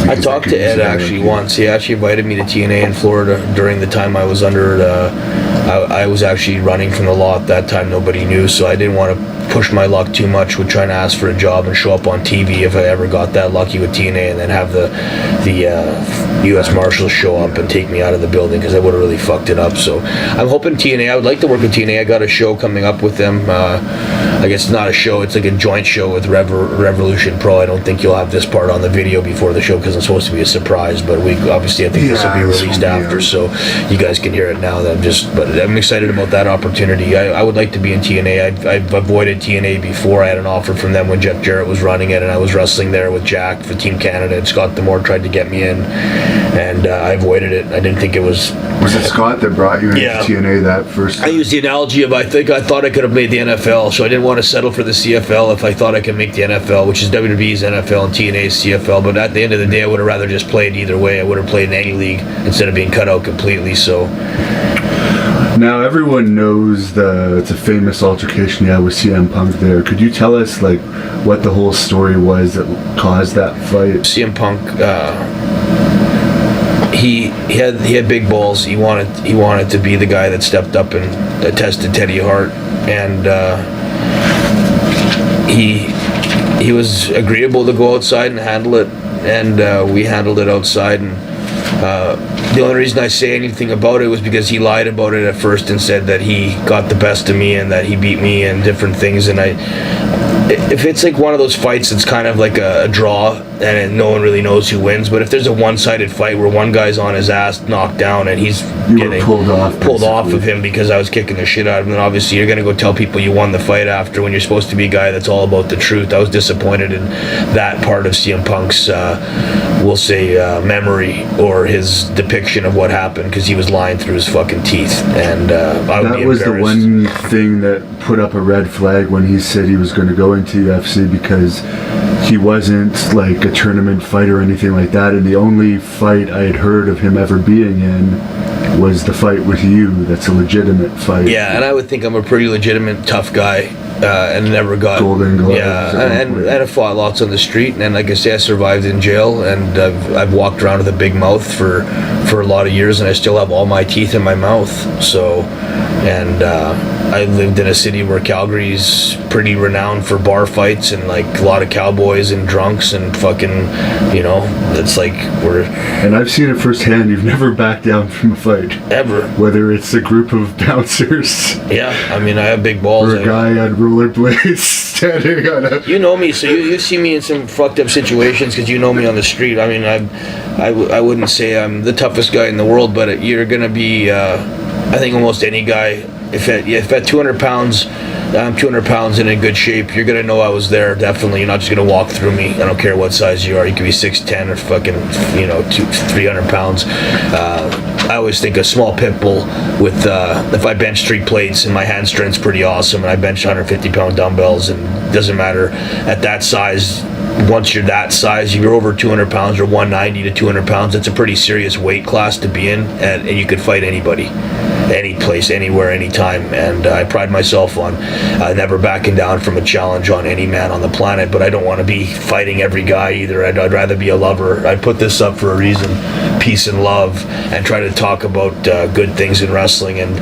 I talked to Ed actually once. He actually invited me to TNA in Florida during the time I was under I was actually running from the law at that time. Nobody knew, so I didn't want to push my luck too much with trying to ask for a job and show up on TV if I ever got that lucky with TNA, and then have the U.S. Marshals show up and take me out of the building, because I would have really fucked it up. So I'm hoping TNA, I would like to work with TNA. I got a show coming up with them. I guess it's not a show, it's like a joint show with Revolution Pro. I don't think you'll have this part on the video before the show because it's supposed to be a surprise, but we obviously, I think this will be released after, so you guys can hear it now. But I'm excited about that opportunity. I would like to be in TNA. I've avoided TNA before. I had an offer from them when Jeff Jarrett was running it, and I was wrestling there with Jack for Team Canada, and Scott D'Amore tried to get me in, and I avoided it. I didn't think it was...
Was it Scott that brought you into TNA that first time?
I used the analogy of I thought I could have made the NFL, so I didn't want to settle for the CFL if I thought I could make the NFL, which is WWE's NFL and TNA's CFL, but at the end of the day, I would have rather just played either way. I would have played in any league instead of being cut out completely, so...
Now everyone knows it's a famous altercation you had with CM Punk there. Could you tell us like what the whole story was that caused that fight?
CM Punk, he had big balls. He wanted to be the guy that stepped up and tested Teddy Hart, and he was agreeable to go outside and handle it, and we handled it outside. And the only reason I say anything about it was because he lied about it at first and said that he got the best of me and that he beat me and different things. And if it's like one of those fights that's kind of like a draw and no one really knows who wins, but if there's a one-sided fight where one guy's on his ass, knocked down, and he's getting pulled off of him because I was kicking the shit out of him, then obviously you're going to go tell people you won the fight after when you're supposed to be a guy that's all about the truth. I was disappointed in that part of CM Punk's, we'll say, memory or his depiction of what happened, because he was lying through his fucking teeth, and I would be embarrassed.
That was the one thing that put up a red flag when he said he was going to go into UFC, because he wasn't like a tournament fight or anything like that, and the only fight I had heard of him ever being in was the fight with you. That's a legitimate fight.
Yeah, and I would think I'm a pretty legitimate tough guy, and never got
golden gloves.
Yeah, and I fought lots on the street, and like I say, I survived in jail, and I've walked around with a big mouth for a lot of years, and I still have all my teeth in my mouth. So, and I lived in a city where Calgary's pretty renowned for bar fights and like a lot of cowboys and drunks and fucking, you know, it's like we're...
And I've seen it firsthand. You've never backed down from a fight.
Ever.
Whether it's a group of bouncers.
Yeah, I mean, I have big balls.
Or a guy on rollerblades standing on a...
You know me, so you see me in some fucked up situations because you know me on the street. I mean, I wouldn't say I'm the toughest guy in the world, but you're going to be, I think almost any guy... If at 200 pounds, I'm 200 pounds and in good shape, you're going to know I was there, definitely. You're not just going to walk through me. I don't care what size you are. You could be 6'10" or fucking, 300 pounds. I always think a small pit bull with, if I bench 3 plates and my hand strength's pretty awesome, and I bench 150-pound dumbbells, and it doesn't matter at that size. Once you're that size, you're over 200 pounds or 190 to 200 pounds, it's a pretty serious weight class to be in, and you could fight anybody. Any place, anywhere, anytime, and I pride myself on never backing down from a challenge on any man on the planet, but I don't want to be fighting every guy either. I'd rather be a lover. I put this up for a reason, peace and love, and try to talk about good things in wrestling. And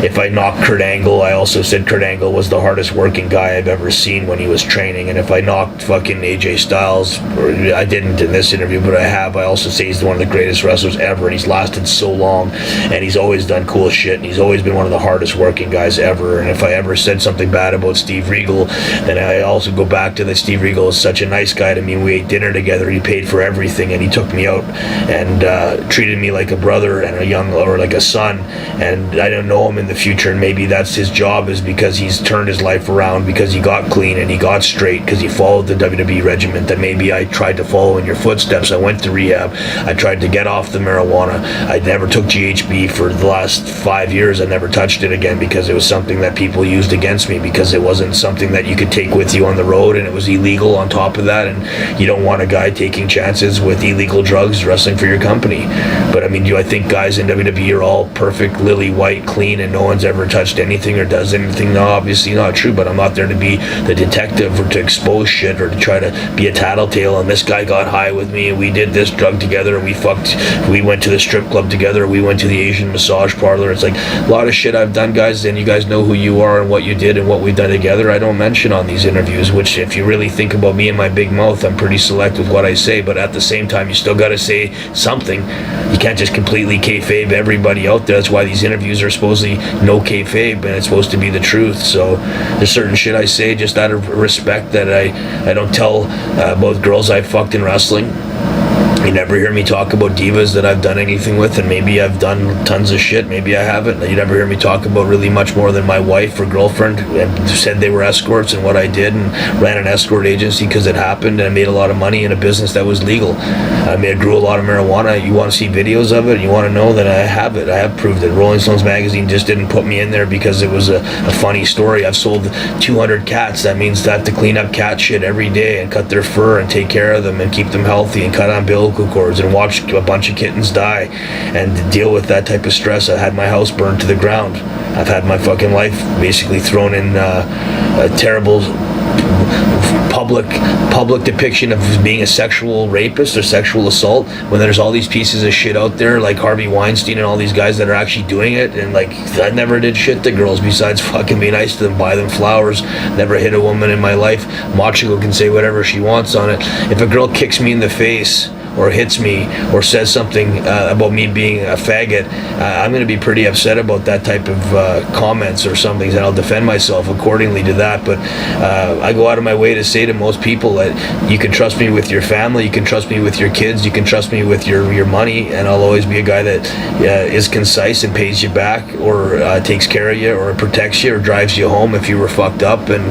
if I knocked Kurt Angle, I also said Kurt Angle was the hardest working guy I've ever seen when he was training. And if I knocked fucking AJ Styles, or I didn't in this interview, but I also say he's one of the greatest wrestlers ever, and he's lasted so long, and he's always done cool shit. And he's always been one of the hardest working guys ever. And if I ever said something bad about Steve Regal, then I also go back to that Steve Regal is such a nice guy to me. We ate dinner together. He paid for everything, and he took me out and treated me like a brother and like a son. And I don't know him in the future, and maybe that's his job, is because he's turned his life around, because he got clean and he got straight, because he followed the WWE regimen that maybe I tried to follow in your footsteps. I went to rehab. I tried to get off the marijuana. I never took GHB for the last 5 years. I never touched it again because it was something that people used against me, because it wasn't something that you could take with you on the road, and it was illegal on top of that, and you don't want a guy taking chances with illegal drugs wrestling for your company. But I mean, do I think guys in WWE are all perfect, lily white, clean, and no one's ever touched anything or does anything? No, obviously not true, but I'm not there to be the detective or to expose shit or to try to be a tattletale. And this guy got high with me, and we did this drug together, and we went to the strip club together, we went to the Asian massage parlor. It's like a lot of shit I've done, guys, and you guys know who you are and what you did and what we've done together. I don't mention on these interviews, which, if you really think about me and my big mouth, I'm pretty select with what I say, but at the same time, you still got to say something. You can't just completely kayfabe everybody out there. That's why these interviews are supposedly no kayfabe, and it's supposed to be the truth. So there's certain shit I say just out of respect that I don't tell about girls I fucked in wrestling. You never hear me talk about divas that I've done anything with, and maybe I've done tons of shit, maybe I haven't. You never hear me talk about really much more than my wife or girlfriend, and said they were escorts and what I did, and ran an escort agency because it happened, and I made a lot of money in a business that was legal. I grew a lot of marijuana. You want to see videos of it, and you want to know that I have it. I have proved it. Rolling Stones magazine just didn't put me in there because it was a funny story. I've sold 200 cats. That means I have to clean up cat shit every day and cut their fur and take care of them and keep them healthy and cut umbilical cords and watch a bunch of kittens die and deal with that type of stress. I had my house burned to the ground. I've had my fucking life basically thrown in a terrible public depiction of being a sexual rapist or sexual assault, when there's all these pieces of shit out there like Harvey Weinstein and all these guys that are actually doing it. And like, I never did shit to girls besides fucking be nice to them, buy them flowers, never hit a woman in my life. Machiko can say whatever she wants on it. If a girl kicks me in the face or hits me or says something about me being a faggot, I'm going to be pretty upset about that type of comments or something, and I'll defend myself accordingly to that. But I go out of my way to say to most people that you can trust me with your family, you can trust me with your kids, you can trust me with your money, and I'll always be a guy that is concise and pays you back, or takes care of you, or protects you, or drives you home if you were fucked up. And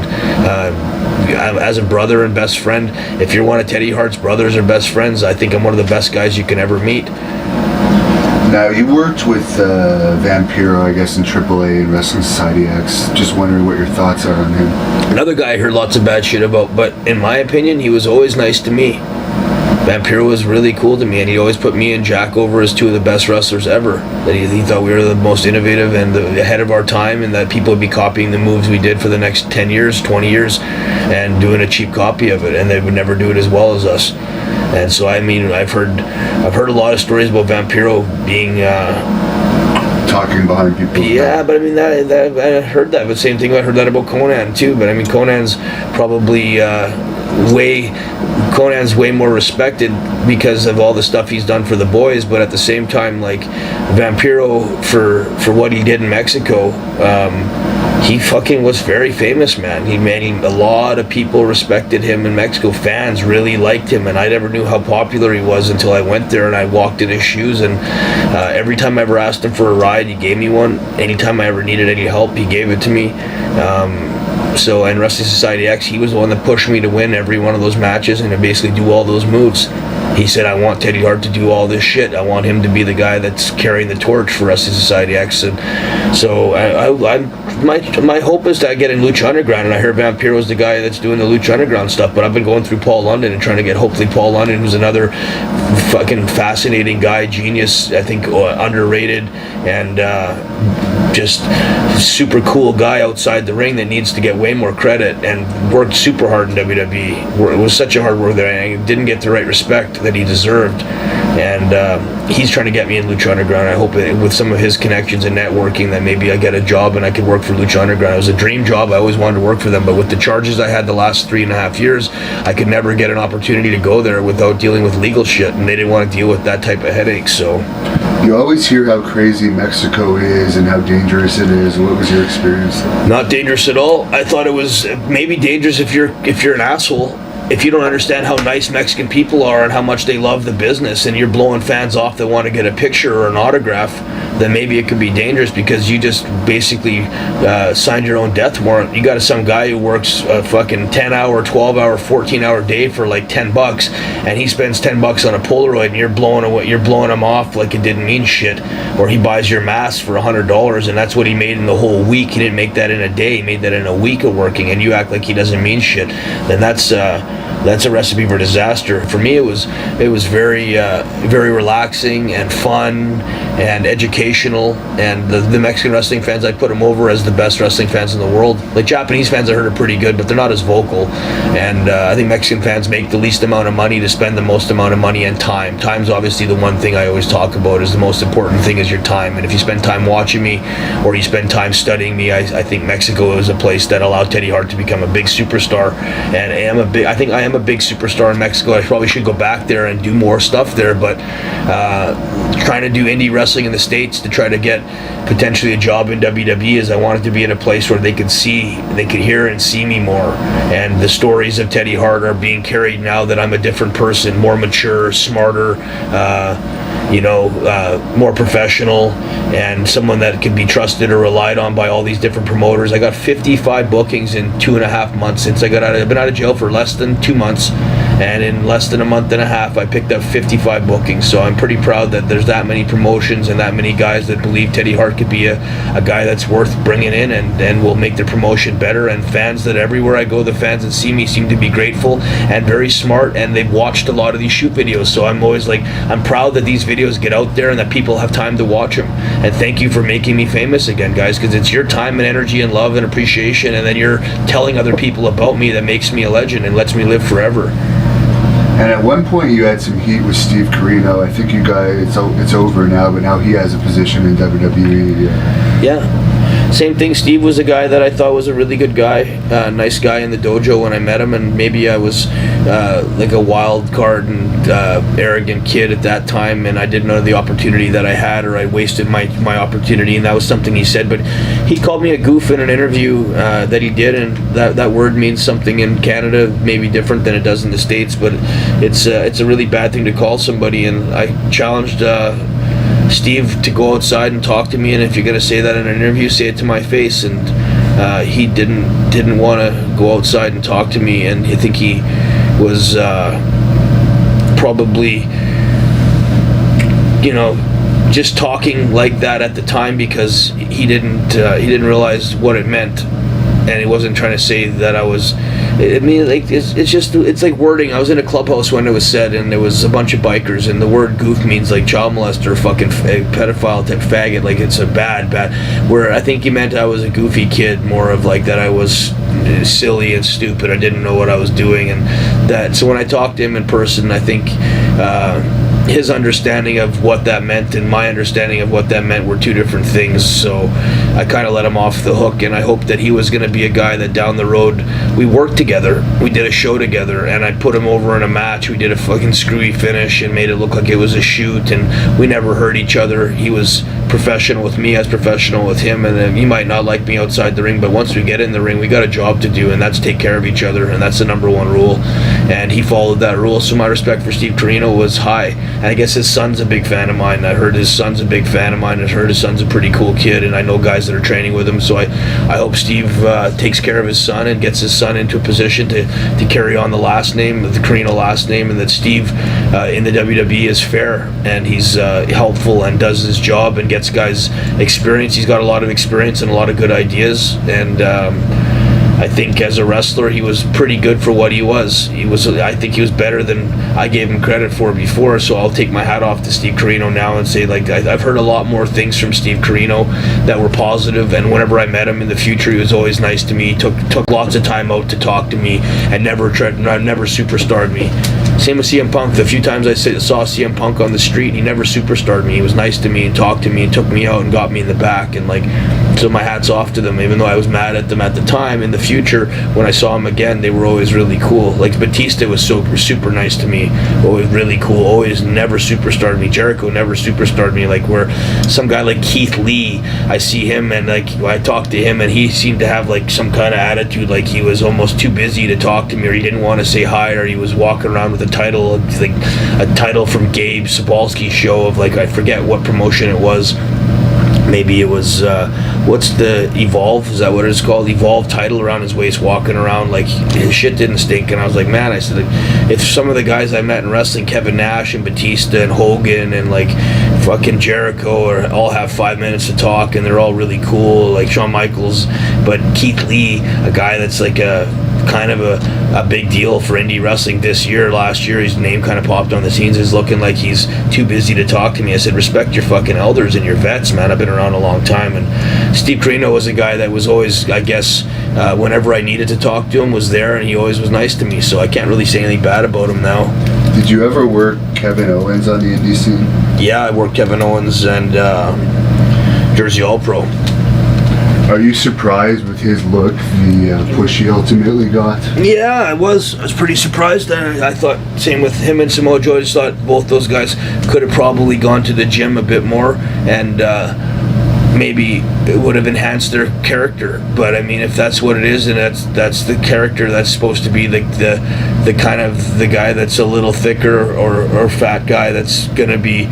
as a brother and best friend, if you're one of Teddy Hart's brothers or best friends, I think I'm one of the best guys you can ever meet.
Now, you worked with Vampiro, I guess, in AAA and Wrestling Society X. Just wondering what your thoughts are on him.
Another guy I heard lots of bad shit about, but in my opinion, he was always nice to me. Vampiro was really cool to me, and he always put me and Jack over as two of the best wrestlers ever. That he thought we were the most innovative and ahead of our time, and that people would be copying the moves we did for the next 10 years, 20 years, and doing a cheap copy of it, and they would never do it as well as us. And so, I mean, I've heard a lot of stories about Vampiro being
talking behind people.
Yeah, but I mean, that I heard that. But same thing, I heard that about Conan too. But I mean, Conan's probably Conan's way more respected because of all the stuff he's done for the boys. But at the same time, like, Vampiro, for what he did in Mexico, he fucking was very famous, man. A lot of people respected him in Mexico. Fans really liked him, and I never knew how popular he was until I went there and I walked in his shoes. And every time I ever asked him for a ride, he gave me one. Anytime I ever needed any help, he gave it to me. So in Wrestling Society X, he was the one that pushed me to win every one of those matches and to basically do all those moves. He said, I want Teddy Hart to do all this shit. I want him to be the guy that's carrying the torch for Wrestling Society X. And so my hope is to get in Lucha Underground, and I hear Vampiro's the guy that's doing the Lucha Underground stuff. But I've been going through Paul London and trying to get, hopefully, Paul London, who's another fucking fascinating guy, genius, I think, underrated, and just super cool guy outside the ring that needs to get way more credit, and worked super hard in WWE. It was such a hard work that I didn't get the right respect that he deserved. And he's trying to get me in Lucha Underground. I hope with some of his connections and networking that maybe I get a job and I could work for Lucha Underground. It was a dream job. I always wanted to work for them, but with the charges I had the last 3.5 years, I could never get an opportunity to go there without dealing with legal shit, and they didn't want to deal with that type of headache. So
you always hear how crazy Mexico is and how dangerous it is. What was your experience?
Not dangerous at all. I thought it was maybe dangerous if you're an asshole. If you don't understand how nice Mexican people are and how much they love the business, and you're blowing fans off that want to get a picture or an autograph, then maybe it could be dangerous because you just basically signed your own death warrant. You got some guy who works a fucking 10-hour, 12-hour, 14-hour day for like $10, and he spends $10 on a Polaroid, and you're blowing him off like it didn't mean shit. Or he buys your mask for $100, and that's what he made in the whole week. He didn't make that in a day. He made that in a week of working, and you act like he doesn't mean shit. Then that's a recipe for disaster. For me, it was very very relaxing and fun and educational, and the Mexican wrestling fans, I put them over as the best wrestling fans in the world. Like, Japanese fans I heard are pretty good, but they're not as vocal, and I think Mexican fans make the least amount of money to spend the most amount of money and time. Time's obviously the one thing I always talk about, is the most important thing is your time. And if you spend time watching me or you spend time studying me, I think Mexico is a place that allowed Teddy Hart to become a big superstar, and I think I am a big superstar in Mexico. I probably should go back there and do more stuff there, but trying to do indie wrestling in the States to try to get potentially a job in WWE is I wanted to be in a place where they could hear and see me more. And the stories of Teddy Hart are being carried now that I'm a different person, more mature, smarter, more professional, and someone that can be trusted or relied on by all these different promoters. I got 55 bookings in 2.5 months since I've been out of jail for less than 2 months, and in less than a month and a half I picked up 55 bookings. So I'm pretty proud that there's that many promotions and that many guys that believe Teddy Hart could be a guy that's worth bringing in and will make the promotion better. And fans that everywhere I go, the fans that see me seem to be grateful and very smart, and they've watched a lot of these shoot videos. So I'm always like, I'm proud that these videos get out there and that people have time to watch them. And thank you for making me famous again, guys, because it's your time and energy and love and appreciation, and then you're telling other people about me that makes me a legend and lets me live forever.
And at one point you had some heat with Steve Corino. I think you guys, it's over now, but now he has a position in WWE.
Yeah. Same thing. Steve was a guy that I thought was a really good guy, nice guy in the dojo when I met him, and maybe I was like a wild card and arrogant kid at that time, and I didn't know the opportunity that I had, or I wasted my opportunity, and that was something he said. But he called me a goof in an interview that he did, and that word means something in Canada, maybe different than it does in the States, but it's a really bad thing to call somebody, and I challenged Steve to go outside and talk to me, and if you're going to say that in an interview, say it to my face. And he didn't want to go outside and talk to me, and I think he was probably, just talking like that at the time because he didn't realize what it meant, and he wasn't trying to say that I was. I mean, like it's like wording. I was in a clubhouse when it was said, and there was a bunch of bikers, and the word goof means like child molester, fucking pedophile type faggot. Like it's a bad. Where I think he meant I was a goofy kid, more of like that I was silly and stupid. I didn't know what I was doing, and that. So when I talked to him in person, I think his understanding of what that meant and my understanding of what that meant were two different things. So I kind of let him off the hook, and I hoped that he was going to be a guy that down the road we worked together, we did a show together, and I put him over in a match. We did a fucking screwy finish and made it look like it was a shoot, and we never hurt each other. He was professional with me, I was professional with him, and then he might not like me outside the ring, but once we get in the ring, we got a job to do, and that's take care of each other, and that's the number one rule. And he followed that rule, so my respect for Steve Corino was high. And I guess his son's a big fan of mine. I heard his son's a big fan of mine. I heard his son's a pretty cool kid, and I know guys that are training with him, so I hope Steve takes care of his son and gets his son into a position to carry on the last name, the Corino last name, and that Steve in the WWE is fair, and he's helpful and does his job and gets guys experience. He's got a lot of experience and a lot of good ideas, and I think as a wrestler he was pretty good for what he was. I think he was better than I gave him credit for before, so I'll take my hat off to Steve Corino now and say, like, I've heard a lot more things from Steve Corino that were positive, and whenever I met him in the future, he was always nice to me. He took lots of time out to talk to me and never superstarred me. Same with CM Punk. The few times I saw CM Punk on the street, he never superstarred me. He was nice to me and talked to me and took me out and got me in the back, and like, so my hat's off to them. Even though I was mad at them at the time, in the future when I saw them again, they were always really cool. Like Batista was super nice to me, always really cool, always never superstarred me. Jericho never superstarred me. Like where some guy like Keith Lee, I see him and like I talked to him and he seemed to have like some kind of attitude, like he was almost too busy to talk to me, or he didn't want to say hi, or he was walking around with a title, like a title from Gabe Sapolsky's show of like, I forget what promotion it was. Maybe it was, what's the Evolve? Is that what it's called? Evolve title around his waist, walking around like his shit didn't stink. And I was like, man, I said, if some of the guys I met in wrestling, Kevin Nash and Batista and Hogan and like fucking Jericho, or all have 5 minutes to talk and they're all really cool, like Shawn Michaels, but Keith Lee, a guy that's like a kind of a big deal for indie wrestling last year, his name kind of popped on the scenes, is looking like he's too busy to talk to me. I said, respect your fucking elders and your vets, man. I've been around a long time. And Steve Corino was a guy that was always, I guess, whenever I needed to talk to him, was there, and he always was nice to me, so I can't really say anything bad about him now.
Did you ever work Kevin Owens on the indie scene? Yeah,
I worked Kevin Owens and Jersey All Pro.
Are you surprised with his look, the push he ultimately got?
Yeah, I was pretty surprised. I thought, same with him and Samoa Joe, I just thought both those guys could have probably gone to the gym a bit more, and maybe it would have enhanced their character. But I mean, if that's what it is, and that's the character that's supposed to be the kind of the guy that's a little thicker or fat guy that's gonna be,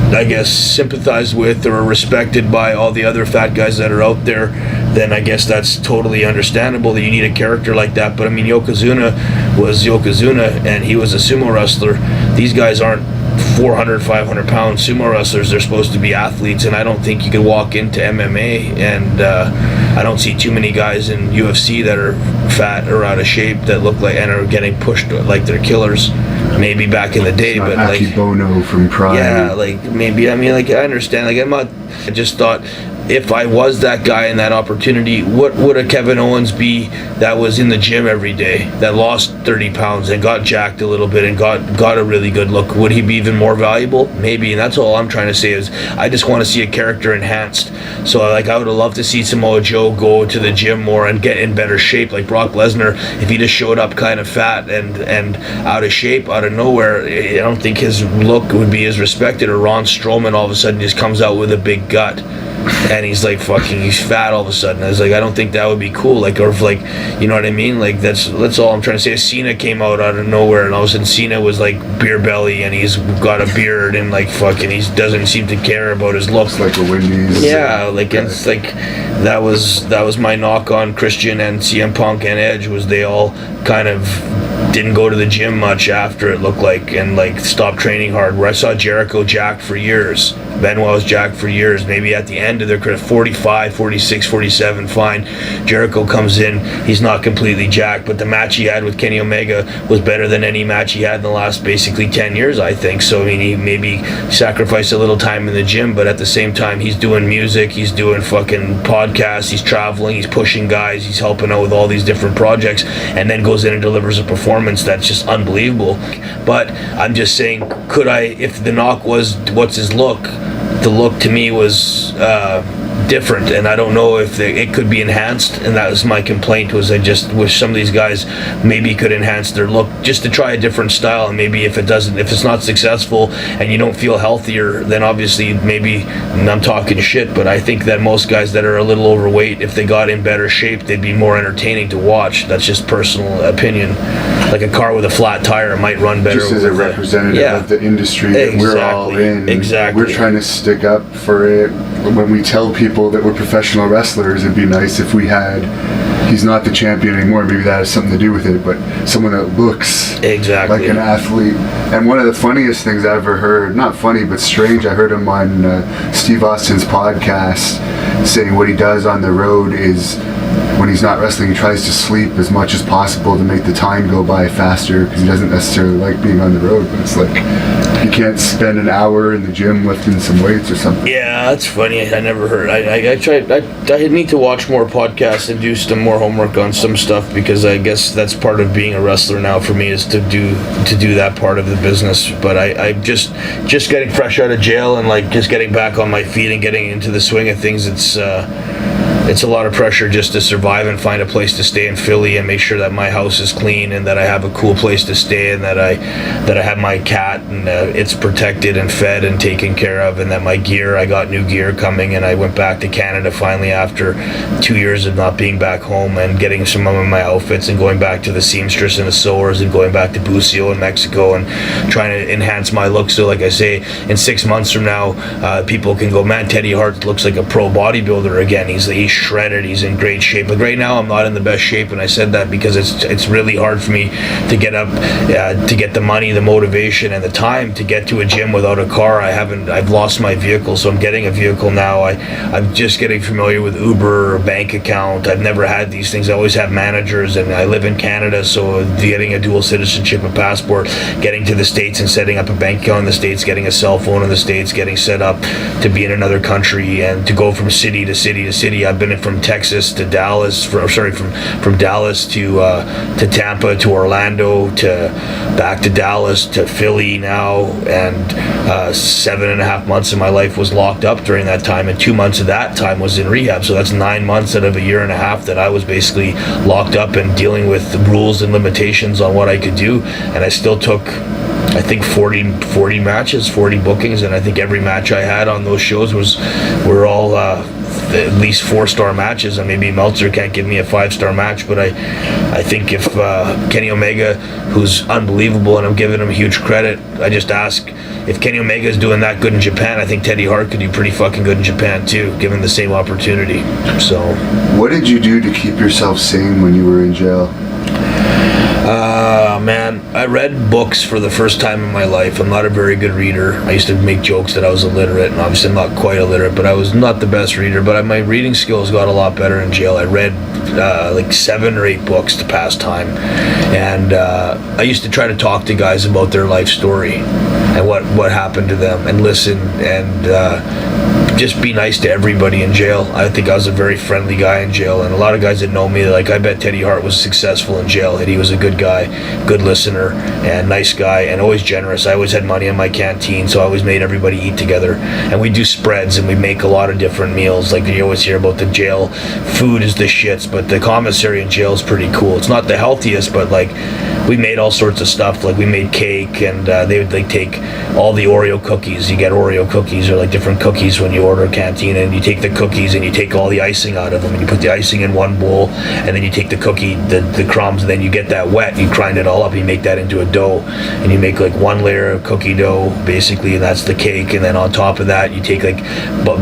I guess, sympathized with or respected by all the other fat guys that are out there, then I guess that's totally understandable that you need a character like that. But I mean, Yokozuna was Yokozuna, and he was a sumo wrestler. These guys aren't 400, 500 pound sumo wrestlers. They're supposed to be athletes, and I don't think you could walk into MMA, and I don't see too many guys in UFC that are fat or out of shape that look like and are getting pushed like they're killers. Maybe back in the day, but like
Bono from Pride.
Yeah, like maybe, I mean, like, I understand, like, I just thought, if I was that guy in that opportunity, what would a Kevin Owens be that was in the gym every day, that lost 30 pounds and got jacked a little bit and got a really good look? Would he be even more valuable? Maybe. And that's all I'm trying to say is I just want to see a character enhanced. So like, I would have loved to see Samoa Joe go to the gym more and get in better shape, like Brock Lesnar. If he just showed up kind of fat and out of shape out of nowhere, I don't think his look would be as respected. Or Ron Strowman all of a sudden just comes out with a big gut and he's like he's fat all of a sudden. I was like, I don't think that would be cool. Like, or if, like, you know what I mean? Like, that's all I'm trying to say. If Cena came out of nowhere and all of a sudden Cena was like beer belly and he's got a beard and like he doesn't seem to care about his looks.
Like a Wendy's.
Yeah, like, and it's like that was my knock on Christian and CM Punk and Edge, was they all kind of didn't go to the gym much after, it looked like, and like stopped training hard. Where I saw Jericho jacked for years, Benoit was jacked for years. Maybe at the end of their career, 45, 46, 47, fine. Jericho comes in, he's not completely jacked, but the match he had with Kenny Omega was better than any match he had in the last basically 10 years, I think. So I mean, he maybe sacrificed a little time in the gym, but at the same time, he's doing music, he's doing fucking podcasts, he's traveling, he's pushing guys, he's helping out with all these different projects, and then goes in and delivers a performance that's just unbelievable. But I'm just saying, could I, if the knock was what's his look, the look to me was different, and I don't know if it could be enhanced, and that was my complaint, was I just wish some of these guys maybe could enhance their look just to try a different style. And maybe if it's not successful and you don't feel healthier, then obviously maybe, and I'm talking shit, but I think that most guys that are a little overweight, if they got in better shape, they'd be more entertaining to watch. That's just personal opinion. Like a car with a flat tire might run better.
Just as a representative of the industry that we're all in.
Exactly.
We're trying to stick up for it. When we tell people that we're professional wrestlers, it'd be nice if we had, he's not the champion anymore, maybe that has something to do with it, but someone that looks like an athlete. And one of the funniest things I ever heard, not funny but strange, I heard him on Steve Austin's podcast saying what he does on the road is, when he's not wrestling, he tries to sleep as much as possible to make the time go by faster, because he doesn't necessarily like being on the road. But it's like, you can't spend an hour in the gym lifting some weights or something.
Yeah, that's funny. I never heard. I tried. I need to watch more podcasts and do some more homework on some stuff, because I guess that's part of being a wrestler now for me, is to do that part of the business. But I just getting fresh out of jail and like just getting back on my feet and getting into the swing of things. It's a lot of pressure just to survive and find a place to stay in Philly and make sure that my house is clean and that I have a cool place to stay, and that I have my cat and it's protected and fed and taken care of, and that my gear, I got new gear coming, and I went back to Canada finally after 2 years of not being back home, and getting some of my outfits and going back to the seamstress and the sewers and going back to Bucio in Mexico and trying to enhance my look. So like I say, in 6 months from now, people can go, man, Teddy Hart looks like a pro bodybuilder again. He's shredded, he's in great shape. But right now I'm not in the best shape, and I said that because it's really hard for me to get up, to get the money, the motivation, and the time to get to a gym without a car. I've lost my vehicle, so I'm getting a vehicle now. I'm just getting familiar with Uber or bank account. I've never had these things. I always have managers, and I live in Canada, so getting a dual citizenship, a passport, getting to the States and setting up a bank account in the States, getting a cell phone in the States, getting set up to be in another country, and to go from city to city to city. I've been from Texas to Dallas, from Dallas to Tampa to Orlando to back to Dallas to Philly now, and 7.5 months of my life was locked up during that time, and 2 months of that time was in rehab. So that's 9 months out of a year and a half that I was basically locked up and dealing with the rules and limitations on what I could do. And I still took, I think, 40 matches, 40 bookings, and I think every match I had on those shows were all at least 4-star matches, and maybe Meltzer can't give me a 5-star match, but I think if Kenny Omega, who's unbelievable, and I'm giving him huge credit, I just ask, if Kenny Omega is doing that good in Japan, I think Teddy Hart could do pretty fucking good in Japan too, given the same opportunity. So,
what did you do to keep yourself sane when you were in jail?
Man, I read books for the first time in my life. I'm not a very good reader. I used to make jokes that I was illiterate, and obviously I'm not quite illiterate, but I was not the best reader, but my reading skills got a lot better in jail. I read like 7 or 8 books to pass time, and I used to try to talk to guys about their life story and what happened to them, and listen, and just be nice to everybody in jail. I think I was a very friendly guy in jail, and a lot of guys that know me, like, I bet Teddy Hart was successful in jail, and he was a good guy, good listener, and nice guy, and always generous. I always had money in my canteen, so I always made everybody eat together, and we do spreads, and we make a lot of different meals. Like, you always hear about the jail food is the shits, but the commissary in jail is pretty cool. It's not the healthiest, but like, we made all sorts of stuff. Like, we made cake, and they would like take all the Oreo cookies. You get Oreo cookies, or like different cookies when you order a canteen, and you take the cookies and you take all the icing out of them, and you put the icing in one bowl, and then you take the cookie, the crumbs, and then you get that wet, you grind it all up, you make that into a dough, and you make like 1 layer of cookie dough basically, and that's the cake. And then on top of that, you take like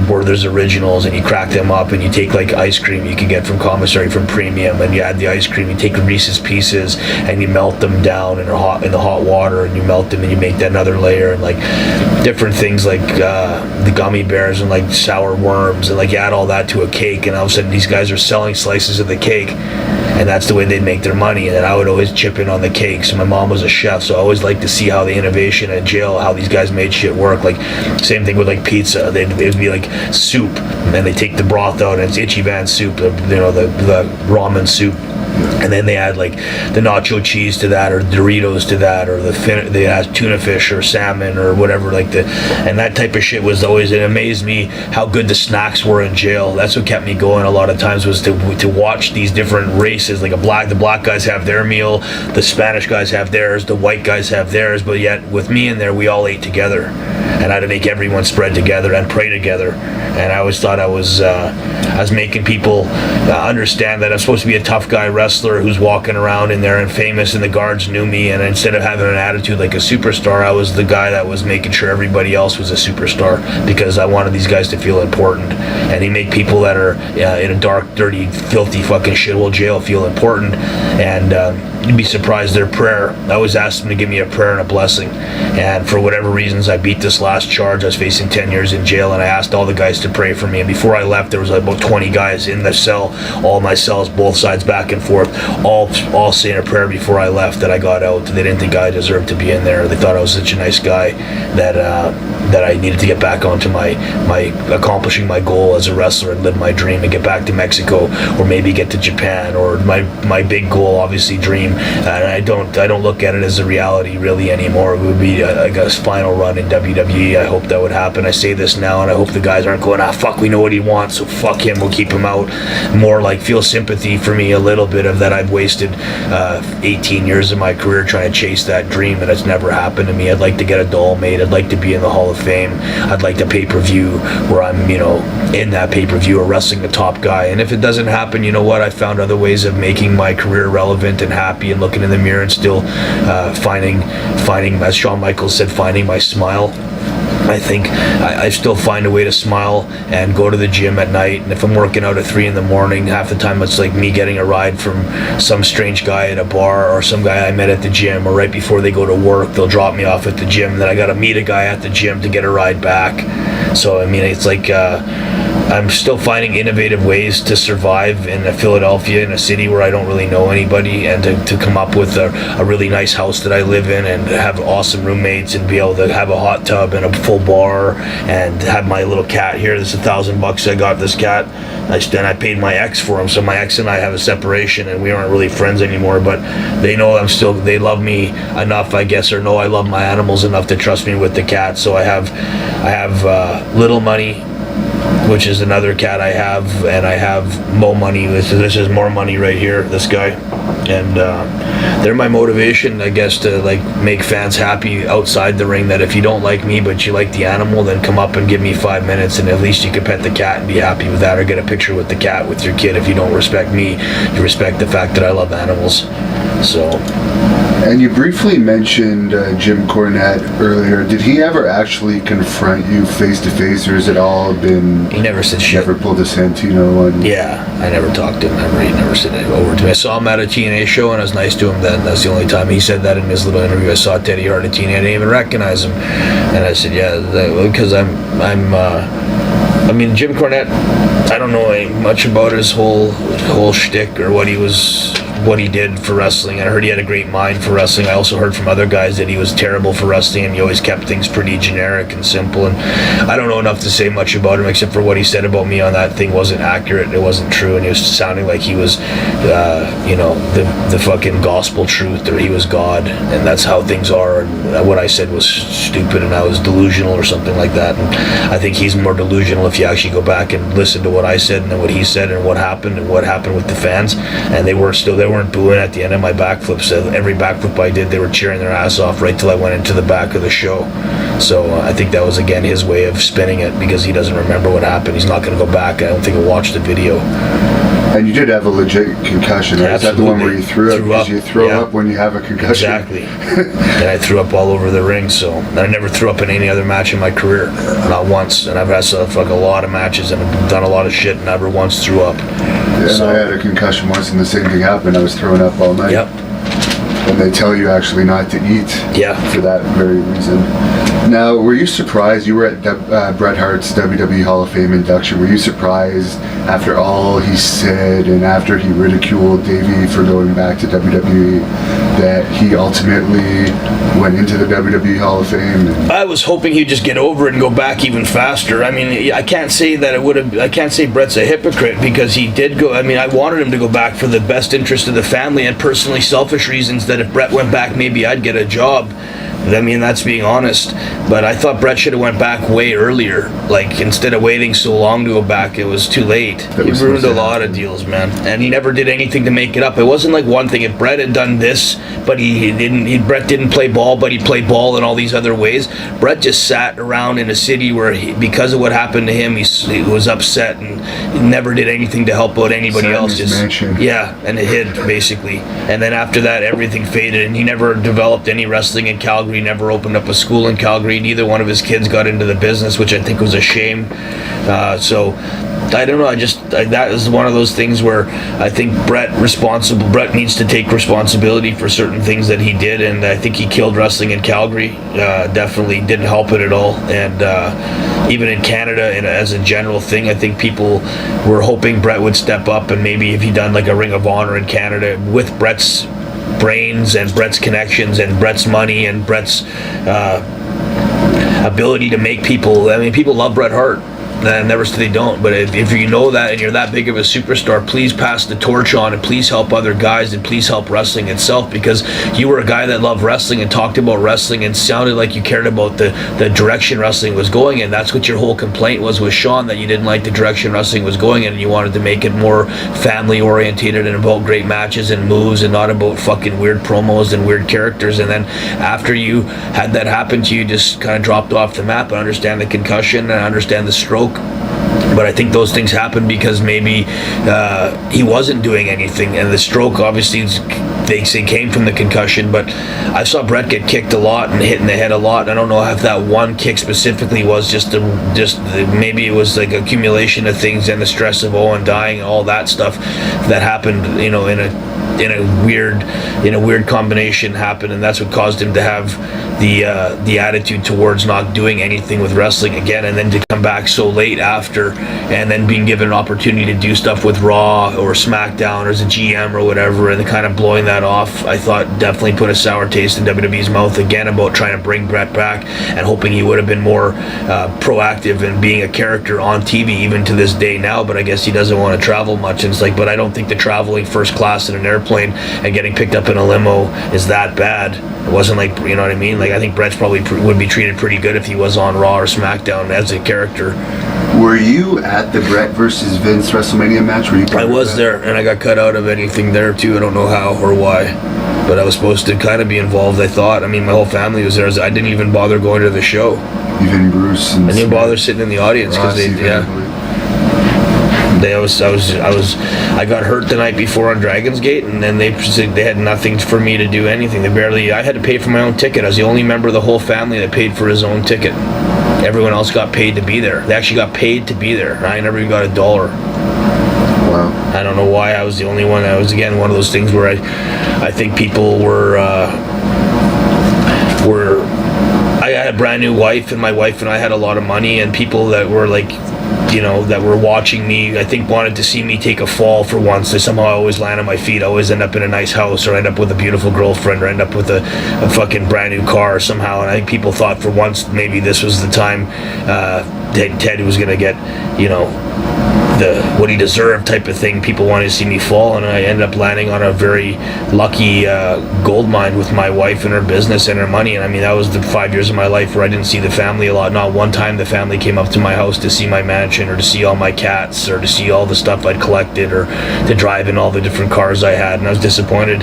Werther's Originals, and you crack them up, and you take like ice cream you can get from commissary from Premium, and you add the ice cream, you take Reese's Pieces, and you melt them down in the hot water, and you melt them, and you make that another layer, and like different things like the gummy bears and like sour worms, and like you add all that to a cake, and all of a sudden these guys are selling slices of the cake, and that's the way they make their money. And then I would always chip in on the cakes. My mom was a chef, so I always liked to see how the innovation in jail, how these guys made shit work. Like, same thing with like pizza. It would be like soup, and then they take the broth out, and it's Itchy Van soup, the ramen soup. And then they add like the nacho cheese to that, or Doritos to that, or they add tuna fish or salmon or whatever, and that type of shit was always, it amazed me how good the snacks were in jail. That's what kept me going a lot of times, was to watch these different races. Like the black guys have their meal, the Spanish guys have theirs, the white guys have theirs, but yet with me in there, we all ate together, and I had to make everyone spread together and pray together. And I always thought I was making people understand that I'm supposed to be a tough guy wrestler who's walking around in there and famous, and the guards knew me, and instead of having an attitude like a superstar, I was the guy that was making sure everybody else was a superstar, because I wanted these guys to feel important. And he made people that are in a dark, dirty, filthy fucking shithole jail feel important. And you'd be surprised, their prayer, I always asked them to give me a prayer and a blessing. And for whatever reasons, I beat this last charge. I was facing 10 years in jail, and I asked all the guys to pray for me. And before I left, there was about 20 guys in the cell, all my cells, both sides, back and forth, all saying a prayer before I left, that I got out. They didn't think I deserved to be in there. They thought I was such a nice guy that I needed to get back onto my accomplishing my goal as a wrestler and live my dream and get back to Mexico, or maybe get to Japan, or my big goal, obviously, dream. And I don't look at it as a reality really anymore. It would be like a final run in WWE. I hope that would happen. I say this now, and I hope the guys aren't going, fuck, we know what he wants, so fuck him, we'll keep him out. More like, feel sympathy for me a little bit of that. I've wasted 18 years of my career trying to chase that dream, and it's never happened to me. I'd like to get a doll made. I'd like to be in the Hall of Fame. I'd like the pay-per-view where I'm, in that pay-per-view, or wrestling the top guy. And if it doesn't happen, you know what? I found other ways of making my career relevant and happy, and looking in the mirror and still finding, as Shawn Michaels said, finding my smile. I think I still find a way to smile and go to the gym at night. And if I'm working out at 3 in the morning, half the time it's like me getting a ride from some strange guy at a bar, or some guy I met at the gym, or right before they go to work, they'll drop me off at the gym. Then I got to meet a guy at the gym to get a ride back. So, I mean, it's like I'm still finding innovative ways to survive in Philadelphia, in a city where I don't really know anybody, and to come up with a really nice house that I live in, and have awesome roommates, and be able to have a hot tub and a full bar, and have my little cat here. This is $1,000 I got this cat. I paid my ex for him, so my ex and I have a separation, and we aren't really friends anymore, but they know they love me enough, I guess, or know I love my animals enough to trust me with the cat. So I have little money, which is another cat I have, and I have Mo Money. This is more money right here, this guy. And they're my motivation, I guess, to like make fans happy outside the ring, that if you don't like me but you like the animal, then come up and give me 5 minutes, and at least you can pet the cat and be happy with that, or get a picture with the cat with your kid. If you don't respect me, you respect the fact that I love animals. So.
And you briefly mentioned Jim Cornette earlier. Did he ever actually confront you face to face, or has it all been?
He never said shit.
Never pulled a Santino on.
Yeah, I never talked to him ever. He never said it over to me. I saw him at a TNA show, and I was nice to him then. That's the only time he said that in his little interview. I saw Teddy Hart at TNA. I didn't even recognize him, and I said, yeah, because I mean, Jim Cornette, I don't know much about his whole shtick or what he did for wrestling. I heard he had a great mind for wrestling. I also heard from other guys that he was terrible for wrestling, and he always kept things pretty generic and simple. And I don't know enough to say much about him, except for what he said about me on that thing wasn't accurate. It wasn't true, and he was sounding like he was, the fucking gospel truth, or he was God, and that's how things are. And what I said was stupid, and I was delusional or something like that. And I think he's more delusional if you actually go back and listen to what I said and what he said and what happened with the fans. And they weren't booing at the end of my backflips. So every backflip I did, they were cheering their ass off right till I went into the back of the show. So I think that was, again, his way of spinning it, because he doesn't remember what happened. He's not going to go back. I don't think he'll watch the video.
And you did have a legit concussion, right? Is that the one where you threw up? Because you throw up when you have a concussion.
Exactly. And I threw up all over the ring. So I never threw up in any other match in my career, not once. And I've wrestled like a lot of matches and I've done a lot of shit, and never once threw up.
Yeah, so, I had a concussion once, and the same thing happened. I was throwing up all night.
Yep.
And they tell you actually not to eat.
Yeah.
For that very reason. Now, were you surprised? You were at Bret Hart's WWE Hall of Fame induction. Were you surprised after all he said and after he ridiculed Davey for going back to WWE that he ultimately went into the WWE Hall of Fame?
I was hoping he'd just get over it and go back even faster. I mean, I can't say that it would have. I can't say Bret's a hypocrite, because he did go. I mean, I wanted him to go back for the best interest of the family and personally selfish reasons, that if Bret went back, maybe I'd get a job. I mean, that's being honest. But I thought Bret should have went back way earlier. Like, instead of waiting so long to go back, it was too late. He ruined a lot of deals, man. And he never did anything to make it up. It wasn't like one thing. If Bret had done this, but Bret didn't play ball, but he played ball in all these other ways. Bret just sat around in a city where, because of what happened to him, he was upset and he never did anything to help out anybody else. Yeah, and it hid, basically. And then after that, everything faded, and he never developed any wrestling in Calgary. He never opened up a school in Calgary. Neither one of his kids got into the business, which I think was a shame. So I don't know. That is one of those things where I think Bret needs to take responsibility for certain things that he did, and I think he killed wrestling in Calgary. Definitely didn't help it at all, and even in Canada, as a general thing, I think people were hoping Bret would step up, and maybe if he'd done like a Ring of Honor in Canada with Bret's brains and Bret's connections and Bret's money and Bret's ability to make people. I mean, people love Bret Hart. I never say they don't, but if you know that and you're that big of a superstar, please pass the torch on, and please help other guys, and please help wrestling itself, because you were a guy that loved wrestling and talked about wrestling and sounded like you cared about the direction wrestling was going in. That's what your whole complaint was with Sean, that you didn't like the direction wrestling was going in, and you wanted to make it more family orientated and about great matches and moves and not about fucking weird promos and weird characters. And then after you had that happen to you, just kind of dropped off the map. I understand the concussion and I understand the stroke, but I think those things happened because maybe he wasn't doing anything, and the stroke obviously they say came from the concussion. But I saw Bret get kicked a lot and hit in the head a lot. I don't know if that one kick specifically was maybe it was like accumulation of things and the stress of Owen dying and all that stuff that happened, in a weird combination happened, and that's what caused him to have the attitude towards not doing anything with wrestling again, and then to come back so late after, and then being given an opportunity to do stuff with Raw or SmackDown or as a GM or whatever, and then kind of blowing that off, I thought definitely put a sour taste in WWE's mouth again about trying to bring Bret back and hoping he would have been more proactive in being a character on TV, even to this day now. But I guess he doesn't want to travel much, and it's like, but I don't think the traveling first class in an airplane and getting picked up in a limo is that bad. It wasn't like, you know what I mean? like, I think Bret's probably would be treated pretty good if he was on Raw or SmackDown as a character.
Were you at the Bret versus Vince WrestleMania match?
I was there, and I got cut out of anything there too. I don't know how or why, but I was supposed to kind of be involved, I thought. I mean, my whole family was there. I didn't even bother going to the show.
Even Bruce and
I didn't bother sitting in the audience because I got hurt the night before on Dragon's Gate, and then they had nothing for me to do anything. I had to pay for my own ticket. I was the only member of the whole family that paid for his own ticket. Everyone else got paid to be there. They actually got paid to be there. I never even got $1.
Wow.
I don't know why I was the only one. That was, again, one of those things where I think people were I had a brand new wife, and my wife and I had a lot of money, and people that were like, that were watching me, I think wanted to see me take a fall for once. They somehow always land on my feet. I always end up in a nice house, or end up with a beautiful girlfriend, or end up with a fucking brand new car somehow. And I think people thought for once maybe this was the time Ted was going to get, what he deserved type of thing. People wanted to see me fall, and I ended up landing on a very lucky gold mine with my wife and her business and her money. And I mean, that was the 5 years of my life where I didn't see the family a lot. Not one time the family came up to my house to see my mansion, or to see all my cats, or to see all the stuff I'd collected, or to drive in all the different cars I had. And I was disappointed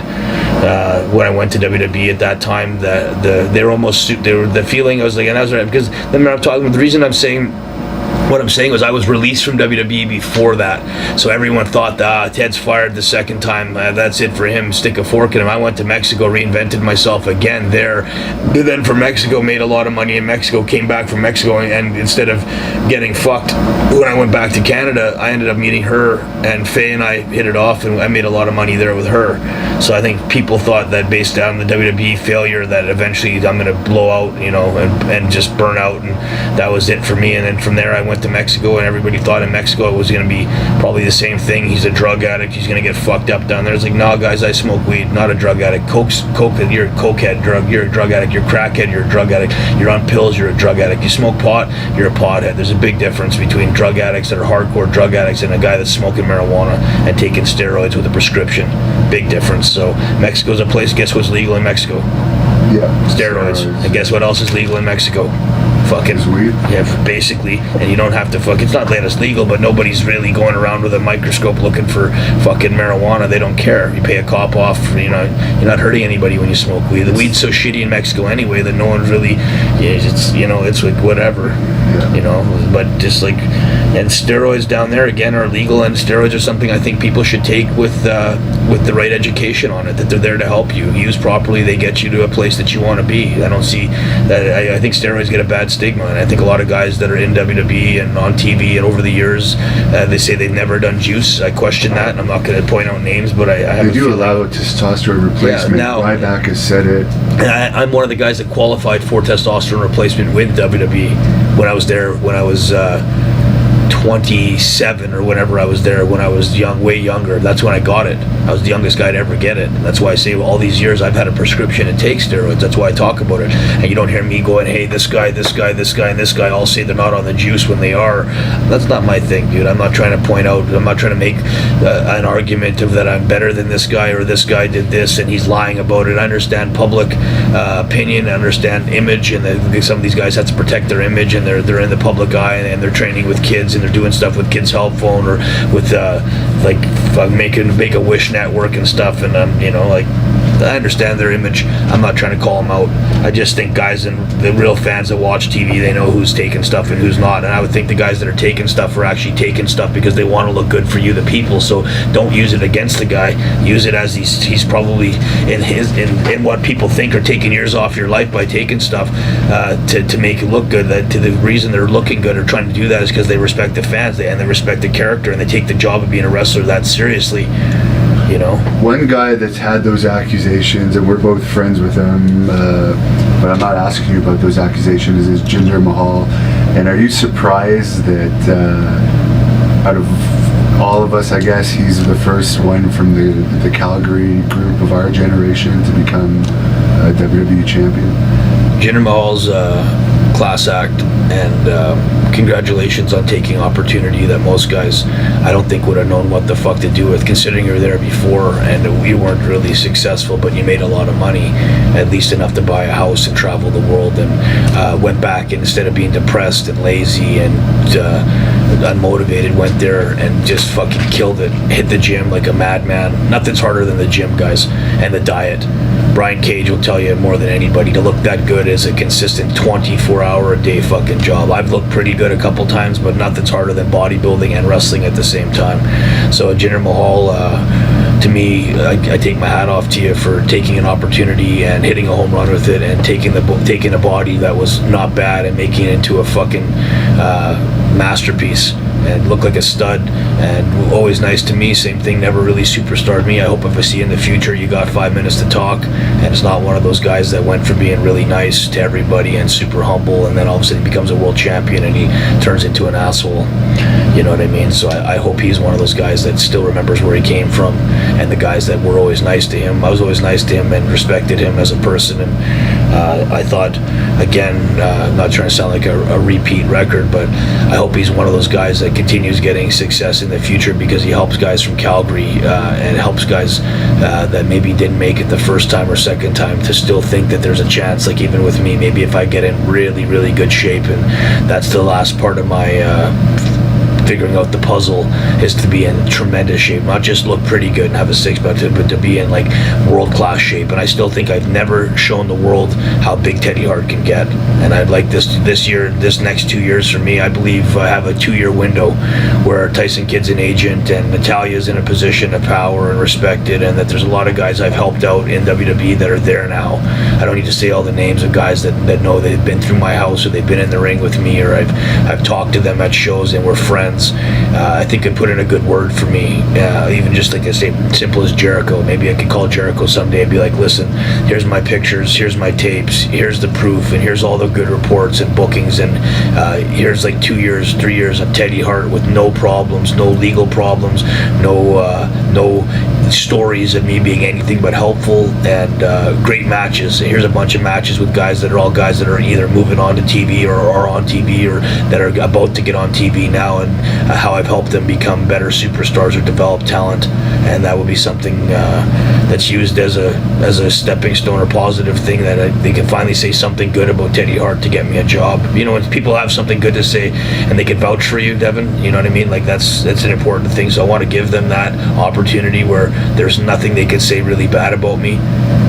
when I went to WWE at that time. The feeling I was like, and I was right, because the reason I'm saying what I'm saying was I was released from WWE before that, so everyone thought Ted's fired the second time, that's it for him, stick a fork in him. I went to Mexico, reinvented myself again there, then from Mexico made a lot of money in Mexico, came back from Mexico, and instead of getting fucked when I went back to Canada, I ended up meeting her, and Faye and I hit it off, and I made a lot of money there with her. So I think people thought that based on the WWE failure that eventually I'm going to blow out, and just burn out, and that was it for me. And then from there I went to Mexico, and everybody thought in Mexico it was going to be probably the same thing. He's a drug addict, he's going to get fucked up down there. It's like, no guys, I smoke weed, not a drug addict. Coke, you're a cokehead, you're a drug addict. You're a crackhead, you're a drug addict. You're on pills, you're a drug addict. You smoke pot, you're a pothead. There's a big difference between drug addicts that are hardcore drug addicts and a guy that's smoking marijuana and taking steroids with a prescription. Big difference. So Mexico's a place, guess what's legal in Mexico?
Yeah.
Steroids. And guess what else is legal in Mexico? Fucking
weed.
Yeah, basically. And you don't have to it's not that it's legal, but nobody's really going around with a microscope looking for fucking marijuana. They don't care. You pay a cop off, you're not hurting anybody when you smoke weed. The weed's so shitty in Mexico anyway that no one's really, it's like whatever. Yeah. But just like, and steroids down there again are legal, and steroids are something I think people should take with the right education on it, that they're there to help you. Used properly, they get you to a place that you want to be. I don't see that. I think steroids get a bad stigma, and I think a lot of guys that are in WWE and on TV and over the years, they say they've never done juice. I question that, and I'm not going to point out names, but I have
they do allow testosterone replacement.
Yeah, now,
Ryback has said it.
And I'm one of the guys that qualified for testosterone replacement with WWE when I was there, when I was 27 or whenever I was there, when I was young, way younger. That's when I got it. I was the youngest guy to ever get it. And that's why I say all these years I've had a prescription to take steroids. That's why I talk about it. And you don't hear me going, hey, this guy, and this guy all say they're not on the juice when they are. That's not my thing, dude. I'm not trying to point out, I'm not trying to make an argument of that I'm better than this guy, or this guy did this and he's lying about it. I understand public opinion, I understand image, and some of these guys have to protect their image, and they're in the public eye, and they're training with kids, and they're doing stuff with Kids Help Phone, or with Make-A-Wish network and stuff, and I understand their image. I'm not trying to call them out. I just think guys and the real fans that watch TV, they know who's taking stuff and who's not. And I would think the guys that are taking stuff are actually taking stuff because they want to look good for you, the people. So don't use it against the guy. Use it as he's probably in what people think are taking years off your life by taking stuff to make it look good. That to the reason they're looking good or trying to do that is because they respect the fans and they respect the character, and they take the job of being a wrestler that seriously.
One guy that's had those accusations, and we're both friends with him, but I'm not asking you about those accusations, is Jinder Mahal. And are you surprised that out of all of us, I guess, he's the first one from the Calgary group of our generation to become a WWE champion?
Jinder Mahal's class act, and congratulations on taking opportunity that most guys I don't think would have known what the fuck to do with, considering you were there before and you weren't really successful, but you made a lot of money, at least enough to buy a house and travel the world, and went back, and instead of being depressed and lazy and unmotivated, went there and just fucking killed it, hit the gym like a madman. Nothing's harder than the gym, guys, and the diet. Brian Cage will tell you more than anybody, to look that good is a consistent 24-hour-a-day fucking job. I've looked pretty good a couple times, but nothing's harder than bodybuilding and wrestling at the same time. So Jinder Mahal, to me, I take my hat off to you for taking an opportunity and hitting a home run with it, and taking a body that was not bad and making it into a fucking masterpiece and look like a stud, and always nice to me. Same thing, never really superstarred me. I hope if I see you in the future, you got 5 minutes to talk, and it's not one of those guys that went from being really nice to everybody and super humble, and then all of a sudden he becomes a world champion and he turns into an asshole. You know what I mean? So I hope he's one of those guys that still remembers where he came from, and the guys that were always nice to him. I was always nice to him and respected him as a person, and I thought, again, not trying to sound like a repeat record, but I hope he's one of those guys that continues getting success in the future, because he helps guys from Calgary and helps guys that maybe didn't make it the first time or second time to still think that there's a chance. Like even with me, maybe if I get in really, really good shape, and that's the last part of my figuring out the puzzle, is to be in tremendous shape, not just look pretty good and have a six-pack, but to be in like world-class shape. And I still think I've never shown the world how big Teddy Hart can get, and I'd like this next 2 years for me. I believe I have a 2-year window where Tyson Kidd's an agent and Natalia's in a position of power and respected, and that there's a lot of guys I've helped out in WWE that are there now. I don't need to say all the names of guys that know they've been through my house, or they've been in the ring with me, or I've talked to them at shows and we're friends. I think it put in a good word for me, even just like as simple as Jericho. Maybe I could call Jericho someday and be like, listen, here's my pictures, here's my tapes, here's the proof, and here's all the good reports and bookings, and here's like 2 years, 3 years of Teddy Hart with no problems, no legal problems, no stories of me being anything but helpful, and great matches. Here's a bunch of matches with guys that are all guys that are either moving on to TV or are on TV, or that are about to get on TV now, and how I've helped them become better superstars or develop talent. And that would be something that's used as a stepping stone or positive thing, that they can finally say something good about Teddy Hart to get me a job. You know, when people have something good to say and they can vouch for you, Devin, you know what I mean? Like that's an important thing. So I want to give them that opportunity where there's nothing they could say really bad about me,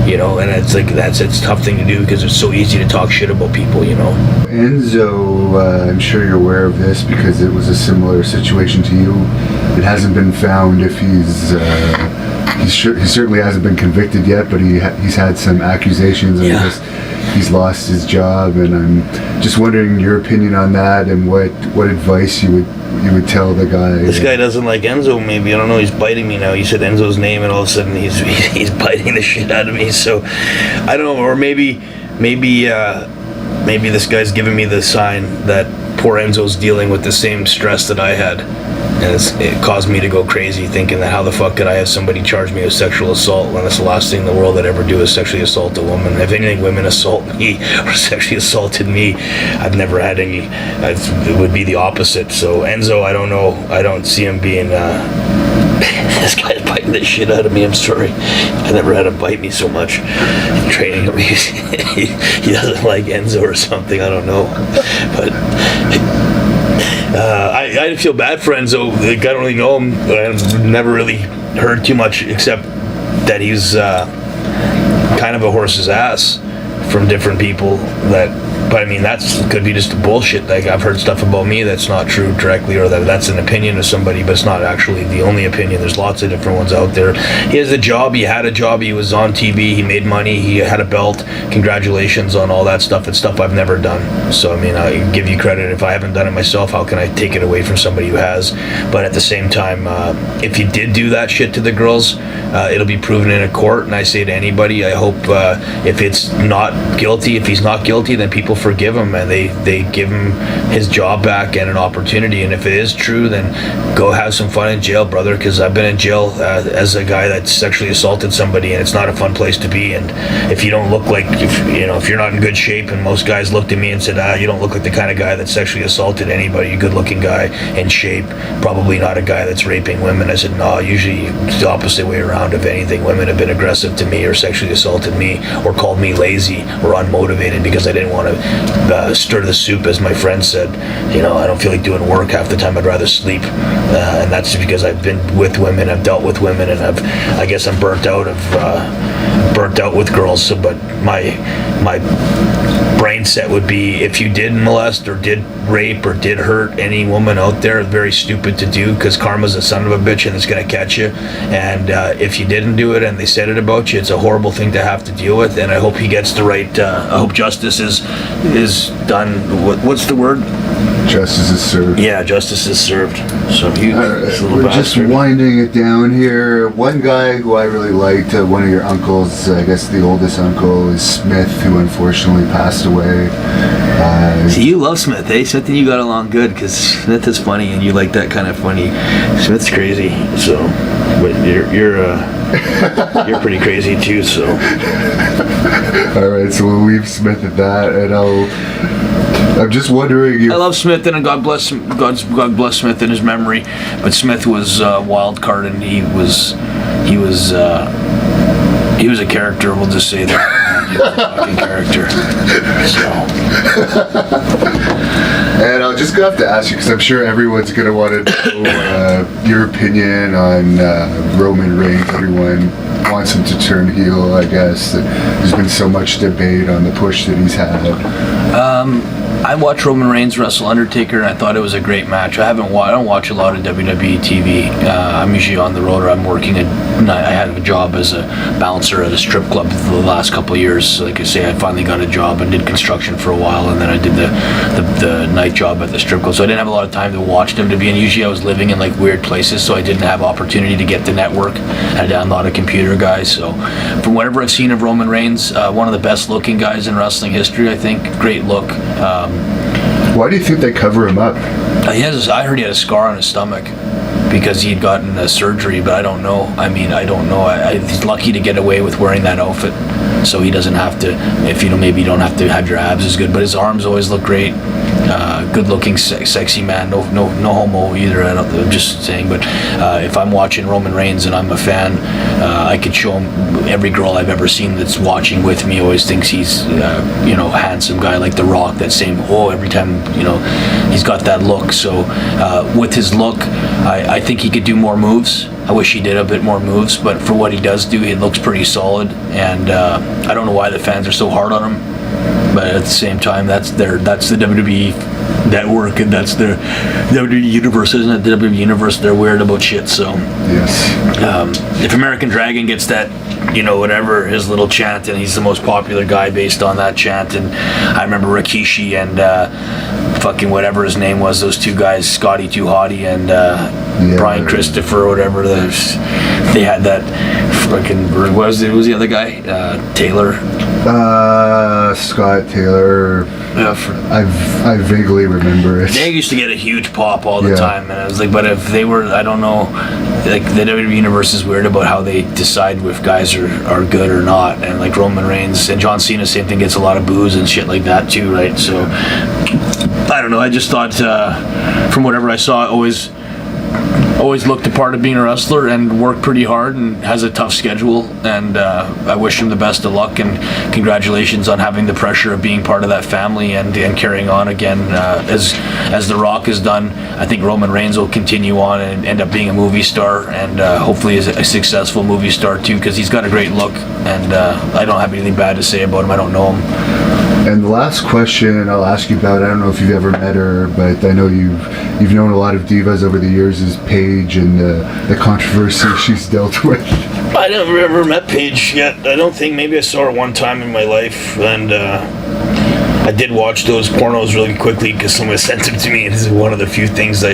you know. And it's like it's a tough thing to do, because it's so easy to talk shit about people, you know.
Enzo, I'm sure you're aware of this because it was a similar situation to you. It hasn't been found if he certainly hasn't been convicted yet, but he's had some accusations, and I guess he's lost his job. And I'm just wondering your opinion on that, and what advice you would tell the guy.
This guy doesn't like Enzo, maybe. I don't know, he's biting me now. You said Enzo's name and all of a sudden he's biting the shit out of me. So I don't know, or maybe this guy's giving me the sign that poor Enzo's dealing with the same stress that I had, and it caused me to go crazy, thinking that how the fuck could I have somebody charge me with sexual assault when that's the last thing in the world I'd ever do is sexually assault a woman. If anything, women assault me or sexually assaulted me, I've never had any. It would be the opposite. So Enzo, I don't know, I don't see him being this guy's biting the shit out of me. I'm sorry, I never had him bite me so much in training him. He doesn't like Enzo or something, I don't know, but I feel bad for Enzo. I don't really know him. I've never really heard too much, except that he's kind of a horse's ass from different people. But I mean, that's could be just bullshit. Like I've heard stuff about me that's not true directly, or that's an opinion of somebody, but it's not actually the only opinion. There's lots of different ones out there. He has a job. He had a job. He was on TV. He made money. He had a belt. Congratulations on all that stuff. It's stuff I've never done. So I mean, I give you credit. If I haven't done it myself, how can I take it away from somebody who has? But at the same time, if he did do that shit to the girls, it'll be proven in a court. And I say to anybody, I hope if he's not guilty, then people people forgive him, and they give him his job back and an opportunity. And if it is true, then go have some fun in jail, brother, because I've been in jail as a guy that sexually assaulted somebody, and it's not a fun place to be. And if you don't look like, if you're not in good shape, and most guys looked at me and said, you don't look like the kind of guy that sexually assaulted anybody, a good looking guy in shape, probably not a guy that's raping women. I said, no, usually it's the opposite way around. If anything, women have been aggressive to me or sexually assaulted me or called me lazy or unmotivated because I didn't want to stir the soup, as my friend said. I don't feel like doing work half the time. I'd rather sleep, and that's because I've been with women, I've dealt with women, and I guess I'm burnt out with girls. So, but my brain set would be, if you did molest or did rape or did hurt any woman out there, it's very stupid to do, because karma's a son of a bitch and it's gonna catch you. And if you didn't do it and they said it about you, it's a horrible thing to have to deal with. And I hope he gets the right. I hope justice is done. What's the word?
Justice is served.
Yeah, justice is served. So
we're just winding it down here. One guy who I really liked, one of your uncles, I guess the oldest uncle, is Smith, who unfortunately passed away.
See, you love Smith, eh? Smith and you got along good, because Smith is funny and you like that kind of funny. Smith's crazy, so, but you're pretty crazy too, so.
All right, so we'll leave Smith at that, and I'm just wondering if...
I love Smith, and God bless Smith in his memory, but Smith was a wild card, and he was a character, we'll just say that. He was a fucking character.
And I'll just have to ask you, because I'm sure everyone's going to want to know your opinion on Roman Reigns. Everyone wants him to turn heel, I guess. There's been so much debate on the push that he's had.
I watched Roman Reigns wrestle Undertaker, and I thought it was a great match. I don't watch a lot of WWE TV. I'm usually on the road, or I'm working I had a job as a bouncer at a strip club for the last couple of years. So like I say, I finally got a job and did construction for a while, and then I did the night job at the strip club. So I didn't have a lot of time to watch WWE, and usually I was living in like weird places, so I didn't have opportunity to get the network. I'm not a computer guy, so from whatever I've seen of Roman Reigns, one of the best looking guys in wrestling history, I think. Great look.
Why do you think they cover him up?
I heard he had a scar on his stomach because he'd gotten a surgery, but I don't know. I don't know. He's lucky to get away with wearing that outfit, so he doesn't have to. If maybe you don't have to have your abs as good, but his arms always look great. Good-looking, sexy man. No homo either. I'm just saying. But if I'm watching Roman Reigns and I'm a fan, I could show him. Every girl I've ever seen that's watching with me always thinks he's, handsome guy like The Rock. That same every time, he's got that look. So with his look, I think he could do more moves. I wish he did a bit more moves, but for what he does do, he looks pretty solid. And I don't know why the fans are so hard on him. But at the same time, that's the WWE network, and that's their WWE universe, isn't it? The WWE universe, they're weird about shit. So
yes.
If American Dragon gets that, whatever, his little chant, and he's the most popular guy based on that chant. And I remember Rikishi and fucking whatever his name was, those two guys, Scotty Too Hottie and Brian Christopher or whatever. They had that fucking, what was the other guy? Taylor.
Scott Taylor.
Yeah,
I vaguely remember it.
They used to get a huge pop all the time, and I was like, but if they were, I don't know, like the WWE universe is weird about how they decide if guys are good or not. And like Roman Reigns and John Cena, same thing, gets a lot of boos and shit like that too, right? So I don't know. I just thought from whatever I saw, always looked the part of being a wrestler and worked pretty hard and has a tough schedule, and I wish him the best of luck and congratulations on having the pressure of being part of that family and carrying on again as The Rock has done. I think Roman Reigns will continue on and end up being a movie star, and hopefully is a successful movie star too, because he's got a great look, and I don't have anything bad to say about him. I don't know him.
And the last question I'll ask you about, I don't know if you've ever met her, but I know you've known a lot of divas over the years, is Paige and the controversy she's dealt with.
I never ever met Paige yet. I don't think. Maybe I saw her one time in my life, and I did watch those pornos really quickly because someone sent them to me, and this is one of the few things I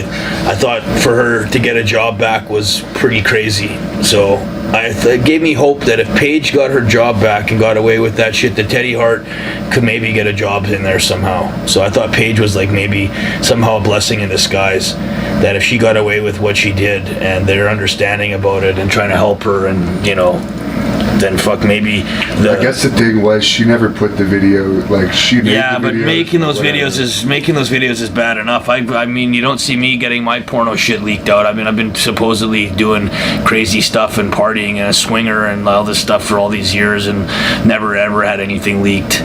thought for her to get a job back was pretty crazy. So it gave me hope that if Paige got her job back and got away with that shit, that Teddy Hart could maybe get a job in there somehow. So I thought Paige was like maybe somehow a blessing in disguise, that if she got away with what she did and their understanding about it and trying to help her, and you know, then fuck, maybe
I guess the thing was she never put the video, like she made
yeah,
the
but making those videos is bad enough. I mean, you don't see me getting my porno shit leaked out. I mean, I've been supposedly doing crazy stuff and partying and a swinger and all this stuff for all these years and never ever had anything leaked.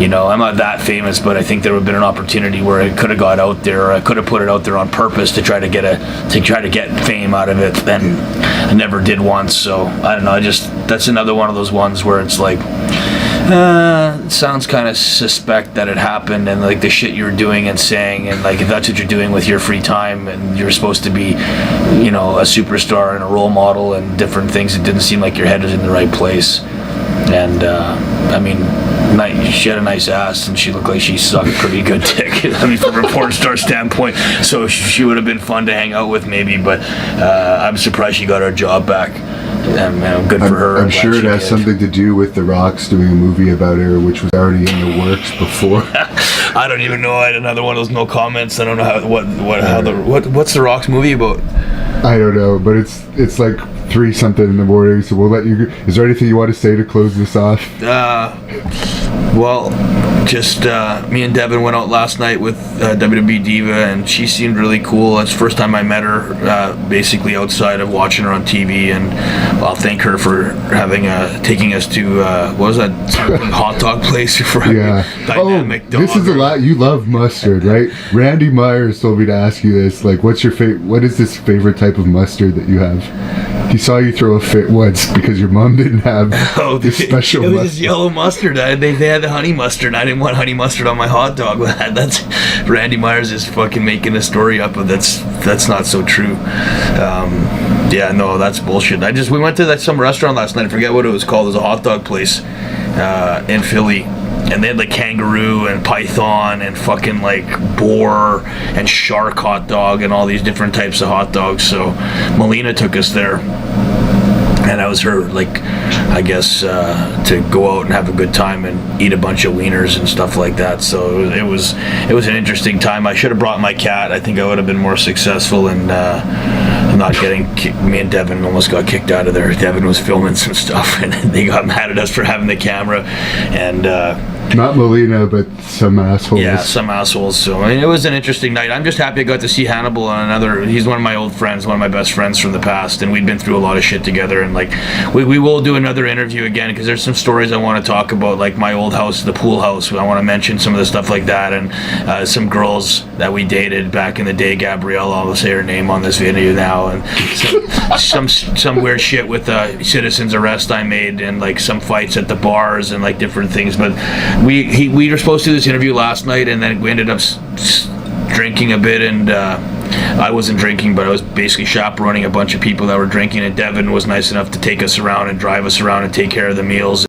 You know, I'm not that famous, but I think there would have been an opportunity where it could have got out there, or I could have put it out there on purpose to try to get fame out of it. Then I never did once, so I don't know. That's another one of those ones where it's like, it sounds kind of suspect that it happened, and like the shit you're doing and saying, and like if that's what you're doing with your free time, and you're supposed to be, you know, a superstar and a role model and different things, it didn't seem like your head was in the right place. And I mean, she had a nice ass, and she looked like she sucked pretty good dick. I mean, from a porn star standpoint, so she would have been fun to hang out with maybe. But I'm surprised she got her job back. Good for her.
I'm sure it has something to do with The Rock's doing a movie about her, which was already in the works before.
I don't even know. I had another one of those no comments. I don't know what's The Rock's movie about.
I don't know, but it's like 3 something in the morning, so we'll let you. Is there anything you want to say to close this off?
Well, just me and Devin went out last night with WWE Diva, and she seemed really cool. It's the first time I met her, basically outside of watching her on TV, and I'll thank her for having taking us to what was that hot dog place for dynamic dog.
This is a lot. You love mustard, right? Randy Myers told me to ask you this. Like, what is this favorite type of mustard that you have? He saw you throw a fit once because your mom didn't have this special mustard.
It was this yellow mustard. They had the honey mustard. I didn't want honey mustard on my hot dog. That's Randy Myers is fucking making a story up, but that's not so true. Yeah, no, that's bullshit. We went to some restaurant last night. I forget what it was called. It was a hot dog place in Philly. And they had like kangaroo and python and fucking like boar and shark hot dog and all these different types of hot dogs. So Melina took us there, and that was her, like, I guess, to go out and have a good time and eat a bunch of wieners and stuff like that. So it was an interesting time. I should have brought my cat. I think I would have been more successful in not getting me and Devin almost got kicked out of there. Devin was filming some stuff, and they got mad at us for having the camera, and
not Melina, but some assholes.
Yeah, some assholes. So I mean, it was an interesting night. I'm just happy I got to see Hannibal on another. He's one of my old friends, one of my best friends from the past, and we've been through a lot of shit together. And like, we will do another interview again, because there's some stories I want to talk about, like my old house, the pool house. I want to mention some of the stuff like that, and some girls that we dated back in the day. Gabrielle, I'll say her name on this video now, and some weird shit with citizen's arrest I made, and like some fights at the bars and like different things. But we were supposed to do this interview last night, and then we ended up drinking a bit, and I wasn't drinking, but I was basically chaperoning a bunch of people that were drinking, and Devin was nice enough to take us around and drive us around and take care of the meals.